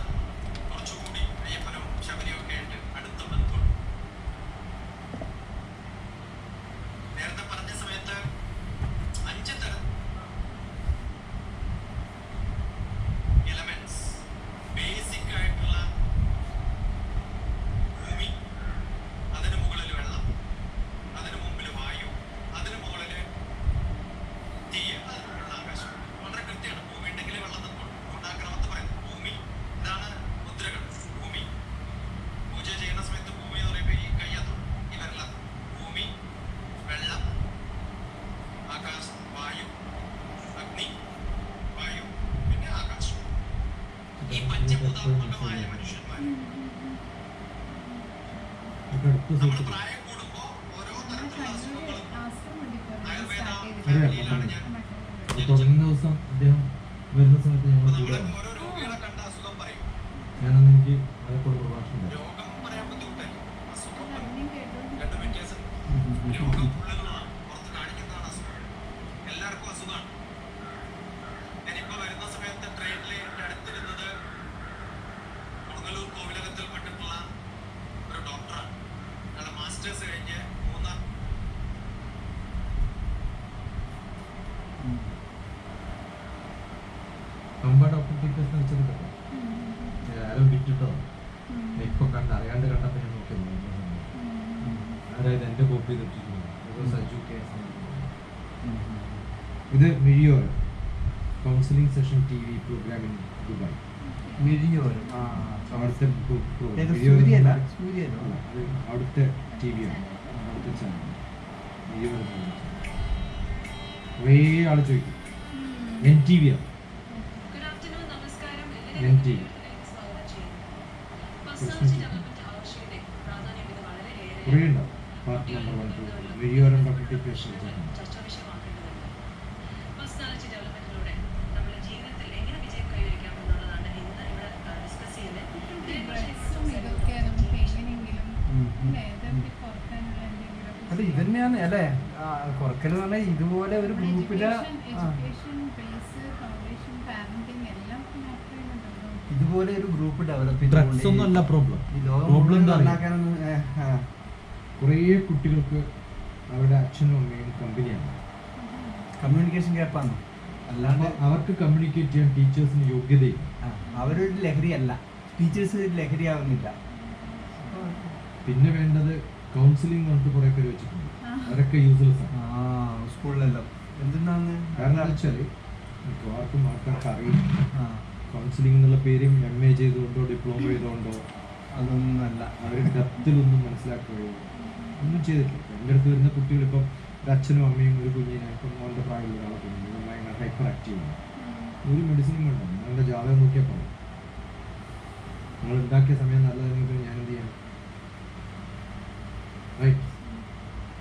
കുറച്ചുകൂടി അയ്യപ്പനും ശബരിയും ഒക്കെ ആയിട്ട് അടുത്ത ബന്ധമുണ്ട്. നേരത്തെ പറഞ്ഞ സമയത്ത് 5 തരം എലമെന്റ്സ്, ബേസിക് ആയിട്ടുള്ള ഭൂമി, അതിന് മുകളിൽ വെള്ളം, അതിന് മുമ്പിൽ വായു, അതിന് മുകളിൽ തീ, അതിന് മുകളിൽ ആകാശം. വളരെ കൃത്യമാണ്. ഭൂമി ഉണ്ടെങ്കിൽ വെള്ളം നിൽക്കുള്ളൂ. അതുകൊണ്ടാക്രമത്ത് പറയുന്നത് ഭൂമി. ഇതാണ് മുദ്രകൾ. ഭൂമി പൂജ ചെയ്യുന്ന സമയത്ത് ഭൂമി എന്ന് പറയുമ്പോൾ ഈ കയ്യത്തും ഈ വരലത്തും. ഭൂമി, വെള്ളം, ആകാശം, വായു, അഗ്നി, വായു, പിന്നെ ആകാശം. ഈ പഞ്ചഭൂതാത്മകമായ മനുഷ്യന്മാർ ഇതൊക്കെ അടുത്ത നമ്മൾ സുഹൃത്തുക്കൾ. പ്രായം കൂടുമ്പോൾ ഓരോ തരത്തിലുള്ള അസുഖങ്ങളും ആയുർവേദ അറിയാം. ഫാമിലിയിലാണ് ഞാൻ അത് തുടങ്ങുന്ന ദിവസം അദ്ദേഹം വരുന്ന സമയത്ത് ഞങ്ങൾ അപ്പൊ നമ്മള് കൂടെ ഓരോ രോഗികളെ കണ്ട അസുഖം പറയും. ഞാനന്ന് എനിക്ക് ആലക്കോട് പ്രഭാഷണം ഉണ്ടായി. രോഗം പറയാൻ ബുദ്ധിമുട്ടല്ല, അസുഖം പറയും. രണ്ടും വ്യത്യാസം. രോഗം ഉള്ളിലുള്ളതാണ്, പുറത്ത് കാണിക്കുന്നതാണ് അസുഖം. എല്ലാവർക്കും അസുഖമാണ്. ഞാനിപ്പോ വരുന്ന സമയത്ത് ട്രെയിനിൽ എൻ്റെ അടുത്തിരുന്നത് കൊടുങ്ങല്ലൂർ കോവിലകത്തിൽ പെട്ടിട്ടുള്ള ഒരു ഡോക്ടറാണ്. അയാളുടെ മാസ്റ്റേഴ്സ് കഴിഞ്ഞ് 3 കമ്പ ഡോക്ടർ ടീച്ചേഴ്സ് വെച്ചത് കേട്ടോ. ആരോ വിറ്റിട്ടോ ഇപ്പൊ അറിയാണ്ട് കണ്ടപ്പോ ഞാൻ നോക്കിയത്. അതായത് എന്റെ കോപ്പി ചെയ്തിട്ടിരിക്കുന്നു. സജു കേസ്. ഇത് Mizhiyoram counselling session TV programme in Dubai. Mizhiyoram. അവിടുത്തെ സൂര്യല്ല സൂര്യല്ല അത് അവിടുത്തെ TV ആണ്, അവിടുത്തെ ചാനൽ. മിഴിയോരം കുറേ ആള് ചോദിക്കും NTV ആണ്. NTV കുറേ ഉണ്ടാവും. Part number 1 Mizhiyoram doctor T P S. Personality ഡെവലപ്മെന്റിലൂടെ നമ്മുടെ ജീവിതത്തിൽ എങ്ങനെ വിജയം കൈവരിക്കാമെന്നുള്ളതാണ് ഇന്ന് ഇവിടെ ഡിസ്കസ് ചെയ്യുന്നത്. ഇതൊക്കെ നമുക്ക് എങ്ങനെയെങ്കിലും അല്ലേ ഇതൊക്കെ കുറക്കാനുള്ള എന്തെങ്കിലും അല്ല ഇത് തന്നെയാണ് അല്ലേ കുറക്കൽ എന്ന് പറഞ്ഞാൽ ഇതുപോലെ ഒരു ഗ്രൂപ്പിലെ എഡ്യൂക്കേഷൻ ബേസ് ഫൗണ്ടേഷൻ പാരന്റിങ് എല്ലാം ഓഫർ ചെയ്യുന്നുണ്ടല്ലോ. ഇതുപോലെ ഒരു ഗ്രൂപ്പ് ഡെവലപ്പ് ഡ്രഗ്സ് ഒന്നും അല്ല പ്രോബ്ലം. ഈ ലോകം പ്രോബ്ലം എന്താ അറിയോ? ഉണ്ടാക്കാനൊന്നും കുറേ കുട്ടികൾക്ക് അവരുടെ അച്ഛനും അമ്മയും കമ്പനിയാണ്. കമ്മ്യൂണിക്കേഷൻ ഗ്യാപ്പാണ്. അല്ലാണ്ട് അവർക്ക് കമ്മ്യൂണിക്കേറ്റ് ചെയ്യാൻ ടീച്ചേഴ്സിന് യോഗ്യതയില്ല. അവരൊരു ലഹരിയല്ല, ടീച്ചേഴ്സ് ലഹരിയാവുന്നില്ല. പിന്നെ വേണ്ടത് കൗൺസിലിംഗ് പറഞ്ഞിട്ട് കുറെ പേര് വെച്ചിട്ടുണ്ട്. അവരൊക്കെ യൂസ്ലെസ് ആണ്. സ്കൂളിലെല്ലാം എന്തിനാന്ന് കാരണം എന്താ വെച്ചാൽ മിക്കവാർക്കും ആൾക്കാർക്ക് അറിയില്ല. കൗൺസിലിംഗ് എന്നുള്ള പേരും MA ചെയ്തുകൊണ്ടോ ഡിപ്ലോമ ചെയ്തുകൊണ്ടോ അതൊന്നല്ല. അവരുടെ ഡെപ്തിലൊന്നും മനസ്സിലാക്കുകയോ ഒന്നും ചെയ്തിട്ടില്ല. എൻ്റെ അടുത്ത് വരുന്ന കുട്ടികൾ ഇപ്പം ഒരു അച്ഛനും അമ്മയും ഒരു കുഞ്ഞിനെ ഇപ്പം മോൻ്റെ പ്രായമുള്ള ഒരാളെ കുഞ്ഞിന് ഭയങ്കര ഹൈപ്പർ ആക്റ്റീവാണ്. ഒരു മെഡിസിനും വേണ്ട, നിങ്ങളുടെ ജാതകം നോക്കിയാൽ പറയും. നിങ്ങൾ ഉണ്ടാക്കിയ സമയം നല്ലതെങ്കിൽ ഞാൻ എന്ത് ചെയ്യണം? റൈറ്റ്.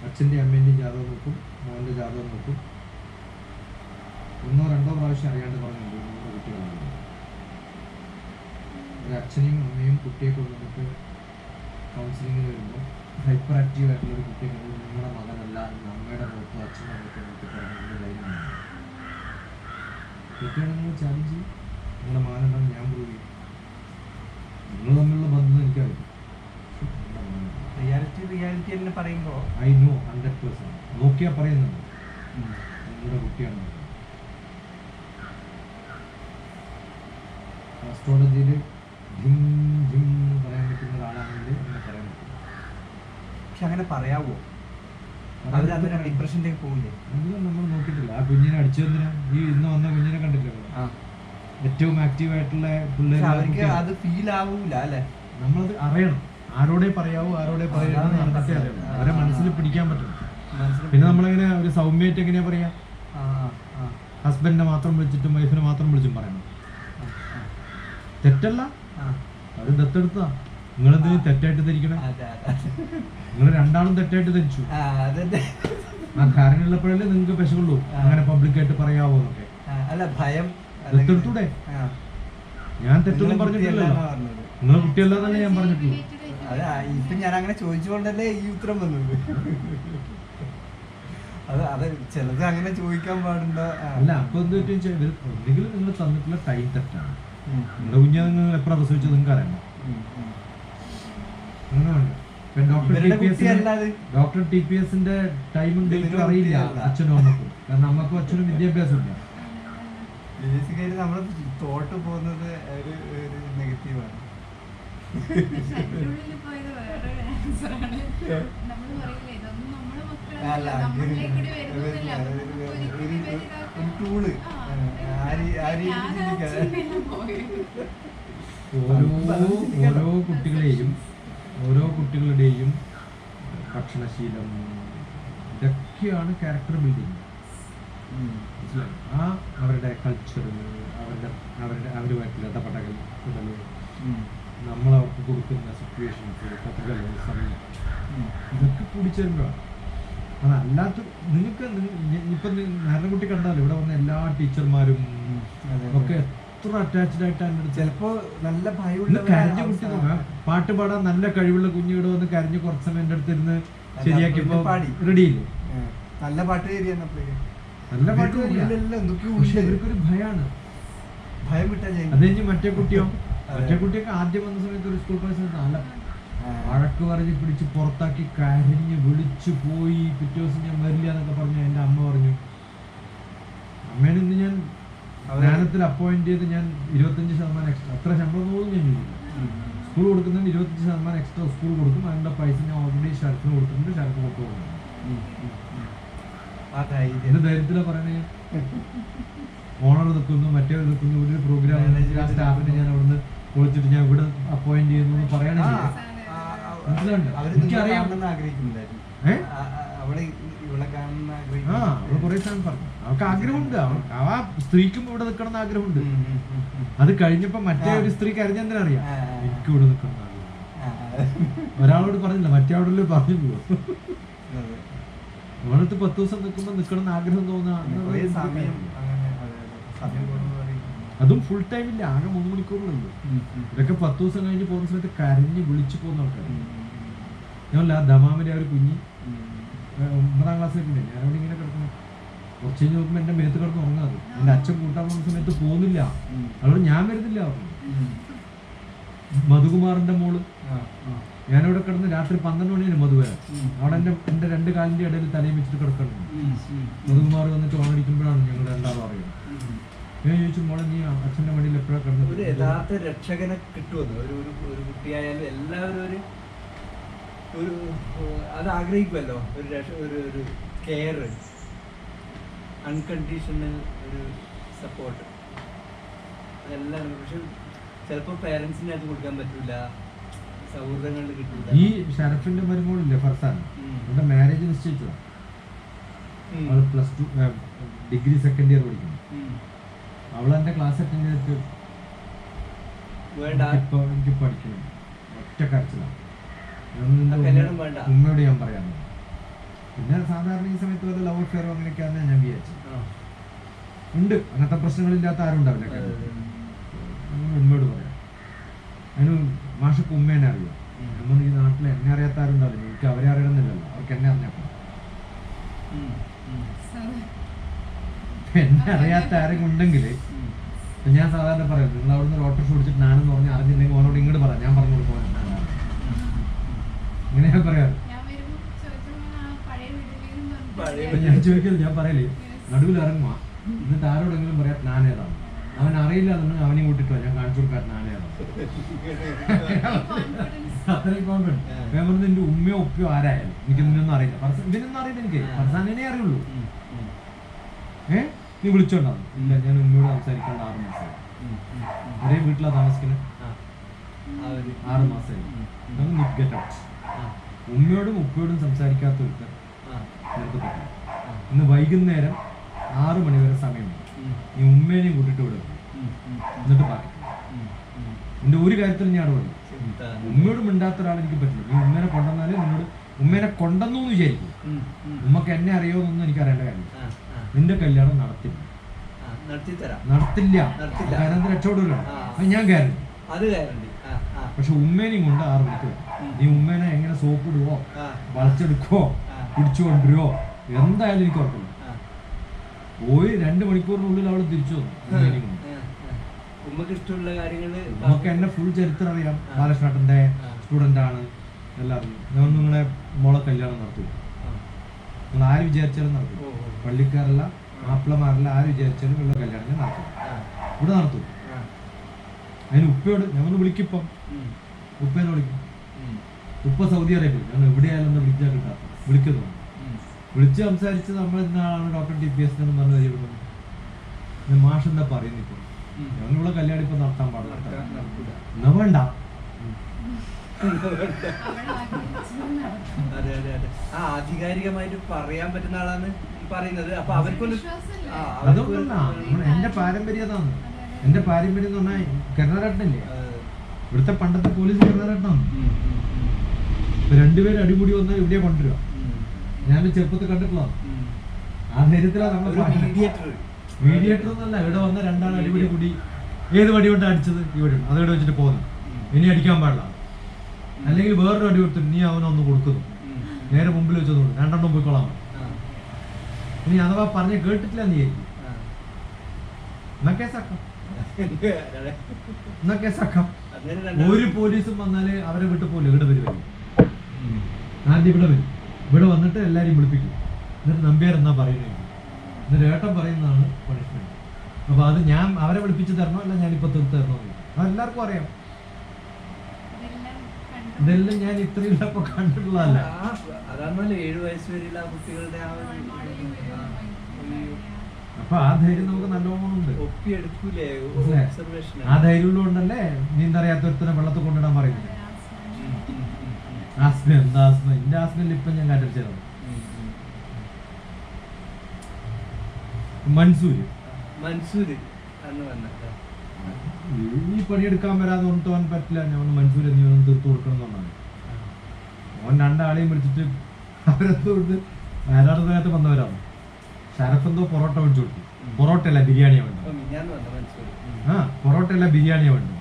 അച്ഛൻ്റെ അമ്മേൻ്റെയും ജാതകം നോക്കും, മോൻ്റെ ജാതകം നോക്കും. 1 2 പ്രാവശ്യം അറിയാണ്ട് പറഞ്ഞിട്ടുണ്ട് 100 കുട്ടികളാണ്. ഒരു അച്ഛനെയും അമ്മയും കുട്ടിയെ കൊണ്ടുവന്നിട്ട് കൗൺസിലിങ്ങിന് വരുമ്പോൾ ഹൈപ്പർ ആക്റ്റീവ് ആയിട്ടുള്ള ഒരു കുട്ടിയെ നിങ്ങളുടെ മകനല്ല, അമ്മയുടെ നോക്കും അച്ഛനെ നോക്കും തെറ്റാണെങ്കിൽ നിങ്ങൾ ചാലഞ്ച് ചെയ്യും, നിങ്ങളുടെ മാനദണ്ഡം ഞാൻ പ്രൂവ് ചെയ്യും. നിങ്ങൾ തമ്മിലുള്ള ബന്ധം എനിക്കറിയാം. റിയാലിറ്റി തന്നെ പറയുമ്പോ ഐ നോ 100%. നോക്കിയാൽ പറയുന്നുണ്ട് നിങ്ങളുടെ കുട്ടിയാണ്. ആസ്ട്രോളജിയിൽ ജിം ജിം പറയാൻ പറ്റുന്ന ഒരാളാണെങ്കിൽ അങ്ങനെ പറയാൻ പറ്റും. പക്ഷെ അങ്ങനെ പറയാവോ? അവരതിനെ ഡിപ്രഷനിലേക്ക് പോകില്ലേ? അധികം നമ്മൾ നോക്കിയിട്ടില്ല. ആ കുഞ്ഞിനെ അടിച്ചതിനാ ഈ ഇന്ന് വന്ന കുഞ്ഞിനെ കണ്ടില്ല. ഏറ്റവും ആക്റ്റീവ് ആയിട്ടുള്ള പിള്ളേർ അവർക്ക് അത് ഫീൽ ആവൂല അല്ലെ? നമ്മളത് അറിയണം. ആരോടെ പറയാവൂ ആരോടെ പറയരുത് നടന്നിട്ടേ അറിയണം. അവരെ മനസ്സിൽ പിടിക്കാൻ പറ്റും. പിന്നെ നമ്മളെങ്ങനെ ഒരു സൗമ്യമായിട്ട് എങ്ങനെയാ പറയാ? ഹസ്ബൻഡിനെ മാത്രം വിളിച്ചിട്ടും വൈഫിനെ മാത്രം വിളിച്ചും പറയണം. തെറ്റല്ല, അവര് ദത്തെടുത്താ. നിങ്ങളെന്തിനും തെറ്റായിട്ട് ധരിക്കണേ? നിങ്ങൾ രണ്ടാളും തെറ്റായിട്ട് ധരിച്ചു. ആ കാരണമുള്ളപ്പോഴല്ലേ നിങ്ങൾക്ക് പെശകുള്ളൂ അങ്ങനെ പബ്ലിക്കായിട്ട് പറയാവോ എന്നൊക്കെ. അല്ല ഭയം ദത്തെടുത്തൂടെ? ഞാൻ തെറ്റൊന്നും പറഞ്ഞിട്ടില്ലല്ലോ. നിങ്ങളെ കുട്ടിയല്ലാന്നല്ലേ ഞാൻ പറഞ്ഞിട്ടുള്ളൂ. ഇപ്പൊ ഞാൻ അങ്ങനെ ചോദിച്ചുകൊണ്ടല്ലേ ഈ ഉത്തരം വന്നത്. അത് ചിലത് അങ്ങനെ ചോദിക്കാൻ പാടുണ്ടോ? അല്ല അപ്പൊ എന്ത് പറ്റും, ഒന്നുകിൽ നിങ്ങൾ തന്നിട്ടുള്ള ടൈം തെറ്റാണ്. നിങ്ങളുടെ കുഞ്ഞെ നിങ്ങൾ എപ്പോഴാ പ്രസവിച്ചത് നിങ്ങൾക്ക് അറിയണം. അങ്ങനെ വേണ്ട. ഡോക്ടർ TPSന്റെ ടൈമും ഡേറ്റും അറിയില്ല അച്ഛനും അമ്മക്കും. കാരണം അമ്മക്കും അച്ഛനും വിദ്യാഭ്യാസം ഇല്ല. ബേസിക്കലി നമ്മൾ തോട്ട് പോകുന്നത് ഒരു നെഗറ്റീവാണ്. ഉള്ളിൽ പോയത് വേറെ ആൻസറാണ്. നമ്മൾ പറയില്ലേ ഇതൊന്നും നമ്മളെ മക്കളല്ല, നമ്മളിലേക്ക് കൂടി വരുന്നില്ല. ഒരു ടൂള് ഓരോ കുട്ടികളുടെയും ഭക്ഷണശീലം ഇതൊക്കെയാണ് ക്യാരക്ടർ ബിൽഡിങ്. മനസ്സിലായി? ആ അവരുടെ കൾച്ചർ, അവരുമായിട്ടുള്ള ഇടപെടൽ, നമ്മളവർക്ക് കൊടുക്കുന്ന സിറ്റുവേഷൻസ്, കഥകൾ, സമയം, ഇതൊക്കെ കൂടിച്ചേരുമ്പോഴാണ്. അതല്ലാത്ത നിങ്ങൾക്ക് ഇപ്പം നാരായണൻകുട്ടി കണ്ടാലും ഇവിടെ വന്ന എല്ലാ ടീച്ചർമാരും ഒക്കെ എത്ര അറ്റാച്ച്ഡ് ആയിട്ടാണ്. ചിലപ്പോ നല്ല കരഞ്ഞ കുട്ടി നോക്കാം, പാട്ട് പാടാൻ നല്ല കഴിവുള്ള കുഞ്ഞിവിടെ വന്ന് കരഞ്ഞ് കുറച്ച് സമയം എൻ്റെ അടുത്തിരുന്ന് ശരിയാക്കിയപ്പോ റെഡിയില്ലേ? നല്ല പാട്ട് നല്ല പാട്ട് പക്ഷെ ഇവർക്കൊരു ഭയമാണ്. ഭയം വിട്ടാ അത് കഴിഞ്ഞ് മറ്റേ കുട്ടിയൊക്കെ ആദ്യം വന്ന സമയത്ത് ഒരു സ്കൂൾ പഠിച്ച നല്ല വഴക്ക് പറഞ്ഞ് പിടിച്ച് പുറത്താക്കി കരഞ്ഞ് വിളിച്ചു പോയി. പിറ്റേ ദിവസം ഞാൻ വരില്ല എന്നൊക്കെ പറഞ്ഞു. എൻ്റെ അമ്മ പറഞ്ഞു, അമ്മേനെ ഇന്ന് ഞാൻ ജ്ഞാനത്തിൽ അപ്പോയിന്റ് ചെയ്ത് ഞാൻ 25% എക്സ്ട്രാ, അത്ര ശമ്പളം പോലും ഞാൻ ചെയ്യില്ല. സ്കൂൾ കൊടുക്കുന്നതിന് 25% എക്സ്ട്രാ സ്കൂൾ കൊടുക്കും. അതിൻ്റെ പൈസ ഞാൻ ഓൾറെഡി ഷർഫിന് കൊടുത്തിട്ടുണ്ട്, ഷർഫ് കൊടുത്തു കൊടുക്കണം. എന്റെ ധൈര്യത്തിലാണ് പറയണേ. ഓണർ നിൽക്കുന്നു, മറ്റേ നിൽക്കുന്നു, ഒരു പ്രോഗ്രാം സ്റ്റാഫിനെ ഞാൻ അവിടുന്ന് പൊളിച്ചിട്ട് ഞാൻ ഇവിടെ അപ്പോയിന്റ് ചെയ്യുന്നു പറയണില്ല. എനിക്കറിയാം. അവള് കുറെ സമയം പറഞ്ഞു അവൾക്ക് ആഗ്രഹമുണ്ട്. ആ സ്ത്രീക്കും ഇവിടെ നിൽക്കണം എന്ന് ആഗ്രഹമുണ്ട്. അത് കഴിഞ്ഞപ്പോ മറ്റേ ഒരു സ്ത്രീ കരഞ്ഞെന്തിനറിയാം, എനിക്ക് ഇവിടെ നിൽക്കണം എന്ന് ആഗ്രഹം. ഒരാളോട് പറഞ്ഞില്ല, മറ്റേ അവിടെ പറഞ്ഞു പോകും. നമ്മളടുത്ത് 10 ദിവസം നിൽക്കുമ്പോ നിൽക്കണം എന്ന് ആഗ്രഹം തോന്നുക. അതും ഫുൾ ടൈം ഇല്ല, ആകെ 3 മണിക്കൂറുള്ളൂ. ഇതൊക്കെ 10 ദിവസം കഴിഞ്ഞ് പോകുന്ന സമയത്ത് കരഞ്ഞ് വിളിച്ചു പോകുന്ന ആൾക്കാർ. ഞാനല്ല ദമാമിലെ ഒരു കുഞ്ഞി 9ാം ക്ലാസ്സിലൊക്കെ ഞാനവിടെ ഇങ്ങനെ കിടക്കുന്നു. കുറച്ച് കഴിഞ്ഞ് നോക്കുമ്പോൾ എൻ്റെ മേത്ത് കിടന്ന് ഉറങ്ങാത്. എൻ്റെ അച്ഛൻ കൂട്ടാൻ പോകുന്ന സമയത്ത് പോകുന്നില്ല, അതുകൊണ്ട് ഞാൻ വരുന്നില്ല പറഞ്ഞു. മധുകുമാറിന്റെ മോള് ഞാനിവിടെ കിടന്ന് രാത്രി 12 മണിയാണ് മധു വരാൻ. അവിടെ എൻ്റെ 2 കാലിൻ്റെ ഇടയിൽ തലയും വെച്ചിട്ട് കിടക്കണം. മധുകുമാർ വന്നിട്ട് ഓണടിക്കുമ്പോഴാണ് ഞങ്ങൾ രണ്ടാളും അറിയുന്നത്. ഞാൻ ചോദിച്ചു, മോളെ നീ അച്ഛൻ്റെ മടിയിൽ എപ്പോഴാണ് കിടന്നത്? ഒരു യഥാർത്ഥ രക്ഷകനെ കിട്ടുമെന്ന് ഒരു കുട്ടിയായാലും എല്ലാവരും ഒരു അത് ആഗ്രഹിക്കുമല്ലോ. ഒരു കെയർ, അൺകണ്ടീഷണൽ ഒരു സപ്പോർട്ട്, അതെല്ലാം. പക്ഷെ ചിലപ്പോൾ പേരൻസിന് അത് കൊടുക്കാൻ പറ്റൂല, സൗഹൃദങ്ങളിൽ കിട്ടൂല. ഈ ഷറഫിന്റെ മരുമോളില്ലേ ഫർസാൻ, അവരുടെ മാരേജ് നിശ്ചയിച്ചതാണ്. അവള് +2 ഡിഗ്രി സെക്കൻഡ് ഇയർ പഠിക്കുന്നു. അവളെന്റെ ക്ലാസ് അറ്റൻഡ് ചെയ്തിട്ട് എനിക്ക് പഠിക്കണം ഒറ്റ കരച്ചിലാണ്. ഉമ്മയോട് ഞാൻ പറയാను. പിന്നെ സാധാരണ ഈ സമയത്ത് വല്ല ലവ് അഫെയറോ അങ്ങനെയൊക്കെയാണ് ഞാൻ വിചാരിച്ചത്. ഉണ്ട്, അങ്ങനത്തെ പ്രശ്നങ്ങളില്ലാത്ത ആരും ഉണ്ടാവില്ല. ഉമ്മയോട് പറയാം. അതിന് മാഷക്ക് ഉമ്മേനെ അറിയാം. നമ്മൾ ഈ നാട്ടിൽ എന്നെ അറിയാത്ത ആരും ഉണ്ടാവില്ല. എനിക്ക് അവരെ അറിയണമെന്നില്ലല്ലോ, അവർക്ക് എന്നെ അറിഞ്ഞപ്പോൾ. എന്നെ അറിയാത്ത ആരെങ്കിലും ഉണ്ടെങ്കിൽ ഞാൻ സാധാരണ പറയും, നിങ്ങൾ അവിടുന്ന് ഒരു ഓട്ടോറിക്ഷ പിടിച്ചിട്ട് ഞാനെന്ന് പറഞ്ഞ് അറിഞ്ഞില്ലെങ്കിൽ ഓനോട് ഇങ്ങോട്ട് പറയാം, ഞാൻ പറഞ്ഞു കൊടുക്കാൻ ഇങ്ങനെ ഞാൻ പറയാറ്. ഞാൻ വരുമ്പോ ചോദിച്ചപ്പോ ആ പഴയ വീട്ടിലേക്കും പഴയ അപ്പൊ ഞാൻ ചോദിക്കല്, ഞാൻ പറയല് നടുവിൽ ഇറങ്ങുക, എന്നിട്ട് ആരോടെങ്കിലും പറയാം ഞാനേതാണ്. അവൻ അറിയില്ല എന്നുണ്ടെങ്കിൽ അവനെയും കൂട്ടിട്ടോ ഞാൻ കാണിച്ചു കൊടുക്കാൻ ഞാനേതാണ്. അത്രയും കോൺഫിഡൻസ്. ഞാൻ പറഞ്ഞത് എന്റെ ഉമ്മയോ ഉപ്പയോ ആരായാലും എനിക്ക് ഇതിനൊന്നും അറിയില്ല, ഇതിനൊന്നും അറിയില്ല, എനിക്ക് ഫർസാനെ അറിയുള്ളൂ. നീ വിളിച്ചോണ്ടാവും? ഇല്ല, ഞാൻ ഉമ്മയോട് സംസാരിക്കേണ്ട 6 മാസമായി. ഒരേ വീട്ടിലാണ് താമസിക്കുന്നത്, 6 മാസമായി. Get out. ഉമ്മയോടും ഉപ്പയോടും സംസാരിക്കാത്തവർക്ക് നിനക്ക് പറ്റില്ല. ഇന്ന് വൈകുന്നേരം 6 മണി വരെ സമയമുണ്ട്, നീ ഉമ്മേനെയും കൂട്ടിട്ട് വിടും, എന്നിട്ട് ബാക്കി എന്റെ ഒരു കാര്യത്തിലും ഞാൻ ഇടപെടും. ഉമ്മയോട് മിണ്ടാത്ത ഒരാൾ എനിക്ക് പറ്റില്ല. നീ ഉമ്മേനെ കൊണ്ടുവന്നാല് നിന്നോട് ഉമ്മേനെ കൊണ്ടെന്നു വിചാരിക്കും. ഉമ്മക്ക് എന്നെ അറിയോന്നൊന്നും എനിക്ക് അറിയേണ്ട കാര്യമില്ല. നിന്റെ കല്യാണം നടത്തില്ല, കാരണം രക്ഷപ്പെടുകയാണ്, ഞാൻ ഗ്യാരണ്ടി. പക്ഷെ ഉമ്മേനെയും കൊണ്ട് 6 മണിക്ക് വരും. നീ ഉമ്മേനെ എങ്ങനെ സോപ്പ് ഇടുവോ, വളച്ചെടുക്കുവോ, പിടിച്ചു കൊണ്ടുവരുവോ, എന്തായാലും എനിക്ക് ഉറപ്പില്ല. പോയി 2 മണിക്കൂറിനുള്ളിൽ അവള് തിരിച്ചു വന്നു. ഉമ്മേനെയും കൊണ്ട് ഉമ്മക്ക് ഇഷ്ടമുള്ള കാര്യങ്ങള് നമുക്ക് എന്നെ ഫുൾ ചരിത്രം അറിയാം. ബാലകൃഷ്ണേട്ടന്റെ സ്റ്റുഡന്റ് ആണ് എല്ലാവരും. ഞാൻ നിങ്ങളെ മോളെ കല്യാണം നടത്തും, നിങ്ങൾ ആര് വിചാരിച്ചാലും നടത്തും. പള്ളിക്കാരല്ല, മാപ്പിളമാരല്ല, ആര് വിചാരിച്ചാലും ഉള്ള കല്യാണം ഞാൻ നടത്തും, ഇവിടെ നടത്തും. അതിന് ഉപ്പയോട് ഞങ്ങൾ വിളിക്കിപ്പം, ഉപ്പേനെ വിളിക്കും. ഉപ്പ സൗദി അറേബ്യ, ഞാൻ എവിടെയായാലും ഒന്ന് വിളിച്ചാൽ കിട്ടാത്ത വിളിക്കുന്നു. വിളിച്ച് സംസാരിച്ച് നമ്മൾ ഇന്നാളാണ് ഡോക്ടർ TPS എന്ന് പറഞ്ഞ് പരിചയപ്പെടുന്നത്. ഞാൻ മാഷ് എന്താ പറയുന്നത്, ഇപ്പോൾ ഞങ്ങളിവിടെ കല്യാണം ഇപ്പൊ നടത്താൻ പാടില്ല, എന്നാ വേണ്ട. അതെ അതെ അതെ. ആ ആധികാരികമായിട്ട് പറയാൻ പറ്റുന്ന ആളാണ് ഈ പറയുന്നത്. അപ്പൊ അവർക്കൊരു അതുകൊണ്ടല്ല എന്റെ പാരമ്പര്യം അതാണ്. എന്റെ പാരമ്പര്യം എന്ന് പറഞ്ഞാൽ കരുണാരട്ടനല്ലേ, ഇവിടുത്തെ പണ്ടത്തെ പോലീസ് കരുണാരട്ടനാണ്. 2 പേര് അടിമുടി വന്നാൽ ഇവിടെ കൊണ്ടുവരിക. ഞാൻ ചെറുപ്പത്തിൽ കണ്ടിട്ടുള്ളതാണ്. ആ ധൈര്യത്തിലാണ് നമ്മൾ മീഡിയേറ്റർ എന്നല്ല, ഇവിടെ വന്ന 2 ആൾ അടിപൊളി കൂടി ഏത് വടി കൊണ്ട് അടിച്ചത് ഇവിടെ അതോടെ വെച്ചിട്ട് പോകുന്നു. ഇനി അടിക്കാൻ പാടില്ല, അല്ലെങ്കിൽ വേറൊരു അടി കൊടുത്തിട്ട് നീ അവനൊന്ന് കൊടുക്കുന്നു, നേരെ മുമ്പിൽ വെച്ചത് 2 പോയിക്കൊള്ളാം. ഇനി അഥവാ പറഞ്ഞ് കേട്ടിട്ടില്ല നീ ആയിരിക്കും, എന്നാ കേസാക്കാം. ഒരു പോലീസും വന്നാല് അവരെ വിട്ട് പോലെ ഇവിടെ വരും. ആദ്യം ഇവിടെ വരും, ഇവിടെ വന്നിട്ട് എല്ലാരെയും വിളിപ്പിക്കും. എന്നിട്ട് നമ്പ്യാർ എന്നാ പറയുന്നത്, എന്നിട്ട് ഏട്ടൻ പറയുന്നതാണ് പണിഷ്മെന്റ്. അപ്പൊ അത് ഞാൻ അവരെ വിളിപ്പിച്ച് തരണോ അല്ല ഞാനിപ്പോ തീർത്ത് തരണോ, അതെല്ലാവർക്കും അറിയാം. ഇതെല്ലാം ഞാൻ ഇത്രയും ഇപ്പൊ കണ്ടിട്ടുള്ളതല്ല. അതാണല്ലോ 7 വയസ്സ് വരെയുള്ള കുട്ടികളുടെ ആ അപ്പൊ ആ ധൈര്യം നമുക്ക് നല്ലോണം ഉണ്ട്. ഒപ്പിയെടുക്കൂലേ, ആ ധൈര്യം ഉള്ളതുകൊണ്ടല്ലേ നീന്തറിയാത്തൊരുത്തനെ വെള്ളത്തിൽ കൊണ്ടിടാൻ പറയുന്നത്. ആസ്മ എന്താ ആസ്മ, എന്റെ ആസ്മയിൽ ഇപ്പൊ ഞാൻ കാറ്റടിച്ചതാണ്. മൻസൂര് ഈ പണിയെടുക്കാൻ വരാതെ കൊണ്ടിട്ട് അവൻ പറ്റില്ല, ഞാൻ മൻസൂര് നീ ഒന്നും തീർത്തു കൊടുക്കണം എന്നുള്ളതാണ്. അവൻ 2 ആളെയും വിളിച്ചിട്ട് അവരെന്തോട്ട് വയനാട് വന്നവരാണ്. ഷരഫെന്തോ പൊറോട്ട മേടിച്ചു കൊടുത്തു. പൊറോട്ട അല്ല ബിരിയാണിയാ വേണ്ടത്. പൊറോട്ട അല്ല ബിരിയാണിയാ വേണ്ടത്.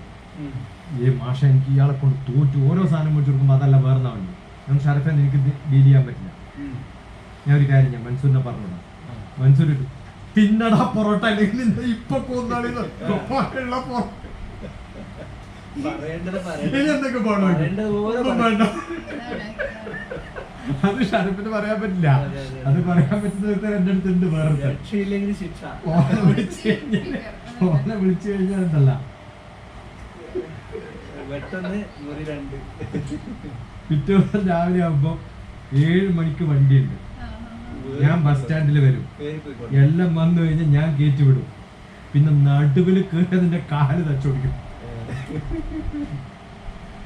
മാഷ എനിക്ക് ഇയാളെ കൊണ്ട് തോറ്റു, ഓരോ സാധനം മേടിച്ചു കൊടുക്കുമ്പോൾ അതല്ല വേറെന്നാ വേണ്ടത്. ഞാൻ ഷരഫെ എനിക്ക് ഡീൽ ചെയ്യാൻ പറ്റില്ല. ഞാൻ ഒരു കാര്യം ഞാൻ മൻസൂരിനെ പറഞ്ഞോടാ, മൻസൂർ തിന്നടാ പൊറോട്ട, അല്ലെങ്കിൽ ഇപ്പൊ എന്തൊക്കെ പോണോ വേണ്ട. അത് ഷരഫിന് പറയാൻ പറ്റില്ല, അത് പറയാൻ പറ്റുന്ന എന്റെ അടുത്തുണ്ട്. വേറെ ഓനെ വിളിച്ചു കഴിഞ്ഞാൽ ഉണ്ടല്ല പിറ്റേ ദിവസം രാവിലെ ആകുമ്പോ 7 മണിക്ക് വണ്ടിയുണ്ട്. ഞാൻ ബസ് സ്റ്റാൻഡിൽ വരും, എല്ലാം വന്നു കഴിഞ്ഞാൽ ഞാൻ കയറ്റി വിടും. പിന്നെ നടുവിൽ കയറിയതിന്റെ കാല് തച്ചോടിക്കും.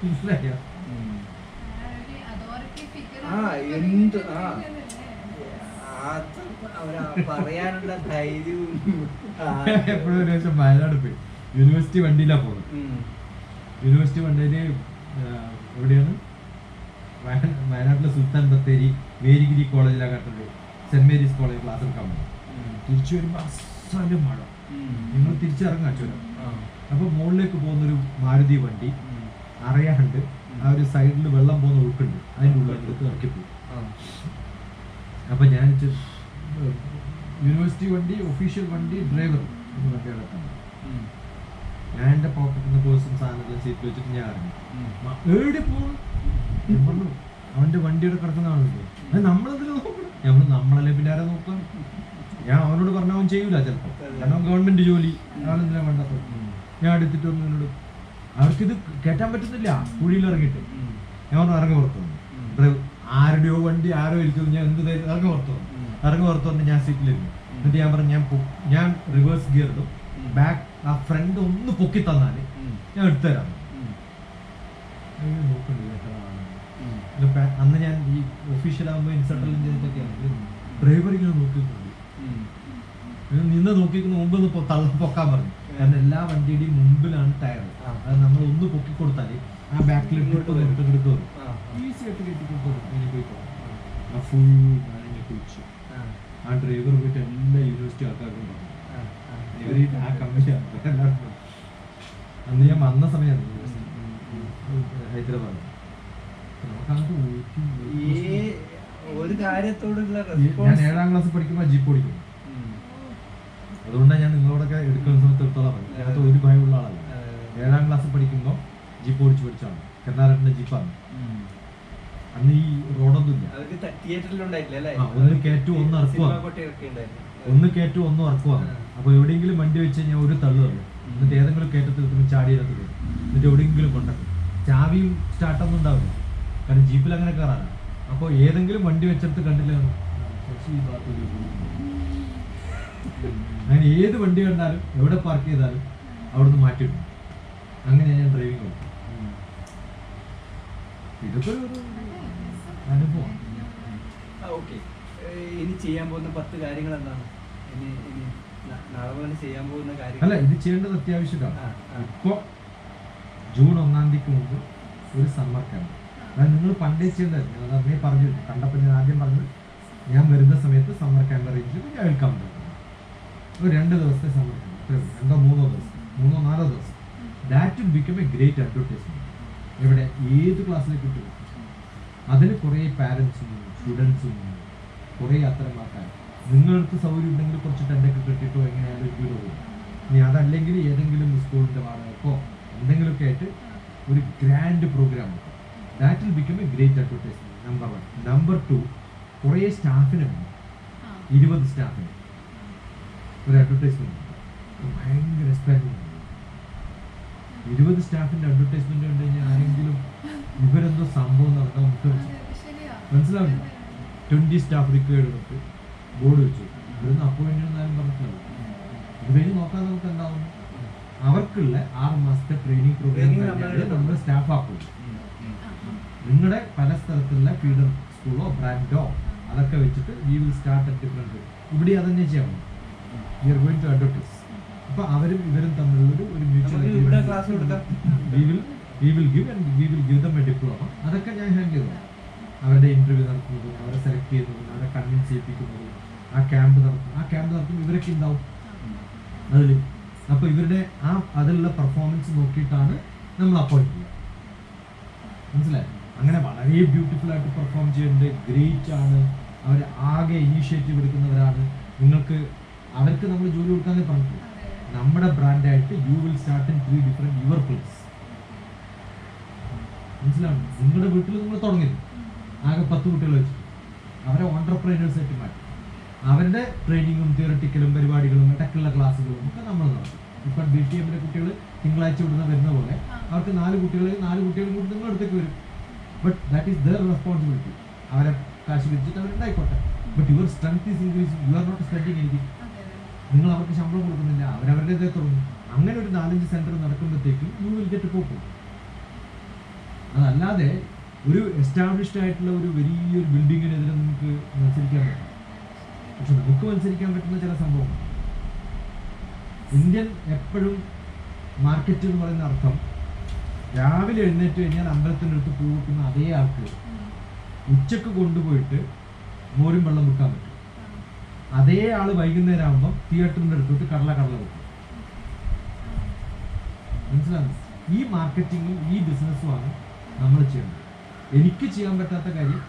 മനസ്സിലായോ? പറയാനുള്ള ധൈര്യവും. എപ്പോഴും ഒരു ദിവസം വയനാട് പോയി, യൂണിവേഴ്സിറ്റി വണ്ടിയിലാ പോകുന്നത്. യൂണിവേഴ്സിറ്റി വണ്ടിയില് എവിടെയാണ്, വയനാട്ടിലെ സുൽത്താൻ ബത്തേരി മേരിഗിരി കോളേജിലാകത്തുള്ളൂ, സെന്റ് മേരീസ് കോളേജ് ക്ലാസ് എടുക്കാൻ പോകും. തിരിച്ചു വരുമ്പോ അസലും മഴ, നിങ്ങൾ തിരിച്ചിറങ്ങാൻ ചുരം. അപ്പൊ മുകളിലേക്ക് പോകുന്നൊരു മാരുതി വണ്ടി അറിയാണ്ട് ആ ഒരു സൈഡിൽ വെള്ളം പോകുന്ന ഒഴുക്കുണ്ട്, അതിൻ്റെ ഉള്ളിലേക്ക് ഇറക്കിപ്പോയി. അപ്പൊ ഞാൻ യൂണിവേഴ്സിറ്റി വണ്ടി, ഒഫീഷ്യൽ വണ്ടി, ഡ്രൈവർ എന്ന് വണ്ടിയാണ് എത്തുന്നത്. ഞാൻ എൻ്റെ പോക്കറ്റിൽ നിന്ന് പേഴ്സും സാധനത്തിൽ സീറ്റ് വെച്ചിട്ട് ഞാൻ ഇറങ്ങി. എവിടെ പോകും? ഞാൻ പറഞ്ഞു അവൻ്റെ വണ്ടിയുടെ കിടക്കുന്നതാണല്ലോ, അത് നമ്മളെന്തിനും നോക്കണം. നമ്മൾ നമ്മളല്ലേ പിന്നെ ആരെ നോക്കാം? ഞാൻ അവനോട് പറഞ്ഞ അവൻ ചെയ്യൂല ചിലപ്പോൾ, കാരണം ഗവൺമെന്റ് ജോലി അവനെന്തിനാ വേണ്ടത്. ഞാൻ എടുത്തിട്ട് വന്നു എന്നോട്, അവർക്കിത് കയറ്റാൻ പറ്റുന്നില്ല കുഴിയിൽ ഇറങ്ങിയിട്ട്. ഞാൻ പറഞ്ഞു ഇറങ്ങി പുറത്തു വന്നു. ആരുടെയോ വണ്ടി ആരോ ഇരിക്കുന്നു, ഞാൻ എന്ത് ഇറങ്ങി പുറത്തു വന്നു. ഇറങ്ങി പുറത്ു വന്ന് ഞാൻ സീറ്റിലിരുന്നു. എന്നിട്ട് ഞാൻ പറഞ്ഞു ഞാൻ റിവേഴ്സ് ഗിയർ ഇടും, ബാക്ക് ആ ഫ്രണ്ട് ഒന്ന് പൊക്കി തന്നാല് ഞാൻ എടുത്തുതരാം. അന്ന് ഞാൻ ഈ ഒഫീഷ്യൽ ആകുമ്പോൾ ഇൻസെർട്ടലും ചെയ്തിട്ടൊക്കെയാണ് ഡ്രൈവർ ഇങ്ങനെ നോക്കിയിട്ടുണ്ട്. നിന്ന് നോക്കിക്കുന്ന മുമ്പ് പൊക്കാൻ പറഞ്ഞു. കാരണം എല്ലാ വണ്ടിയുടെയും മുമ്പിലാണ് ടയർ. അത് നമ്മൾ ഒന്ന് പൊക്കി കൊടുത്താല് ആ ബാക്കിൽ എടുക്കും, ഈസി ആയിട്ട് കെട്ടിക്കൊടുക്കും. ഇങ്ങനെ പോയിക്കോളാം. ആ ഫുൾ ഞാനിങ്ങനെ കുളിച്ചു. ആ ഡ്രൈവർ പോയിട്ട് എല്ലാ യൂണിവേഴ്സിറ്റി ആൾക്കാർക്കും പറഞ്ഞു, ആ കമ്പനി എല്ലാവർക്കും. അന്ന് ഞാൻ വന്ന സമയമാണ് ഹൈദരാബാദ്. ഒരു കാര്യത്തോടുള്ള ഞാൻ 7ാം ക്ലാസ് പഠിക്കുമ്പോൾ ജീപ്പ് ഓടിക്കും. അതുകൊണ്ടാണ് ഞാൻ നിങ്ങളോടൊക്കെ എടുക്കുന്ന സമയത്ത് എടുത്തോളാം പറഞ്ഞു. അതിനകത്ത് ഒരു ഭയമുള്ള ആളല്ല. 7ാം ക്ലാസ് പഠിക്കുമ്പോൾ ജീപ്പ് ഓടിച്ച് പഠിച്ചാണ്. കർണാടകത്തിന്റെ ജീപ്പാണ്. അന്ന് ഈ റോഡൊന്നും ഇല്ല. ഒന്ന് കയറ്റും ഒന്ന് ഇറക്കുവാണ്, ഒന്ന് കയറ്റും ഒന്നും ഇറക്കുവാണ്. അപ്പൊ എവിടെയെങ്കിലും വണ്ടി വെച്ച് കഴിഞ്ഞാൽ ഒരു തള്ളു തള്ളു, എന്നിട്ട് ഏതെങ്കിലും കയറ്റത്തിൽ എത്തുമ്പോൾ ചാടിയിടത്ത് കയറും, എന്നിട്ട് എവിടെയെങ്കിലും കൊണ്ടുവരും. ചാവിയും സ്റ്റാർട്ടൊന്നും ഉണ്ടാവില്ല, കാരണം ജീപ്പിൽ അങ്ങനെ കയറാനാണ്. അപ്പോൾ ഏതെങ്കിലും വണ്ടി വെച്ചെടുത്ത് കണ്ടില്ല, അങ്ങനെ ഏത് വണ്ടി കണ്ടാലും എവിടെ പാർക്ക് ചെയ്താലും അവിടുന്ന് മാറ്റിയിടും. അങ്ങനെയാണ് ഞാൻ ഡ്രൈവിംഗ് കൊടുക്കും. ഇതൊക്കെ ഒരു അനുഭവം. ഇനി ചെയ്യാൻ പോകുന്ന 10 കാര്യങ്ങൾ എന്താണ്? ഇനി നാളെ പോലെ ചെയ്യാൻ പോകുന്ന കാര്യങ്ങൾ അല്ല, ഇത് ചെയ്യേണ്ടത് അത്യാവശ്യമാണ്. ഇപ്പോൾ ജൂൺ 1-ാം തീയതിക്ക് മുമ്പ് ഒരു സമ്മർ ക്യാമ്പ്. അതായത് നിങ്ങൾ പണ്ടേ ചെയ്യേണ്ടത് അത് അന്നേ പറഞ്ഞു കണ്ടപ്പോൾ ഞാൻ ആദ്യം പറഞ്ഞത്, ഞാൻ വരുന്ന സമയത്ത് സമ്മർ ക്യാമ്പ് അറേഞ്ച് ചെയ്ത് ഞാൻ എടുക്കാൻ പറ്റും. ഒരു 2 ദിവസത്തെ സമ്മർ ക്യാമ്പ്, 2-3 ദിവസം, 3-4 ദിവസം. That will become a great advertisement. ഇവിടെ ഏത് ക്ലാസ്സിലേക്ക് കിട്ടും? അതിന് കുറേ പാരൻസും സ്റ്റുഡൻസും കുറേ അത്തരം ആൾക്കാർ. നിങ്ങൾക്ക് സൗകര്യം ഉണ്ടെങ്കിൽ കുറച്ച് ടെൻ്റൊക്കെ കെട്ടിട്ടോ എങ്ങനെയാലും ഒരു വീട് പോകും. ഇനി അതല്ലെങ്കിൽ ഏതെങ്കിലും സ്കൂളിൻ്റെ വാടകയ്ക്കോ എന്തെങ്കിലുമൊക്കെ ആയിട്ട് ഒരു grand program. That will become a great advertisement. Number 1. Number 2, കുറേ സ്റ്റാഫിന് വേണം. 20 സ്റ്റാഫിന് ഒരു അഡ്വർടൈസ്മെന്റ് ഭയങ്കര എക്സ്പെൻസീവ്. 20 സ്റ്റാഫിന്റെ അഡ്വർടൈസ്മെന്റ് കണ്ടു കഴിഞ്ഞാൽ ആരെങ്കിലും ഇവരെന്തോ സംഭവം നടക്കാൻ മനസ്സിലാവില്ല. 20 സ്റ്റാഫ് റിക്വയർഡ് എടുത്ത് ബോർഡ് വെച്ചു. ഇവിടുന്ന് അപ്പോയിന്റ് എന്നാലും പറഞ്ഞിട്ടില്ല. ഇത് കഴിഞ്ഞ് നോക്കാൻ നമുക്ക് എന്താവും? അവർക്കുള്ള 6 മാസത്തെ ട്രെയിനിങ് പ്രോഗ്രാം നമ്മൾ സ്റ്റാഫ് ആക്കും. നിങ്ങളുടെ പല സ്ഥലത്തുള്ള ഫീഡർ സ്കൂളോ ബ്രാൻഡോ അതൊക്കെ വെച്ചിട്ട് we will start at different. ഇവിടെ അതന്നെ ചെയ്യണം. We are going to advertise. അപ്പൊ അവരും ഇവരും തമ്മിലുള്ള ഒരു mutual we will give them a diploma. അതൊക്കെ ഞാൻ ഹാൻഡിൽ ചെയ്തു. അവരുടെ ഇന്റർവ്യൂ നടത്തുന്നതും അവരെ സെലക്ട് ചെയ്യുന്നതും അവരെ കൺവിൻസ് ചെയ്യിപ്പിക്കുന്നതും ആ ക്യാമ്പ് നടത്തും ഇവരൊക്കെ ഉണ്ടാവും അതിൽ. അപ്പൊ ഇവരുടെ അതിലുള്ള പെർഫോമൻസ് നോക്കിയിട്ടാണ് നമ്മൾ അപ്പോയിന്റ് ചെയ്യുക. മനസ്സിലായി? അങ്ങനെ വളരെ ബ്യൂട്ടിഫുൾ ആയിട്ട് പെർഫോം ചെയ്യുന്നുണ്ട്, ഗ്രേറ്റ് ആണ്. അവർ ആകെ ഇനീഷ്യേറ്റീവ് എടുക്കുന്നവരാണ്. അവർക്ക് നമ്മൾ ജോലി കൊടുക്കാനേ പറഞ്ഞു. നമ്മുടെ ബ്രാൻഡായിട്ട് you will start in 3 different your place. മനസ്സിലാണ്? നിങ്ങളുടെ വീട്ടിൽ നിങ്ങൾ തുടങ്ങരുത് ആകെ 10 കുട്ടികൾ വെച്ചിട്ട്. അവരെ ഓൺടർപ്രൈനേഴ്സ് ആയിട്ട് മാറ്റി അവരുടെ ട്രെയിനിങ്ങും തിയറട്ടിക്കലും പരിപാടികളും ഇടയ്ക്കുള്ള ക്ലാസ്സുകളും ഒക്കെ നമ്മൾ നടത്തും. ഇപ്പം BTMന്റെ കുട്ടികൾ തിങ്കളാഴ്ച വരുന്ന പോലെ അവർക്ക് 4 കുട്ടികളും കൂടി നിങ്ങളുടെ അടുത്തേക്ക് വരും. But that is their responsibility. അവരെ കാശ് വെച്ചിട്ട് അവരുണ്ടായിക്കോട്ടെ. But your strength is increasing. You are not spending anything. നിങ്ങൾ അവർക്ക് ശമ്പളം കൊടുക്കുന്നില്ല, അവരവരുടേതേ തുടങ്ങും. അങ്ങനെ ഒരു 4-5 സെന്റർ നടക്കുമ്പോഴത്തേക്കും യു വിൽ ഗെറ്റ് പോക്കും. അതല്ലാതെ ഒരു എസ്റ്റാബ്ലിഷ്ഡ് ആയിട്ടുള്ള ഒരു വലിയൊരു ബിൽഡിങ്ങിനെതിരെ നമുക്ക് മത്സരിക്കാൻ പറ്റും. പക്ഷെ നമുക്ക് മത്സരിക്കാൻ പറ്റുന്ന ചില സംഭവങ്ങൾ. ഇന്ത്യൻ എപ്പോഴും മാർക്കറ്റ് എന്ന് പറയുന്ന അർത്ഥം, രാവിലെ എഴുന്നേറ്റ് കഴിഞ്ഞാൽ അമ്പലത്തിൻ്റെ അടുത്ത് പൂ വെക്കുന്ന അതേ ആൾക്ക് ഉച്ചക്ക് കൊണ്ടുപോയിട്ട് മോരും വെള്ളം വെക്കാൻ പറ്റും. അതേ ആള് വൈകുന്നേരം ആകുമ്പോൾ തിയേറ്ററിൻ്റെ അടുത്തോട്ട് കടല വെക്കും. മനസ്സിലാകുന്നു? ഈ മാർക്കറ്റിങ്ങും ഈ ബിസിനസ്സുമാണ് നമ്മൾ ചെയ്യേണ്ടത്. എനിക്ക് ചെയ്യാൻ പറ്റാത്ത കാര്യം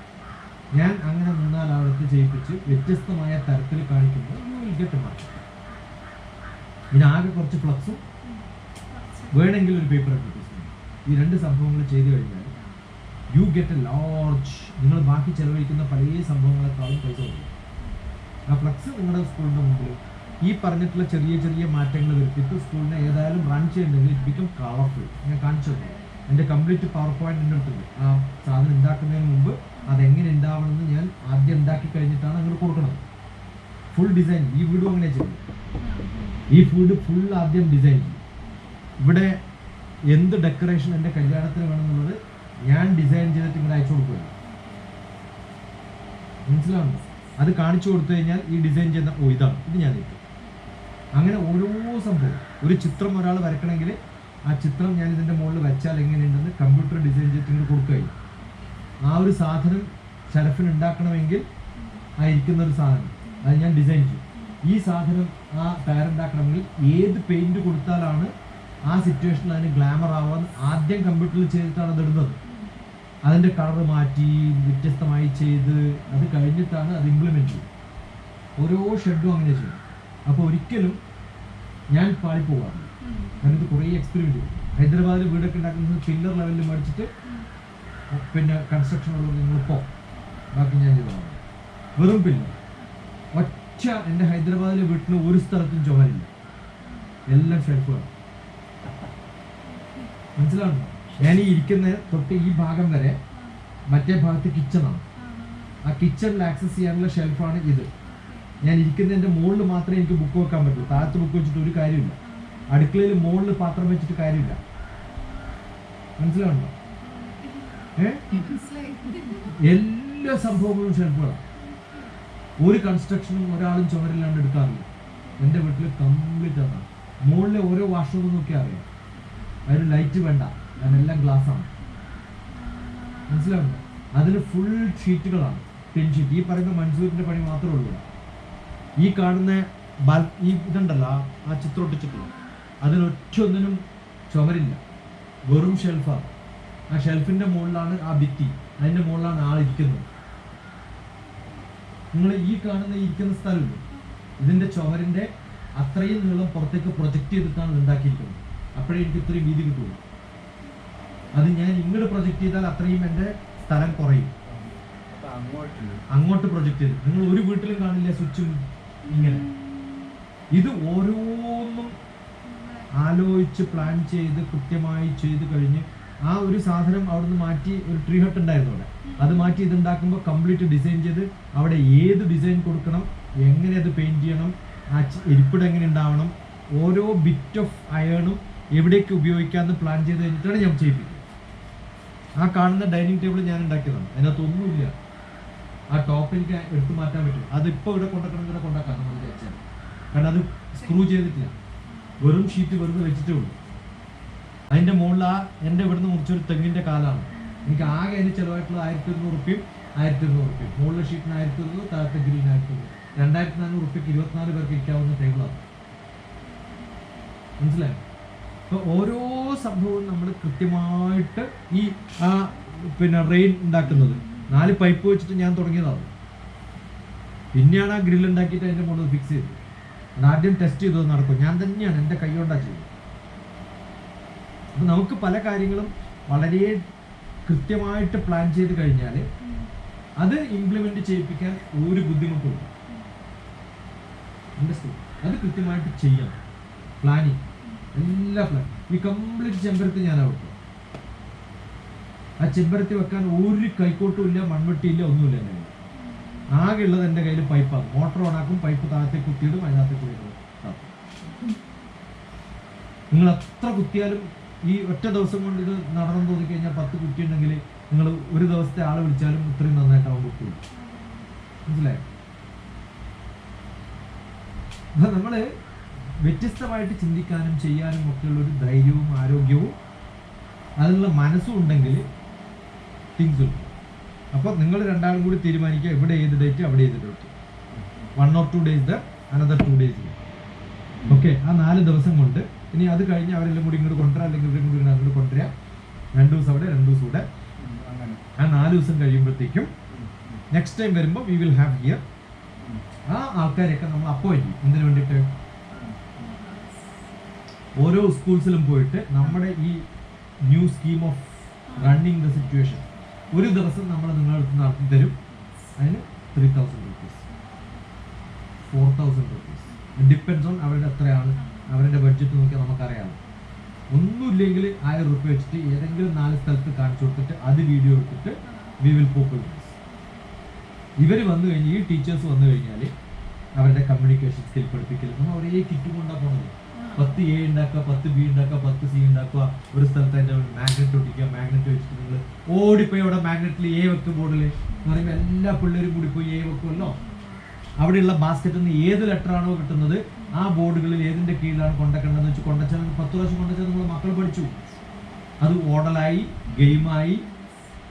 ഞാൻ അങ്ങനെ 3-4 ആളത്ത് ചെയ്യിപ്പിച്ച് വ്യത്യസ്തമായ തരത്തിൽ കാണിക്കുമ്പോൾ you will will get a market. ഇതിനാകെ കുറച്ച് ഫ്ലക്സും വേണമെങ്കിൽ ഒരു പേപ്പർ അഡ്വർടൈസ്മെന്റ്, ഈ രണ്ട് സംഭവങ്ങൾ ചെയ്തു കഴിഞ്ഞാൽ യു ഗെറ്റ് എ ലാർജ്, നിങ്ങൾ ബാക്കി ചെലവഴിക്കുന്ന പല സംഭവങ്ങളെക്കാളും പൈസ കൊടുക്കും. ആ ഫ്ലക്സ് നിങ്ങളുടെ സ്കൂളിൻ്റെ മുമ്പിൽ ഈ പറഞ്ഞിട്ടുള്ള ചെറിയ ചെറിയ മാറ്റങ്ങൾ വരുത്തിയിട്ട് സ്കൂളിനെ ഏതായാലും റൺ ചെയ്യണമെങ്കിൽ ഇറ്റ് ബിക്കം കളർഫുൾ. ഞാൻ കാണിച്ചു തന്നു, എൻ്റെ കംപ്ലീറ്റ് പവർ പോയിന്റ് എൻ്റെ അടുത്തുണ്ട്. ആ സാധനം ഉണ്ടാക്കുന്നതിന് മുമ്പ് അതെങ്ങനെ ഉണ്ടാവണമെന്ന് ഞാൻ ആദ്യം ഉണ്ടാക്കി കഴിഞ്ഞിട്ടാണ് അങ്ങോട്ട് കൊടുക്കുന്നത്. Full design. ഈ വീടും അങ്ങനെ ചെയ്യും. ഈ വീട് ഫുൾ ആദ്യം ഡിസൈൻ ചെയ്യും. ഇവിടെ എന്ത് ഡെക്കറേഷൻ എൻ്റെ കല്യാണത്തിന് വേണമെന്നുള്ളത് ഞാൻ ഡിസൈൻ ചെയ്തിട്ട് ഇങ്ങനെ അയച്ചു കൊടുക്കുകയാണ്. മനസ്സിലാവുന്നു? അത് കാണിച്ചു കൊടുത്തു കഴിഞ്ഞാൽ ഈ ഡിസൈൻ ചെയ്യുന്ന ഇതാണ്, ഇത് ഞാൻ ഇട്ടു. അങ്ങനെ ഓരോ സംഭവം. ഒരു ചിത്രം ഒരാൾ വരക്കണമെങ്കിൽ ആ ചിത്രം ഞാൻ ഇതിൻ്റെ മുകളിൽ വെച്ചാൽ എങ്ങനെയുണ്ടെന്ന് കമ്പ്യൂട്ടർ ഡിസൈൻ ചെയ്തിട്ട് കൊടുക്കുകയും, ആ ഒരു സാധനം ഷെൽഫിന് ഉണ്ടാക്കണമെങ്കിൽ ആ ഇരിക്കുന്ന ഒരു സാധനം അത് ഞാൻ ഡിസൈൻ ചെയ്യും. ഈ സാധനം ആ പേരുണ്ടാക്കണമെങ്കിൽ ഏത് പെയിന്റ് കൊടുത്താലാണ് ആ സിറ്റുവേഷനിൽ അതിന് ഗ്ലാമർ ആവാൻ ആദ്യം കമ്പ്യൂട്ടറിൽ ചെയ്തിട്ടാണ് അത് ഇടുന്നത്. അതിൻ്റെ കളർ മാറ്റി വ്യത്യസ്തമായി ചെയ്ത് അത് കഴിഞ്ഞിട്ടാണ് അത് ഇംപ്ലിമെൻറ്റ് ചെയ്യും. ഓരോ ഷെഡും അങ്ങനെ ചെയ്യും. അപ്പോൾ ഒരിക്കലും ഞാൻ പാളിപ്പോകാറില്ല. കാരണം ഇത് കുറേ എക്സ്പെരിമെൻറ്റ് ചെയ്യും. ഹൈദരാബാദിൽ വീടൊക്കെ ഉണ്ടാക്കുന്നത് പില്ലർ ലെവലിൽ മേടിച്ചിട്ട് പിന്നെ കൺസ്ട്രക്ഷനുള്ള നിങ്ങളിപ്പോൾ ബാക്കി ഞാൻ ചെയ്തതാണ്. വെറും പില്ലർ ഒറ്റ എൻ്റെ ഹൈദരാബാദിലെ വീട്ടിൽ ഒരു സ്ഥലത്തും ചുമരില്ല, എല്ലാം ഷെൽഫുകളാണ്. മനസ്സിലാവുന്നു? ഞാൻ ഈ ഇരിക്കുന്ന തൊട്ട് ഈ ഭാഗം വരെ മറ്റേ ഭാഗത്ത് കിച്ചണാണ്. ആ കിച്ചണിൽ ആക്സസ് ചെയ്യാനുള്ള ഷെൽഫാണ് ഇത്. ഞാൻ ഇരിക്കുന്നതിൻ്റെ മുകളിൽ മാത്രമേ എനിക്ക് ബുക്ക് വെക്കാൻ പറ്റൂ. താഴത്ത് ബുക്ക് വെച്ചിട്ട് ഒരു കാര്യമില്ല. അടുക്കളയിൽ മുകളിൽ പാത്രം വെച്ചിട്ട് കാര്യമില്ല. മനസ്സിലാവുണ്ടോ? എല്ലാ സംഭവങ്ങളും ഷെൽഫുകളാണ്. ഒരു കൺസ്ട്രക്ഷനും ഒരാളും ചുമരില്ലാണ്ട് എടുക്കാറില്ല. എൻ്റെ വീട്ടിൽ കംപ്ലീറ്റ് ആണ്. മുകളിലെ ഓരോ വാഷ്റൂം നോക്കിയാൽ അറിയാം, അതിന് ലൈറ്റ് വേണ്ട, അതിനെല്ലാം ഗ്ലാസ്സാണ്. മനസ്സിലാവുന്നു? അതിന് ഫുൾ ഷീറ്റുകളാണ്, ടിൻ ഷീറ്റ്. ഈ പറയുന്ന മൻസൂരിൻ്റെ പണി മാത്രമേ ഉള്ളൂ. ഈ കാണുന്ന ഈ ഇതുണ്ടല്ലോ, ആ ചിത്രം ഒട്ടിച്ചിട്ടുള്ള അതിനൊറ്റ ഒന്നിനും ചുമരില്ല, വെറും ഷെൽഫാണ്. ആ ഷെൽഫിൻ്റെ മുകളിലാണ് ആ ഭിത്തി, അതിൻ്റെ മുകളിലാണ് ആളിരിക്കുന്നത്. നിങ്ങൾ ഈ കാണുന്ന ഇരിക്കുന്ന സ്ഥലമില്ല, ഇതിൻ്റെ ചുമരിൻ്റെ അത്രയും നീളം പുറത്തേക്ക് പ്രൊജക്റ്റ് ചെയ്തിട്ടാണ് ഉണ്ടാക്കിയിരിക്കുന്നത്. അപ്പോഴേ എനിക്ക് ഇത്രയും വീതി കിട്ടുള്ളൂ. അത് ഞാൻ ഇങ്ങോട്ട് പ്രൊജക്റ്റ് ചെയ്താൽ അത്രയും എൻ്റെ സ്ഥലം കുറയും. അങ്ങോട്ട് പ്രൊജക്റ്റ് ചെയ്ത് നിങ്ങൾ ഒരു വീട്ടിലും കാണില്ല സ്വിച്ചും ഇങ്ങനെ. ഇത് ഓരോന്നും ആലോചിച്ച് പ്ലാൻ ചെയ്ത് കൃത്യമായി ചെയ്ത് കഴിഞ്ഞ് ആ ഒരു സാധനം അവിടുന്ന് മാറ്റി. ഒരു ട്രീ ഹട്ട് ഉണ്ടായിരുന്നു അവിടെ, അത് മാറ്റി ഇതുണ്ടാക്കുമ്പോൾ കംപ്ലീറ്റ് ഡിസൈൻ ചെയ്ത് അവിടെ ഏത് ഡിസൈൻ കൊടുക്കണം, എങ്ങനെ അത് പെയിൻറ്റ് ചെയ്യണം, ആ ഇരിപ്പിടം എങ്ങനെ ഉണ്ടാവണം, ഓരോ ബിറ്റ് ഓഫ് അയണും എവിടേക്ക് ഉപയോഗിക്കാമെന്ന് പ്ലാൻ ചെയ്ത് കഴിഞ്ഞിട്ടാണ് ഞാൻ ചെയ്യിപ്പിക്കുന്നത്. ആ കാണുന്ന ഡൈനിങ് ടേബിൾ ഞാൻ ഉണ്ടാക്കിയതാണ്, അതിനകത്തൊന്നുമില്ല. ആ ടോപ്പ് എനിക്ക് എടുത്തു മാറ്റാൻ പറ്റും. അതിപ്പോൾ ഇവിടെ കൊണ്ടുവെക്കണം കൊണ്ടാക്കാം നമ്മൾ വിചാരിച്ചാൽ. കാരണം അത് സ്ക്രൂ ചെയ്തിട്ടില്ല, വെറും ഷീറ്റ് വെറുതെ വെച്ചിട്ടേ ഉള്ളൂ. അതിൻ്റെ മുകളിൽ ആ എൻ്റെ ഇവിടുന്ന് മുറിച്ചൊരു തെങ്ങിൻ്റെ കാലാണ്. എനിക്ക് ആകെ അതിന് ചിലവായിട്ടുള്ളത് 1100 റുപ്യയും 1200 റുപ്യയും. മുകളിലെ ഷീറ്റിന് 1100, താഴത്തെ ഗ്രീൻ 1200. 2400 റുപ്യക്ക് 24 പേർക്ക് ഇരിക്കാവുന്ന ടേബിളാണ്. മനസ്സിലായോ? അപ്പോൾ ഓരോ സംഭവവും നമ്മൾ കൃത്യമായിട്ട് ഈ പിന്നെ റെയിൻ ഉണ്ടാക്കുന്നത് 4 പൈപ്പ് വെച്ചിട്ട് ഞാൻ തുടങ്ങിയതാണ്. പിന്നെയാണ് ആ ഗ്രിൽ ഉണ്ടാക്കിയിട്ട് അതിൻ്റെ മുകളിൽ ഫിക്സ് ചെയ്തത്. അത് ആദ്യം ടെസ്റ്റ് ചെയ്തത് നടക്കും. ഞാൻ തന്നെയാണ് എൻ്റെ കൈ കൊണ്ടാണ് ചെയ്തത്. അപ്പം നമുക്ക് പല കാര്യങ്ങളും വളരെ കൃത്യമായിട്ട് പ്ലാൻ ചെയ്ത് കഴിഞ്ഞാൽ അത് ഇംപ്ലിമെൻ്റ് ചെയ്യിപ്പിക്കാൻ ഒരു ബുദ്ധിമുട്ടുമില്ല. അത് കൃത്യമായിട്ട് ചെയ്യണം. പ്ലാനിങ്, എല്ലാ പ്ലാൻ. ഈ കംപ്ലീറ്റ് ചെമ്പരത്തി ഞാൻ വെക്കും. ആ ചെമ്പരത്തി വെക്കാൻ ഒരു കൈക്കോട്ടും ഇല്ല, മൺവെട്ടിയില്ല, ഒന്നുമില്ല എൻ്റെ കയ്യിൽ. ആകെ ഉള്ളത് എൻ്റെ കയ്യിൽ പൈപ്പാണ്. മോട്ടർ ഓണാക്കും, പൈപ്പ് താഴത്തേക്ക് കുത്തിയിടും, അതിനകത്ത് കുത്തിയിടും. നിങ്ങൾ എത്ര കുത്തിയാലും ഈ ഒറ്റ ദിവസം കൊണ്ട് ഇത് നടന്നു തോന്നിക്കഴിഞ്ഞാൽ 10 കുറ്റി ഉണ്ടെങ്കിൽ നിങ്ങൾ ഒരു ദിവസത്തെ ആളെ വിളിച്ചാലും ഇത്രയും നന്നായിട്ടാവും കുത്തിയും. മനസ്സിലായോ? അപ്പം നമ്മൾ വ്യത്യസ്തമായിട്ട് ചിന്തിക്കാനും ചെയ്യാനും ഒക്കെയുള്ള ഒരു ധൈര്യവും ആരോഗ്യവും അതിനുള്ള മനസ്സും ഉണ്ടെങ്കിൽ തിങ്സ് ഉണ്ട്. അപ്പോൾ നിങ്ങൾ രണ്ടാളും കൂടി തീരുമാനിക്കുക, ഇവിടെ ഏത് ഡേറ്റ്, അവിടെ ഏത് date. 1 or 2 days another 2 days. Okay, ആ 4 ദിവസം കൊണ്ട് ഇനി അത് കഴിഞ്ഞ് അവരെല്ലാം കൂടി ഇങ്ങോട്ട് കൊണ്ടുവരാം, അല്ലെങ്കിൽ ഇവരും കൂടി അങ്ങോട്ട് കൊണ്ടുവരാം. 2 ദിവസം അവിടെ, 2 ദിവസം ഇവിടെ. ആ 4 ദിവസം കഴിയുമ്പോഴത്തേക്കും നെക്സ്റ്റ് ടൈം വരുമ്പോൾ വി വിൽ ഹാവ് ഹിയർ ആ ആൾക്കാരെയൊക്കെ നമ്മൾ അപ്പോയിന്റ് ചെയ്യും. എന്തിനു വേണ്ടിയിട്ട്? ഓരോ സ്കൂൾസിലും പോയിട്ട് നമ്മുടെ ഈ new scheme of running the situation ഒരു ദിവസം നമ്മൾ നിങ്ങളടുത്ത് നടത്തി തരും. അതിന് 3,000 rupees, 4,000 rupees, ഡിപ്പെൻസ് ഓൺ അവരുടെ എത്രയാണ് അവരുടെ ബഡ്ജറ്റ് നോക്കിയാൽ നമുക്കറിയാമല്ലോ. ഒന്നുമില്ലെങ്കിൽ 1000 രൂപ വെച്ചിട്ട് ഏതെങ്കിലും 4 സ്ഥലത്ത് കാണിച്ചു കൊടുത്തിട്ട് അത് വീഡിയോ എടുത്തിട്ട് വി വിൽ പോപ്പുലറൈസ്. ഇവർ വന്നു കഴിഞ്ഞ് ഈ ടീച്ചേഴ്സ് വന്നു കഴിഞ്ഞാൽ അവരുടെ കമ്മ്യൂണിക്കേഷൻ സ്കിൽ പഠിപ്പിക്കൽ. നമ്മൾ ഒരേ കിറ്റ് കൊണ്ടാണ് പോകുന്നത്. 10 A ഉണ്ടാക്കുക, 10 B ഉണ്ടാക്കുക, 10 C ഉണ്ടാക്കുക. ഒരു സ്ഥലത്ത് അതിൻ്റെ മാഗ്നറ്റ് ഒട്ടിക്കുക. മാഗ്നറ്റ് വെച്ചിട്ട് നിങ്ങൾ ഓടിപ്പോയി അവിടെ മാഗ്നറ്റിൽ A വെക്കും ബോർഡിൽ എന്ന് പറയുമ്പോൾ എല്ലാ പിള്ളേരും കൂടി പോയി A വെക്കുമല്ലോ. അവിടെയുള്ള ബാസ്ക്കറ്റിൽ നിന്ന് ഏത് ലെറ്ററാണോ കിട്ടുന്നത് ആ ബോർഡുകളിൽ ഏതിൻ്റെ കീഴിലാണ് കൊണ്ടുവെക്കേണ്ടതെന്ന് വെച്ച് കൊണ്ടുവച്ചാൽ 10 പ്രാവശ്യം കൊണ്ടുവച്ചാൽ നമ്മൾ മക്കൾ പഠിച്ചു. അത് ഓർഡറായി, ഗെയിമായി.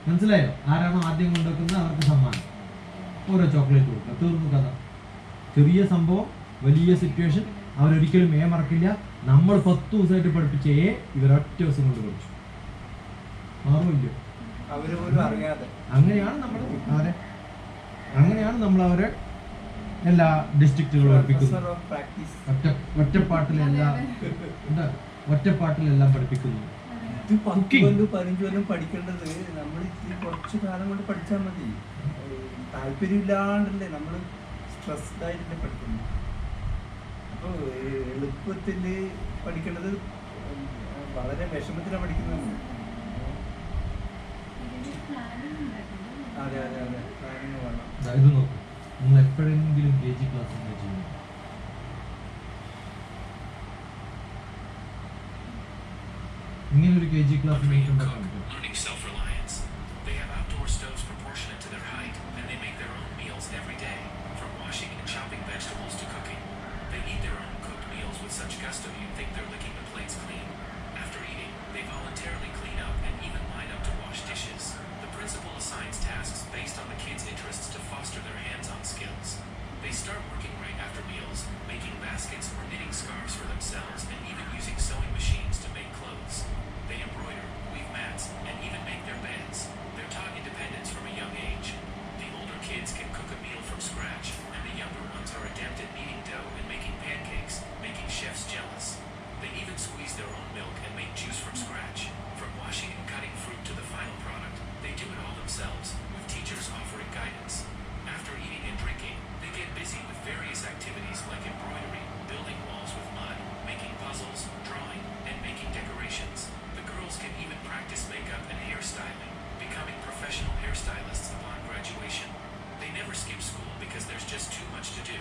മനസ്സിലായോ? ആരാണോ ആദ്യം കൊണ്ടുവെക്കുന്നത് അവർക്ക് സമ്മാനം, ഓരോ ചോക്ലേറ്റ് കൊടുക്കുക. തീർന്നു കഥ. ചെറിയ സംഭവം, വലിയ സിറ്റുവേഷൻ. അവരൊരിക്കലും A മറക്കില്ല. നമ്മൾ 10 ദിവസമായിട്ട് പഠിപ്പിച്ച A ഇവരൊറ്റ ദിവസം കൊണ്ട് പഠിച്ചു. മാറുമില്ല. അവര് പോലും അറിയാതെ അങ്ങനെയാണ് നമ്മൾ അവരെ എല്ലാ ഡിസ്ട്രിക്റ്റുകളും പഠിപ്പിക്കുന്നത്. ഒറ്റപ്പാട്ടിലെല്ലാം പഠിപ്പിക്കുന്നു. ഇത് 10 കൊല്ലം 15 കൊല്ലം പഠിക്കേണ്ടത് നമ്മൾ ഈ കുറച്ച് കാലം കൊണ്ട് പഠിച്ചാൽ മതി. താല്പര്യമില്ലാണ്ടല്ലേ നമ്മൾ സ്ട്രെസ്ഡ് ആയിട്ടല്ലേ പഠിക്കുന്നത്. അപ്പോൾ എളുപ്പത്തിൽ പഠിക്കേണ്ടത് വളരെ വിഷമത്തിലാണ് പഠിക്കുന്നത്. അതെ അതെ അതെ, പ്ലാനിങ് വേണം. ഇത് നോക്കും, നിങ്ങൾ എപ്പോഴെങ്കിലും KG ക്ലാസ് ചെയ്യുന്നു? ഇങ്ങനെ ഒരു KG class learning self-reliance. They have outdoor stoves proportionate to their height, and they make their own meals every day, from washing and chopping vegetables to cooking. They eat their own cooked meals with such gusto you'd think they're licking the plates clean. After eating, they voluntarily clean up and even line up to wash dishes. The principal assigns tasks based on the kids' interests to foster their hands-on skills. They start working right after meals, making baskets or knitting scarves for themselves, and even using sewing machines to make clothes. They embroider, weave mats, and even make their beds. They're taught independence from a young age. The older kids can cook a meal from scratch, and the younger ones are adept at kneading dough and making pancakes, making chefs jealous. They even squeeze their own milk and make juice from scratch. From washing and cutting fruit to the final product, they do it all themselves, with teachers offering guidance. After eating and drinking, they get busy with various activities like embroidery, building walls with mud, making puzzles, drawing, and making decorations. The girls can even practice makeup and hairstyling, becoming professional hairstylists upon graduation. They never skip school because there's just too much to do.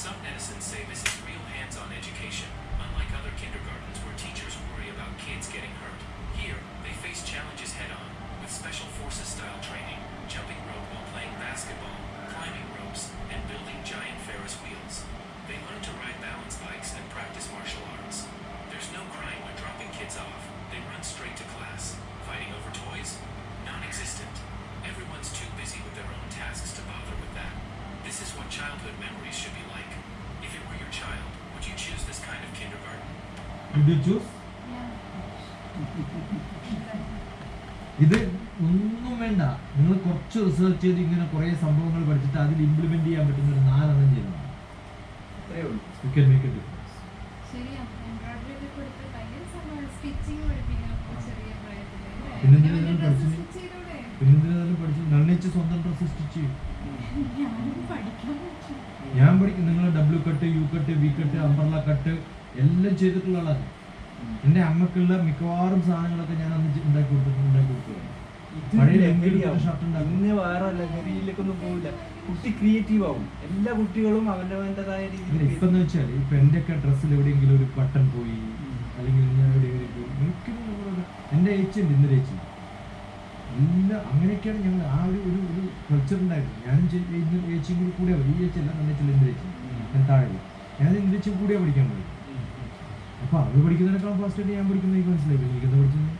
Some netizens say this is real hands-on education, unlike other kindergartens where teachers worry about kids getting hurt. Here, they face challenges head-on, with special forces-style training, jumping rope while playing basketball, climbing ropes, and building giant Ferris wheels. They learn to ride balance bikes and practice martial arts. There's no crying when dropping kids off. They run straight to class. Fighting over toys? Non-existent. Everyone's too busy with their own tasks to bother with that. This is what childhood memories should be like. If it were your child, would you choose this kind of kindergarten? Would you choose? ഇത് ഒന്നും വേണ്ട. നിങ്ങൾ കുറച്ച് research ചെയ്ത് ഇങ്ങനെ കുറേ സംഭവങ്ങൾ പഠിച്ചിട്ട് അതിൽ ഇംപ്ലിമെന്റ് ചെയ്യാൻ പറ്റുന്ന ഒരു 4 എണ്ണം ചെയ്യണം. അത്രേ ഉള്ളൂ. You can make a difference. ശരിയാ, എംബ്രോയിഡറി ഒക്കെ കൊടുത്ത് ഭയങ്കര സംഭവം, സ്റ്റിച്ചിങ് പഠിപ്പിക്കണം ചെറിയ പ്രായത്തില്. പിന്നെന്തിനാ അവന്റെ നിങ്ങൾ dress പഠിച്ചത്? stitch ചെയ്തൂടെ? പിന്നെന്തിനാലും പഠിച്ചു നിർണയിച്ച് സ്വന്തം ഡ്രസ്സ് സ്റ്റിച്ച് ചെയ്യും. ഞാനും പഠിക്കാൻ പറ്റും. ഞാൻ പഠിക്കും. നിങ്ങൾ W cut, U cut, V cut, umbrella cut എല്ലാം ചെയ്തിട്ടുള്ള ആളാണ്. എൻ്റെ അമ്മക്കുള്ള മിക്കവാറും സാധനങ്ങളൊക്കെ ഞാൻ അന്ന് ഉണ്ടാക്കി കൊടുത്തു. ഇത് പഴയ ലഹരിയാവും. ഷർട്ട് ഉണ്ടാക്കും. ഇന്ന് വേറെ ലഹരിയിലേക്കൊന്നും പോവില്ല. കുട്ടി ക്രിയേറ്റീവ് ആവും. എല്ലാ കുട്ടികളും അവനവൻ്റെതായ ഇല്ല, രീതിയിൽ ഇപ്പം എന്ന് വെച്ചാൽ ഇപ്പം എൻ്റെയൊക്കെ ഡ്രസ്സിൽ എവിടെയെങ്കിലും ഒരു ബട്ടൺ പോയി അല്ലെങ്കിൽ ഞാൻ എവിടെയെങ്കിലും പോയി എനിക്കൊന്നും എൻ്റെ ഏച്ചിയുണ്ട്, ഇന്നൊരു ഏച്ചി എല്ലാം അങ്ങനെയൊക്കെയാണ് ഞങ്ങൾ ആ ഒരു കൾച്ചർ ഉണ്ടായിരുന്നു. ഞാനും ഏച്ചിയും കൂടി കൂടിയാണ്. ഈ ഏച്ചി എല്ലാം നല്ല ചില ഇന്ദ്രേച്ചി ഞാൻ താഴെ ഞാൻ ഇന്ദ്രേച്ചും കൂടിയാണ് പഠിക്കാൻ പോയി. അപ്പോൾ അവർ പഠിക്കുന്നതിനേക്കാൾ ഫാസ്റ്റായിട്ട് ഞാൻ പഠിക്കുന്നത് എനിക്ക് മനസ്സിലായി. എനിക്കെന്താ പഠിച്ചത്?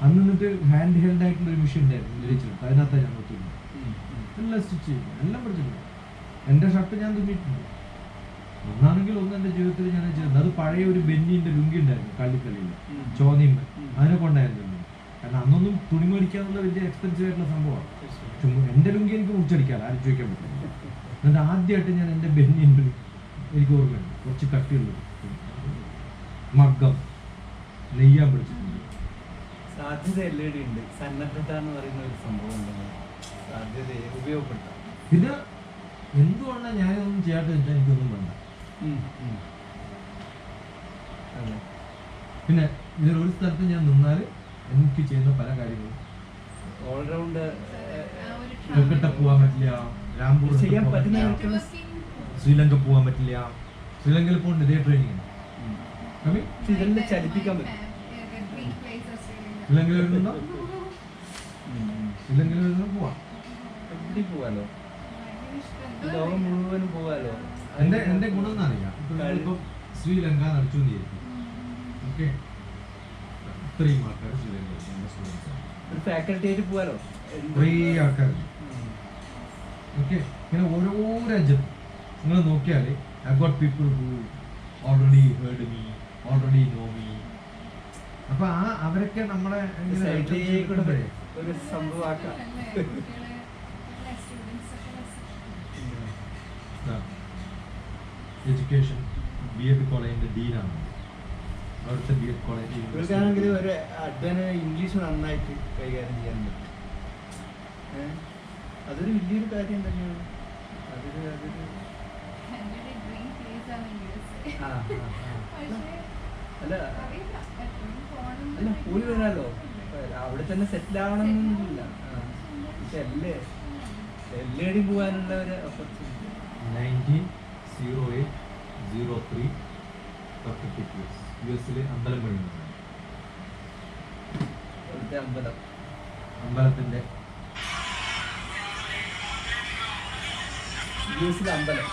അന്ന് എന്നിട്ട് ഹാൻഡ് ഹെൽഡ് ആയിട്ടുള്ള ഒരു മെഷീൻ ഉണ്ടായിരുന്നു ഇന്ദ്രേച്ചിട്ട്. അതിനകത്താണ് ഞാൻ നോക്കിയിരുന്നത്. എല്ലാം സ്റ്റിച്ച് ചെയ്യും, എല്ലാം പഠിച്ചിട്ടുണ്ട്. എൻ്റെ ഷർട്ട് ഞാൻ തുന്നിയിട്ടുണ്ട്. ഒന്നാണെങ്കിൽ ഒന്ന് എൻ്റെ ജീവിതത്തിൽ ഞാൻ ചെയ്തത്. അത് പഴയ ഒരു ബെന്നിൻ്റെ ലുങ്കി ഉണ്ടായിരുന്നു കള്ളിക്കല്ലിൽ ചോന്നിയും അതിനെ കൊണ്ടായിരുന്നു. കാരണം അന്നൊന്നും തുണി മേടിക്കാന്നുള്ള വലിയ എക്സ്പെൻസീവ് ആയിട്ടുള്ള സംഭവമാണ്. എൻ്റെ ലുങ്കി എനിക്ക് മുറിച്ചടിക്കാമല്ലോ, ആരും ചോദിക്കാൻ പറ്റില്ല. എന്നിട്ട് ആദ്യമായിട്ട് ഞാൻ എൻ്റെ ബെന്നിൻ്റെ എനിക്ക് ഓർമ്മയുണ്ട്, കുറച്ച് കട്ടിയുള്ളത് മഗ്ഗം നെയ്യാൻ പിടിച്ചിട്ടുണ്ട്. സാധ്യത LED ഉണ്ട്. സന്നദ്ധത എന്ന് പറയുന്ന ഒരു സംഭവം ഉണ്ട്. സാധ്യത ഉപയോഗപ്പെടുത്താം. ഇത് എന്തുകൊണ്ടാണ് ഞാനൊന്നും ചെയ്യാത്ത വെച്ചാൽ എനിക്കൊന്നും വേണ്ട. അതെ. പിന്നെ ഇതിലൊരു സ്ഥലത്ത് ഞാൻ നിന്നാൽ എനിക്ക് ചെയ്യുന്ന പല കാര്യങ്ങളും ഓൾറൗണ്ട് കൊൽക്കട്ട പോകാൻ പറ്റില്ല, രാംപൂർ ചെയ്യാൻ പറ്റുന്ന ശ്രീലങ്ക പോകാൻ പറ്റില്ല. ശ്രീലങ്കയിൽ പോകുന്നുണ്ട്, ഇതേ ട്രെയിനിങ്. ഇതെല്ലാം ചലിപ്പിക്കാൻ പറ്റും. ശ്രീലങ്കയിൽ വരുന്നുണ്ടോ? ശ്രീലങ്കയിൽ വരുന്ന പോവാം. എവിടെ പോവാലോ, ലോകം മുഴുവനും പോവാലോ. എന്റെ ഗുണം എന്നറിയാം. ഇപ്പം ശ്രീലങ്ക നടച്ചുകൊണ്ടിരിക്കും. ഓക്കെ, ഇത്രയും ആൾക്കാർ ശ്രീലങ്കയിൽ സ്റ്റുഡൻസ്, ഒരു ഫാക്കൽറ്റി ആയിട്ട് പോവാലോ. കുറേ ആൾക്കാർ. ഓക്കെ, ഇങ്ങനെ ഓരോ രാജ്യത്തും നിങ്ങൾ നോക്കിയാൽ I got people who already heard me, already know me. അപ്പൊ അവരൊക്കെ നമ്മളെ ഒരു സംഭവമാക്കാം. എഡ്യൂക്കേഷൻ B.Ed കോളേജിന്റെ ഡീനാണ് അവിടുത്തെ B.Ed കോളേജ്. ഇവർക്കാണെങ്കിൽ ഒരു അഡ്വാൻസ് ഇംഗ്ലീഷ് നന്നായിട്ട് കൈകാര്യം ചെയ്യാൻ പറ്റും. അതൊരു വലിയൊരു കാര്യം തന്നെയാണ്. അല്ല പോയി വരാലോ, അവിടെ തന്നെ സെറ്റിൽ ആവണമെന്നില്ല. പക്ഷെ എല്ലായിടും പോകാനുള്ള ഒരു ഓപ്പർച്യൂണിറ്റി. 1908-03 US അമ്പലം പണിയുന്നത്. അവിടുത്തെ അമ്പലത്തിന്റെ US അമ്പലം.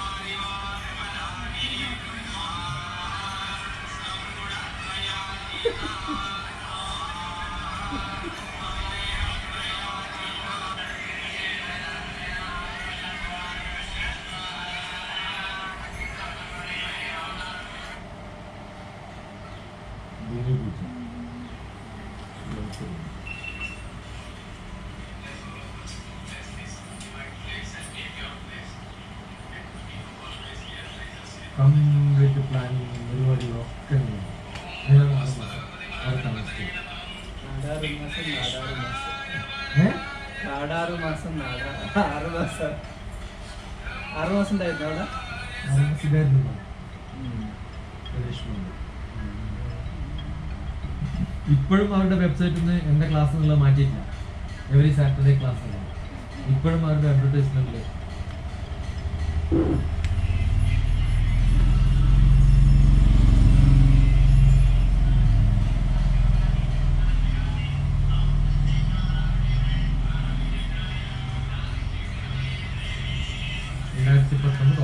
ഭൂമിപൂജ. കംപ്ലീറ്റ് പ്ലാനിങ് പരിപാടികളൊക്കെ നാടാറ് മാസം 6 മാസം ഉണ്ടായിരുന്നു അവിടെ. ഇപ്പോഴും അവരുടെ വെബ്സൈറ്റിൽ നിന്ന് എൻ്റെ ക്ലാസ് എന്നുള്ളത് മാറ്റിയിട്ടില്ല. എവറി സാറ്റർഡേ ക്ലാസ് ആണ് ഇപ്പോഴും അവരുടെ അഡ്വർടൈസ്മെന്റിൽ.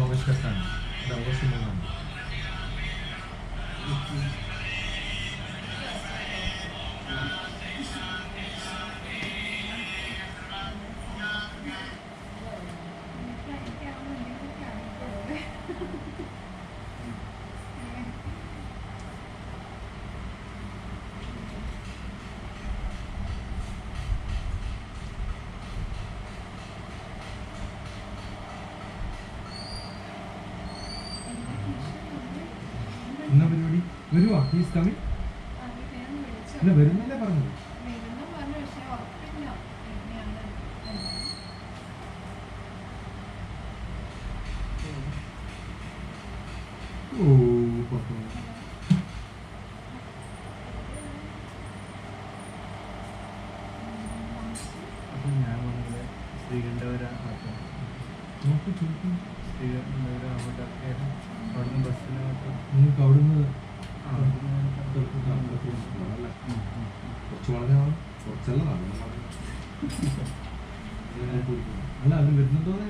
ഓഗസ്റ്റ് 8 അത് ഓഗസ്റ്റ് 3. എന്നാ പരിപാടി വരുവാ? He's coming. അല്ല വരുന്നല്ലേ പറഞ്ഞത്. ഓ അപ്പം ഞാൻ പറഞ്ഞത് ശ്രീകണ്ഠപുരം നോക്ക് ചോദിക്കും. ശ്രീകണ്ഠപുരം അവിടുന്ന് ബസ്സിന് നിങ്ങൾക്ക് അവിടുന്ന് അവിടുന്ന് കുറച്ച് വളരെ കുറച്ചല്ലതാണ് അല്ല അത് വരുന്നുണ്ടോന്ന്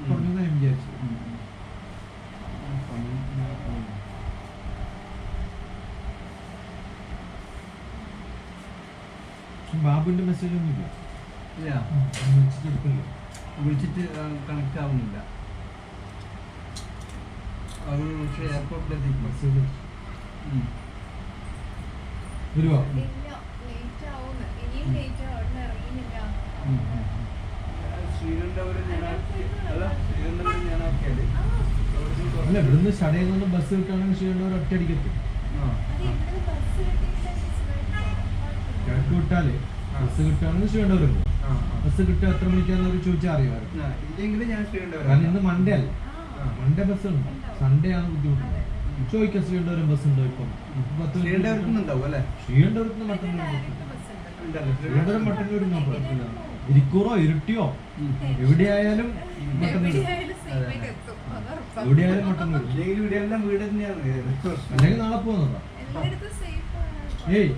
പറഞ്ഞതാ ഞാൻ വിചാരിച്ചു. ബാബുവിന്റെ മെസ്സേജ് ഒന്നുമില്ല. ഇല്ല, വിളിച്ചിട്ട് എടുക്കില്ല. വിളിച്ചിട്ട് കണക്ട് ആവുന്നില്ല. അത് പക്ഷേ എയർപോർട്ടിലെത്തി മെസ്സേജ് വരുവാ? ശ്രീകണ്ഠപുരം ഞാനാക്കിയാല് അല്ല ഇവിടുന്ന് ചടയിൽ നിന്ന് ബസ് കിട്ടുകയാണെങ്കിൽ ചെയ്യേണ്ടവർ ഒറ്റയടിക്കെത്തും. കിഴക്ക് വിട്ടാല് ബസ് കിട്ടുകയാണെങ്കിൽ ചെയ്യേണ്ടവരുണ്ട്. ബസ് കിട്ടുക എത്ര മണിക്കാന്ന് ചോദിച്ചാൽ അറിയാമായിരുന്നു. ഇല്ലെങ്കിൽ ഞാൻ കാരണം ശ്രീകണ്ഠപുരം ഇന്ന് മൺഡേ അല്ല, മൺഡേ ബസ് ഉണ്ട്, സൺഡേ ആണ് ബുദ്ധിമുട്ട്. ചോദിക്കാം ശ്രീകണ്ഠപുരം ബസ് ഉണ്ടോ ഇപ്പം? ശ്രീകണ്ഠപുരത്തുനിന്നുണ്ടാവും അല്ലേ? ശ്രീകണ്ഠപുരത്ത് നിന്ന് മട്ടന്നൂർ ശ്രീകണ്ഠപുരം മട്ടന്നൂരും കുഴപ്പമില്ല. ഇരിക്കൂറോ ഇരുട്ടിയോ എവിടെയായാലും മട്ടന്നൂർ, എവിടെയായാലും മട്ടന്നൂർ. ഇല്ലെങ്കിൽ ഇവിടെ എല്ലാം വീട് തന്നെയാണ്. അല്ലെങ്കിൽ നാളെ പോകുന്നതാ. ഏയ്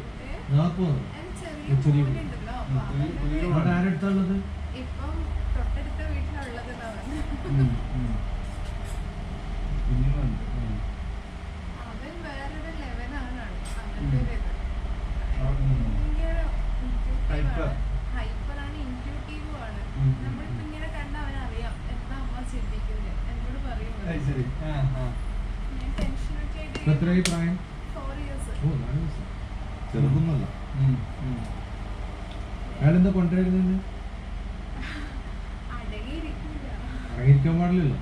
നാളെ പോകുന്നത് അവിടെ ആരെടുത്താണുള്ളത്? ഇപ്പം തൊട്ടടുത്ത വീട്ടിലുള്ളത് അവൻ വേറൊരു ലെവലാണ്. അവന്റെ ഒരു ഇത് ഹൈപ്പറാണ്, ഇൻറ്റ്യൂട്ടീവും ആണ്. നമ്മളിപ്പോ ഇങ്ങനെ കണ്ട അവനറിയാം എന്താ അമ്മ ചിന്തിക്കുന്നത്. എന്നോട് പറയുന്നത് ഞാൻ ടെൻഷനൊക്കെ ഇപ്പൊ എത്രയായി പ്രായം? 4 years. ഓ 4 ദിവസം, ചെറുതൊന്നുമല്ല. അയാളെന്താ കൊണ്ടുവരുന്നത്? അടങ്ങിയിരിക്കില്ല. ഇറങ്ങിയിരിക്കാൻ പാടില്ലല്ലോ.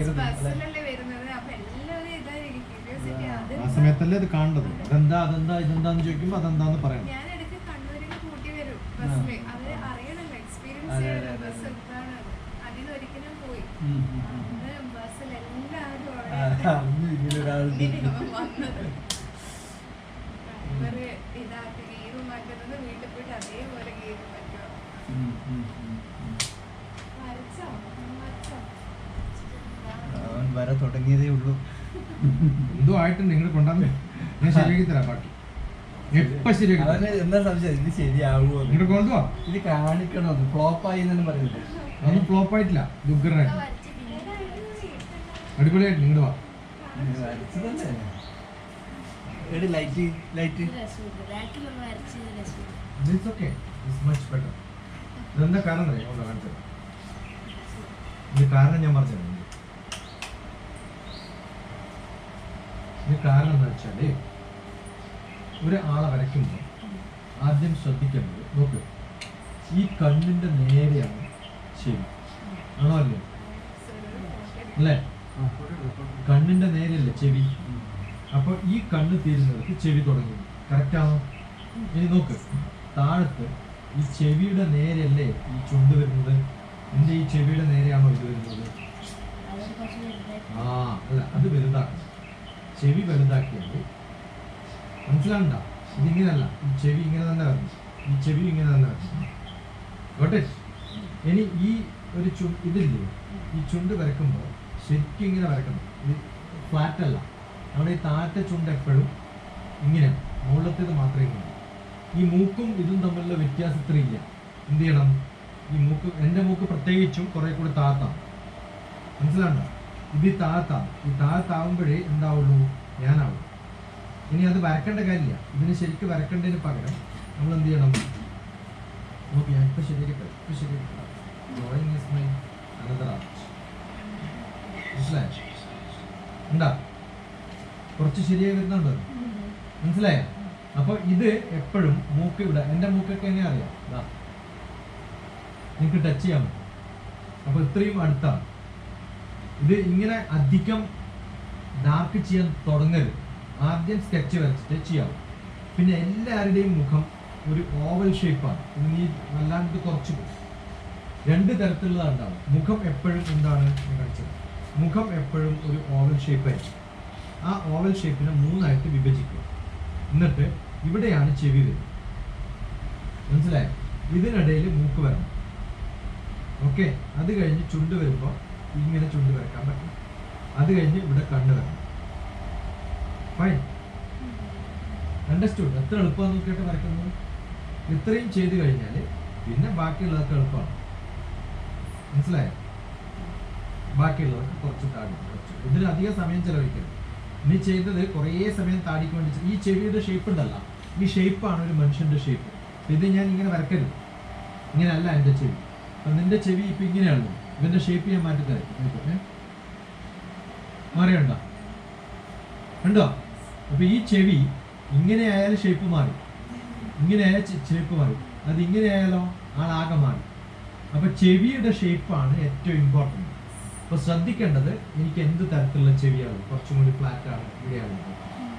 Means ബസ്സിലല്ലേ വരുന്നത്. അപ്പൊ എല്ലാവരും ഇതായിരിക്കും ക്യൂരിയോസിറ്റി. അത് ആ സമയത്തല്ലേ ഇത് കാണേണ്ടത്. ഇതെന്താന്ന് ചോദിക്കുമ്പോ അതെന്താന്ന് പറയണം. ഞാൻ ഇടയ്ക്ക് കണ്ണൂരിൽ കൂട്ടി വരും ബസ്സില്. അത് അറിയണല്ലോ, എക്സ്പീരിയൻസ് ചെയ്യണം ബസ് എന്താണ്. അതിന് ഒരിക്കലും പോയി അന്ന് ബസ്സിൽ എല്ലാവരും അവിടെ വന്നത് ഇവര് ഇതാക്കി ഗീറ് മാറ്റുന്നത് വീട്ടിൽ പോയിട്ട് അതേപോലെ ഗീറ് മാറ്റുക. വരച്ചോ വരച്ചോ അവൻ വരെ തുടങ്ങിയതേ ഉള്ളൂ. എന്തോ ആയിട്ട് നിങ്ങൾ കൊണ്ടുവന്ന് ഞാൻ ശരിയാക്കി തരാം. ബാക്കി എപ്പ ശരിയാക്കി തരാം. അവന് എന്താ സംശയം ഇത് ശരിയാവുമോ? നിങ്ങൾ കൊണ്ടുപോവാ. ഇത് കാണിക്കണോ? ഫ്ലോപ്പായി എന്നു പറയുന്നത്. അതൊന്നും ഫ്ലോപ്പ് ആയിട്ടില്ല, ദുഗ്ഗറായിട്ട് അടിപൊളിയായിട്ട്. നിങ്ങൾ വാ. Light light It's okay. It's much better. ഇതെന്താ കാരണം അറിയാം? കാണിച്ചത് ഇത് കാരണം ഞാൻ പറഞ്ഞത്. ഇത് കാരണം എന്താ വെച്ചാല് ഒരാളെ വരയ്ക്കുമ്പോൾ ആദ്യം ശ്രദ്ധിക്കേണ്ടത്, നോക്ക്, ഈ കണ്ണിന്റെ നേരെയാണ് ചെവി, ആണോ അല്ലേ? അല്ലേ? കണ്ണിന്റെ നേരെയല്ലേ ചെവി. അപ്പൊ ഈ കണ്ണ് തീരുന്നത് ചെവി തുടങ്ങി. കറക്റ്റാണോ? ഇനി നോക്ക്, താഴത്ത് ഈ ചെവിയുടെ നേരെയല്ലേ ഈ ചുണ്ട് വരുന്നത്? എന്റെ ഈ ചെവിയുടെ നേരെയാണോ ഇത് വരുന്നത്? ആ അല്ല, അത് വലുതാക്കണം. ചെവി വലുതാക്കിയാൽ മനസ്സിലാണ്ട. ഇതിങ്ങനല്ല, ഈ ചെവി ഇങ്ങനെ തന്നെ വരണം, ഈ ചെവി ഇങ്ങനെ തന്നെ വരണം. ഗോട്ട്. ഇനി ഈ ഒരു ഇതില്ലേ, ഈ ചുണ്ട് വരക്കുമ്പോൾ ശരിക്കും ഇങ്ങനെ വരക്കണം. ഇത് ഫ്ലാറ്റ് അല്ല. നമ്മുടെ ഈ താഴത്തെ ചുണ്ട് എപ്പോഴും ഇങ്ങനെയാണ്, മുകളിലത്തേത് മാത്രമേ ഇങ്ങനെ. ഈ മൂക്കും ഇതും തമ്മിലുള്ള വ്യത്യാസത്തിലില്ല. എന്ത് ചെയ്യണം? ഈ മൂക്ക്, എൻ്റെ മൂക്ക് പ്രത്യേകിച്ചും കുറെ കൂടി താഴ്ത്താം. മനസ്സിലാണ്ടോ? ഇത് ഈ താഴ്ത്താം. ഈ താഴ്ത്താവുമ്പോഴേ എന്താവുള്ളൂ? ഞാനാവും. ഇനി അത് വരക്കേണ്ട കാര്യമില്ല. ഇതിന് ശരിക്കും വരക്കേണ്ടതിന് പകരം നമ്മൾ എന്ത് ചെയ്യണം? നോക്കി, ഞാൻ ഇപ്പം ശരിയാക്കട്ടെ, ഇപ്പം ശരിയാക്കട്ടെ. Drawing is my another art. മനസ്സിലായോ? എന്താ കുറച്ച് ശരിയായി വരുന്നുണ്ടോ? മനസ്സിലായോ? അപ്പൊ ഇത് എപ്പോഴും മൂക്ക് ഇവിടെ, എൻ്റെ മൂക്കൊക്കെ എങ്ങനെ അറിയാം? നിങ്ങൾക്ക് ടച്ച് ചെയ്യാൻ പറ്റും. അപ്പൊ ഇത്രയും അടുത്താണ്. ഇത് ഇങ്ങനെ അധികം ഡാർക്ക് ചെയ്യാൻ തുടങ്ങരുത്. ആദ്യം സ്കെച്ച് വരച്ചിട്ട് ചെയ്യാവും. പിന്നെ എല്ലാവരുടെയും മുഖം ഒരു ഓവൽ ഷേപ്പാണ്. ഇത് നീ വല്ലാണ്ട് കുറച്ച് രണ്ട് തരത്തിലുള്ളതുണ്ടാവും. മുഖം എപ്പോഴും എന്താണ് കളിച്ചത്? മുഖം എപ്പോഴും ഒരു ഓവൽ ഷേപ്പായിരിക്കും. ആ ഓവൽ ഷേപ്പിനെ 3ആയിട്ട് വിഭജിക്കുക. എന്നിട്ട് ഇവിടെയാണ് ചെവി വരുന്നത്. മനസ്സിലായോ? ഇതിനിടയിൽ മൂക്ക് വരണം. ഓക്കെ. അത് കഴിഞ്ഞ് ചുണ്ട് വരുമ്പോൾ ഇങ്ങനെ ചുണ്ട് വരക്കാൻ പറ്റും. അത് കഴിഞ്ഞ് ഇവിടെ കണ്ണ് വരണം. ഫൈൻ. അണ്ടർസ്റ്റുഡ്? എത്ര എളുപ്പമാണ് നോക്കിയിട്ട് വരയ്ക്കുന്നത്. ഇത്രയും ചെയ്ത് കഴിഞ്ഞാൽ പിന്നെ ബാക്കിയുള്ളതൊക്കെ എളുപ്പമാണ്. മനസ്സിലായോ? ബാക്കിയുള്ളവർക്ക് കുറച്ച് താടി, കുറച്ച് ഇതിന് അധികം സമയം ചെലവഴിക്കരുത്. നീ ചെയ്തത് കുറേ സമയം താടിക്ക് വേണ്ടി. ഈ ചെവിയുടെ ഷേപ്പ് ഉണ്ടല്ല, ഈ ഷേപ്പാണ് ഒരു മനുഷ്യന്റെ ഷേപ്പ്. ഇത് ഞാൻ ഇങ്ങനെ വരക്കരുത്. ഇങ്ങനെയല്ല എൻ്റെ ചെവി. അപ്പം നിന്റെ ചെവി ഇപ്പം ഇങ്ങനെയാണല്ലോ. ഇവന്റെ ഷേപ്പ് ഞാൻ മാറ്റി തരാം. മാറിയുണ്ടോ? ഉണ്ടോ? അപ്പൊ ഈ ചെവി ഇങ്ങനെ ആയാലും ഷേപ്പ് മാറി, ഇങ്ങനെ ആയാൽ ഷേപ്പ് മാറി. അത് ഇങ്ങനെ ആയാലോ ആളാകെ മാറി. അപ്പൊ ചെവിയുടെ ഷേപ്പാണ് ഏറ്റവും ഇമ്പോർട്ടൻറ്റ്. അപ്പൊ ശ്രദ്ധിക്കേണ്ടത് എനിക്ക് എന്ത് തരത്തിലുള്ള ചെവിയാണ്, കുറച്ചും കൂടി ഫ്ലാറ്റ് ആണ്, ഇവിടെയാണ്,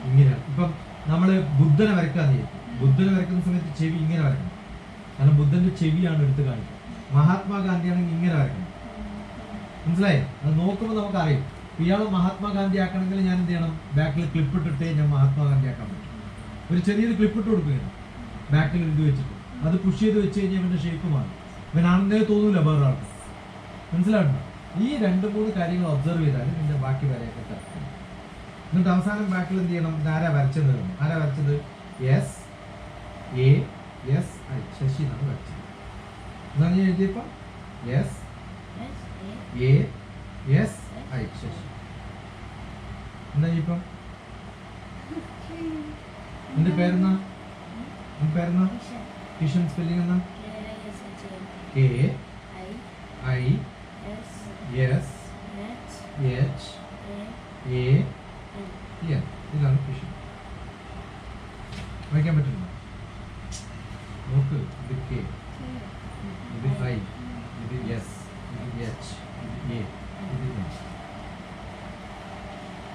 ഇങ്ങനെയാണ്. ഇപ്പം നമ്മള് ബുദ്ധനെ വരയ്ക്കാന്ന് ചെയ്യും. ബുദ്ധനെ വരയ്ക്കുന്ന സമയത്ത് ചെവി ഇങ്ങനെ വരക്കണം, കാരണം ബുദ്ധന്റെ ചെവിയാണ് എടുത്ത് കാണിക്കുക. മഹാത്മാഗാന്ധിയാണെങ്കിൽ ഇങ്ങനെ വരക്കണം, മനസ്സിലായോ? അത് നോക്കുമ്പോൾ നമുക്കറിയാം. ഇയാൾ മഹാത്മാഗാന്ധി ആക്കണമെങ്കിൽ ഞാൻ എന്ത് ചെയ്യണം, ബാക്കിൽ ക്ലിപ്പ് ഇട്ടിട്ടേ ഞാൻ മഹാത്മാഗാന്ധി ആക്കാൻ പറ്റും. ഒരു ചെറിയൊരു ക്ലിപ്പ് ഇട്ട് കൊടുക്കുകയാണ് ബാക്കിൽ ഇത് വെച്ചിട്ട്, അത് പുഷ് ചെയ്ത് വെച്ച് കഴിഞ്ഞാൽ ഇവന്റെ ഷേപ്പ് മാറും. ഇവനാണെന്നേ തോന്നൂല വേറെ ആൾക്ക്, മനസ്സിലാവുണ്ടോ? ഈ 2-3 കാര്യങ്ങൾ ഒബ്സർവ് ചെയ്താൽ നിന്റെ ബാക്കി വരെയൊക്കെ കറക്റ്റ്. എന്നിട്ട് അവസാനം ബാക്കിൽ എന്ത് ചെയ്യണം, ഇതാരാ വരച്ചത്, ആരാ വരച്ചത്, SASI ശശി എന്നാണ് വരച്ചത്. എന്താണ് ഞാൻ എഴുതിയപ്പോ SASI ശശി. എന്താ ഇപ്പം എന്റെ പേരെന്നാ, കിഷൻ. സ്പെല്ലിംഗ് എന്നാ, KISHAN. ഇതാണ് കിഷൻ. വായിക്കാൻ പറ്റുന്നു? നോക്ക്, ഇത് K, ഇത് I, ഇത് S, ഇത് H, ഇത് A, ഇത് N.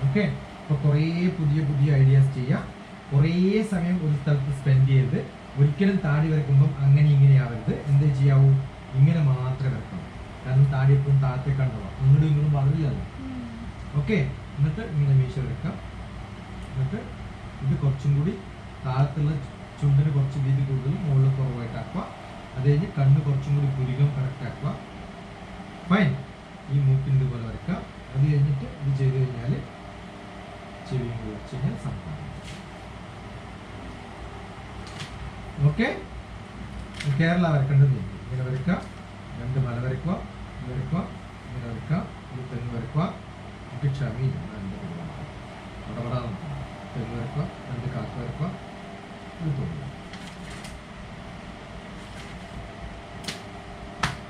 ഓക്കെ. അപ്പൊ കുറേ പുതിയ ഐഡിയാസ് ചെയ്യാം. കുറേ സമയം ഒരു സ്ഥലത്ത് സ്പെൻഡ് ചെയ്ത് ഒരിക്കലും താടി വരയ്ക്കുമ്പം അങ്ങനെ ഇങ്ങനെ ആവരുത്. എന്തേ ചെയ്യാവൂ, ഇങ്ങനെ മാത്രമേ വരക്കണം. കാരണം താടി എപ്പോഴും താഴത്തേക്ക് ഉണ്ടാവാം, അങ്ങോട്ടും ഇങ്ങോട്ടും വളരില്ലല്ലോ. ഓക്കെ. എന്നിട്ട് ഇങ്ങനെ മീശ വരയ്ക്കാം. എന്നിട്ട് ഇത് കുറച്ചും കൂടി താഴത്തുള്ള ചുണ്ടിന് കുറച്ച് വീതി കൂടുതലും മുകളിൽ കുറവായിട്ട് ആക്കുക. അത് കഴിഞ്ഞ് കണ്ണ് കുറച്ചും കൂടി പുരികം കറക്റ്റ് ആക്കുക. ഫൈൻ. ഈ മൂക്കിൻ്റെ ഇതുപോലെ വരയ്ക്കാം. അത് കഴിഞ്ഞിട്ട് ഇത് ചെയ്ത് കഴിഞ്ഞാൽ ചെവിയും കൂടി വെച്ച് കഴിഞ്ഞാൽ സംഭവം. ഓക്കെ. കേരള വരക്കേണ്ടത് ഇങ്ങനെ വരയ്ക്കുക, 2 മല വരയ്ക്കുക, വരയ്ക്കുക, ഇങ്ങനെ വരയ്ക്കുക, ഒരു തെങ്ങ് വരയ്ക്കുക, എന്നിട്ട് ക്ഷമയില്ല, ഇടപെടാ തെങ്ങ് വരയ്ക്കുക, 2 കാക്ക വരയ്ക്കുക,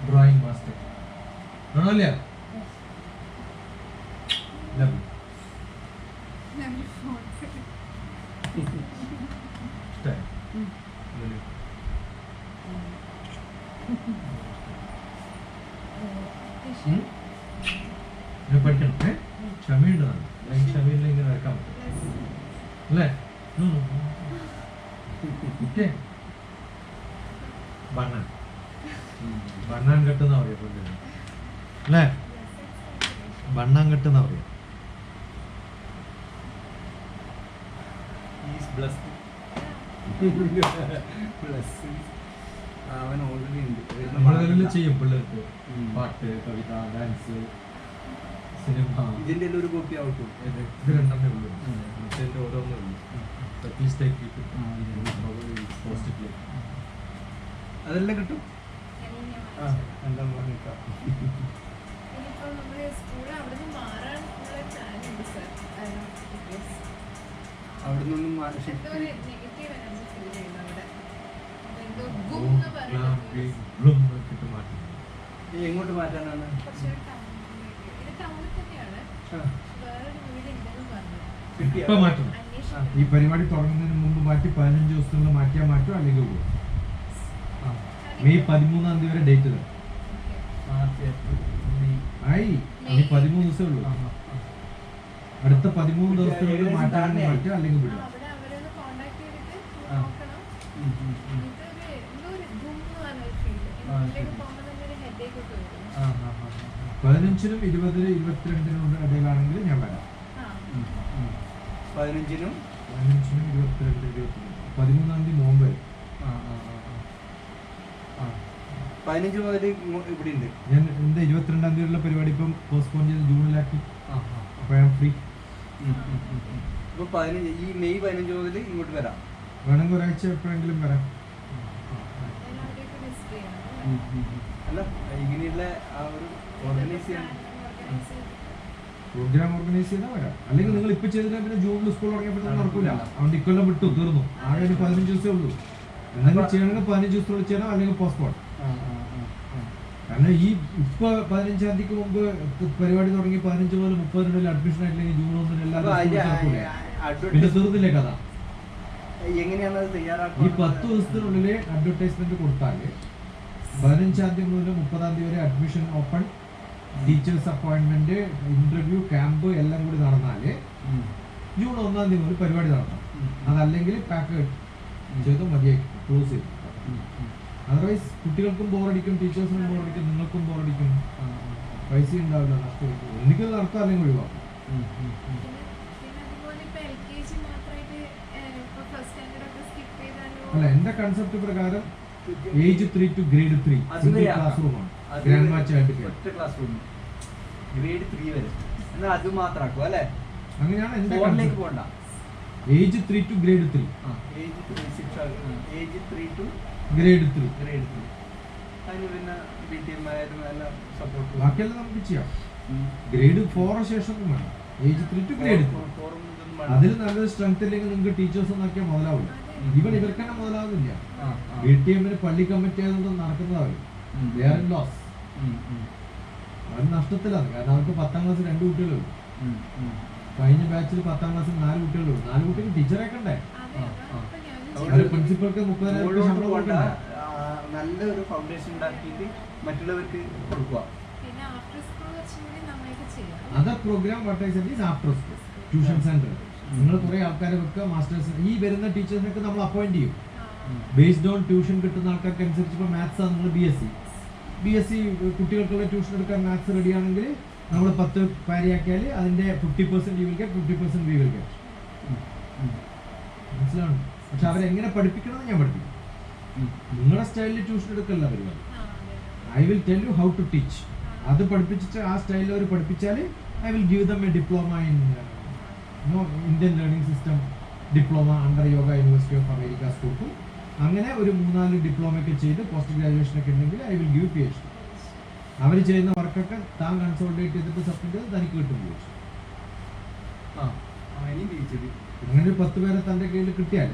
ഡ്രോയിങ് മാസ്റ്റർ ആണോ അല്ലേ? പഠിക്കണം. ക്ഷമയുണ്ടതാണ്, ക്ഷമയില്ല ഇങ്ങനെ വരക്കാൻ പറ്റും അല്ലേ? ഓക്കെ. ബണ്ണാൻ കെട്ടുന്ന പറയാ അല്ലേ? ബണ്ണാൻ കെട്ടുന്ന പറയാ. അവൻ ഓൾറെഡി ഉണ്ട്. നമ്മളെല്ലാം ചെയ്യും പിള്ളേർക്ക്, പാട്ട്, കവിത, ഡാൻസ്, സിനിമ. ഇതിന്റെ എല്ലാം ഒരു കോപ്പി ആവട്ടോ. ഇത് 2 ഉള്ളൂ, മറ്റേതിന്റെ ഓരോന്നേ ഉള്ളൂ. അതെല്ലാം കിട്ടും. ഇനിയിപ്പം നമ്മള് സ്കൂൾ അവിടുന്ന് മാറാനുള്ള പ്ലാൻ ഉണ്ട് സർ. അവിടെ നിന്നൊന്നും എന്തോ ഒരു നെഗറ്റീവ് എനർജി ഫീൽ ചെയ്യുന്നു അവിടെ. എന്തോ ഗും എന്ന് പറയുന്നത്. എങ്ങോട്ട് മാറ്റാനാണ്? കുറച്ചൊരു ടൗണിലേക്ക്. ഇത് ടൗണിൽ തന്നെയാണ്, വേറൊരു വീട് ഉണ്ടെന്ന് പറഞ്ഞു. ഇപ്പൊ മാറ്റണം. ഈ പരിപാടി തുടങ്ങുന്നതിന് മുമ്പ് മാറ്റി 15 ദിവസത്തിനുള്ള മാറ്റിയാൽ മാറ്റും, അല്ലെങ്കിൽ പോകും. മെയ് 13-ാം തീയതി വരെ ഡേറ്റ് തരാം. ആയി, ഇനി 13 ദിവസമേ ഉള്ളൂ. അടുത്ത 13 ദിവസത്തിനുള്ളിൽ മാറ്റാൻ മാറ്റുക, അല്ലെങ്കിൽ വിടുക. അവിടെ അവരൊന്ന് കോണ്ടാക്ട് ചെയ്തിട്ട് നോക്കണം. ഇതൊരു എന്തോ ഒരു ഗും എന്ന് പറഞ്ഞൊരു ഫീൽ. ഇതിലേക്ക് പോകുമ്പോൾ തന്നെ ഒരു ഹെഡേക്ക് ഒക്കെ വരും. 15-നും 20-നും 22-നും ഇടയിലാണെങ്കിൽ ഞാൻ വരാം. 15-നും 22, 23. 13-ാം തീയതി നോമ്പ് വരും. 15 മുതൽ ഇവിടെ ഉണ്ട്. ഞാൻ എന്താ 22-ാം തീയതിയുള്ള പരിപാടി ഇപ്പം പോസ്റ്റ്പോൺ ചെയ്ത് ജൂണിലാക്കി. അപ്പോൾ ഞാൻ ഫ്രീ. ഇപ്പൊ 15 ഈ മെയ് 15 മുതൽ ഇങ്ങോട്ട് വരാം. വേണമെങ്കിൽ ഒരാഴ്ച എപ്പോഴെങ്കിലും വരാം. എല്ലാവരുടെയൊക്കെ വിസിറ്റ് ചെയ്യണം. അല്ല, ഇങ്ങനെയുള്ള ആ ഒരു ഓർഗനൈസ് ചെയ്യാൻ പ്രോഗ്രാം ഓർഗനൈസ് ചെയ്താൽ വരാം. അല്ലെങ്കിൽ നിങ്ങൾ ഇപ്പൊ ചെയ്തിട്ട് പിന്നെ ജൂണിൽ സ്കൂൾ തുടങ്ങിയപ്പോൾ നടക്കൂല. അതുകൊണ്ട് ഇക്കൊല്ലം വിട്ടു, തീർന്നു. ആകെ ഒരു 15 ദിവസമേ ഉള്ളൂ. എന്തെങ്കിലും ചെയ്യണമെങ്കിൽ 15 ദിവസത്തോളം ചെയ്യണം, അല്ലെങ്കിൽ പോസ്റ്റ്പോൺ. കാരണം ഈ ഇപ്പൊ 15-ാം തീയതിക്ക് മുമ്പ് പരിപാടി തുടങ്ങി 15 മുതൽ 30 അഡ്മിഷൻ ആയില്ലെങ്കിൽ ജൂൺ 1-ന് എല്ലാവരും പിന്നെ തീർന്നില്ലേ കഥ. എങ്ങനെയാണ് അത് ഈ 10 ദിവസത്തിനുള്ളിൽ അഡ്വർടൈസ്മെന്റ് കൊടുത്താൽ 15-ാം തീയതി മുതൽ 30-ാം തീയതി വരെ admission open. Teachers appointment, interview, camp എല്ലാം കൂടി നടന്നാല് ജൂൺ 1-ാം തീയതി മുതൽ പരിപാടി നടത്താം. അതല്ലെങ്കിൽ പാക്ക് ചെയ്ത് മതിയായി ക്ലോസ് ചെയ്തു. അതർവൈസ് കുട്ടികൾക്കും ബോറടിക്കും, ടീച്ചേഴ്സിനും ബോറടിക്കും, നിങ്ങൾക്കും ബോറടിക്കും, പൈസ ഉണ്ടാവില്ല, നഷ്ടം. ഒന്നിക്കൽ നടത്താം അല്ലെങ്കിൽ ഒഴിവാക്കും. പിന്നെ അതുപോലെ ഇപ്പൊ LKG മാത്രമായിട്ട് ഇപ്പൊ ഫസ്റ്റ് സ്റ്റാൻഡേർഡ് ഒക്കെ സ്കിപ്പ് ചെയ്താലോ? അല്ല, എന്റെ കൺസെപ്റ്റ് പ്രകാരം ഏജ് 3 to grade 3 അത് സിംഗിൾ വരെ ക്ലാസ് റൂമാണ്. അത് ഗ്രാൻഡ് മാ ചൈൽഡ് കെയർ ഒറ്റ ക്ലാസ് റൂം ഗ്രേഡ് 3 വരെ. എന്നാൽ അത് മാത്രമാക്കും അല്ലേ? അങ്ങനെയാണ് എന്റെ ഫോറിലേക്ക് കൺസെപ്റ്റ്. പോകണ്ട. Age 3 to grade 3 age 3 to grade 3 grade 3. അതിന് പിന്നെ BTM ആയാലും എല്ലാം സപ്പോർട്ട്. ബാക്കിയെല്ലാം നമുക്ക് ചെയ്യാം. ഗ്രേഡ് 4 ശേഷം വേണം. ഏജ് 3 to grade 3 അതിൽ നല്ലൊരു സ്ട്രെങ്ത് ഇല്ലെങ്കിൽ നിങ്ങൾക്ക് ടീച്ചേഴ്സ് നോക്കിയാൽ മുതലാവില്ല. ഇവർക്ക് തന്നെ മുതലാവുന്നില്ല. BTM-ന് പള്ളി കമ്മിറ്റി ആയതുകൊണ്ട് നടക്കുന്നതാവും. ലോസ് അവർ നഷ്ടത്തിലാണ്. കാരണം അവർക്ക് 10-ാം ക്ലാസ് 2 കുട്ടികളുള്ളൂ. കഴിഞ്ഞ ബാച്ചിൽ 10-ാം ക്ലാസ്സിൽ 4 കുട്ടികളുള്ളൂ. 4 കുട്ടികൾ ടീച്ചറേക്കണ്ടേ? അതെ, അതാണ് ഇപ്പൊ ഞാനും അവര് പ്രിൻസിപ്പൾക്ക് 30,000 രൂപ ശമ്പളം കൊടുക്കണ്ടേ? നല്ലൊരു ഫൗണ്ടേഷൻ ഉണ്ടാക്കിയിട്ട് മറ്റുള്ളവർക്ക് കൊടുക്കുക. പിന്നെ ആഫ്റ്റർ സ്കൂൾ കുറച്ചുകൂടി നന്നായിട്ട് ചെയ്യാം. Other program what I said is after school tuition centre. നിങ്ങൾ കുറെ ആൾക്കാരെ വെക്കുക. മാസ്റ്റേഴ്സ് ഈ വരുന്ന ടീച്ചേഴ്സിനൊക്കെ നമ്മൾ അപ്പോയിന്റ് ചെയ്യും. ബേസ്ഡ് ഓൺ ട്യൂഷൻ കിട്ടുന്ന ആൾക്കാർക്ക് അനുസരിച്ച്. ഇപ്പോൾ മാത്സ് ആണ് നിങ്ങൾ BSc കുട്ടികൾക്കുള്ള ട്യൂഷൻ എടുക്കാൻ മാത്സ് റെഡി ആണെങ്കിൽ നമ്മൾ 10 പാരിയാക്കിയാൽ അതിന്റെ 50% U will get, 50% we will get. മനസ്സിലാണ്? പക്ഷെ അവരെങ്ങനെ പഠിപ്പിക്കണമെന്ന് ഞാൻ പഠിപ്പിക്കും. നിങ്ങളുടെ സ്റ്റൈലിൽ ട്യൂഷൻ എടുക്കല്ല പരിപാടി. I will tell you how to teach. അത് പഠിപ്പിച്ചിട്ട് ആ സ്റ്റൈലിൽ അവർ പഠിപ്പിച്ചാൽ I will give them a diploma in Indian learning system diploma under yoga university of America കൊടുക്കും. അങ്ങനെ ഒരു 3-4 ഡിപ്ലോമയൊക്കെ ചെയ്ത് പോസ്റ്റ് ഗ്രാജുവേഷനൊക്കെ ഉണ്ടെങ്കിൽ ഐ വിൽ ഗിവ് PhD. അവർ ചെയ്യുന്ന വർക്കൊക്കെ താൻ കൺസോൾട്ടേറ്റ് ചെയ്തിട്ട് സബ്മിറ്റ് ചെയ്ത് തനിക്ക് കിട്ടും PhD. അങ്ങനെ 10 പേരെ തൻ്റെ കയ്യിൽ കിട്ടിയാൽ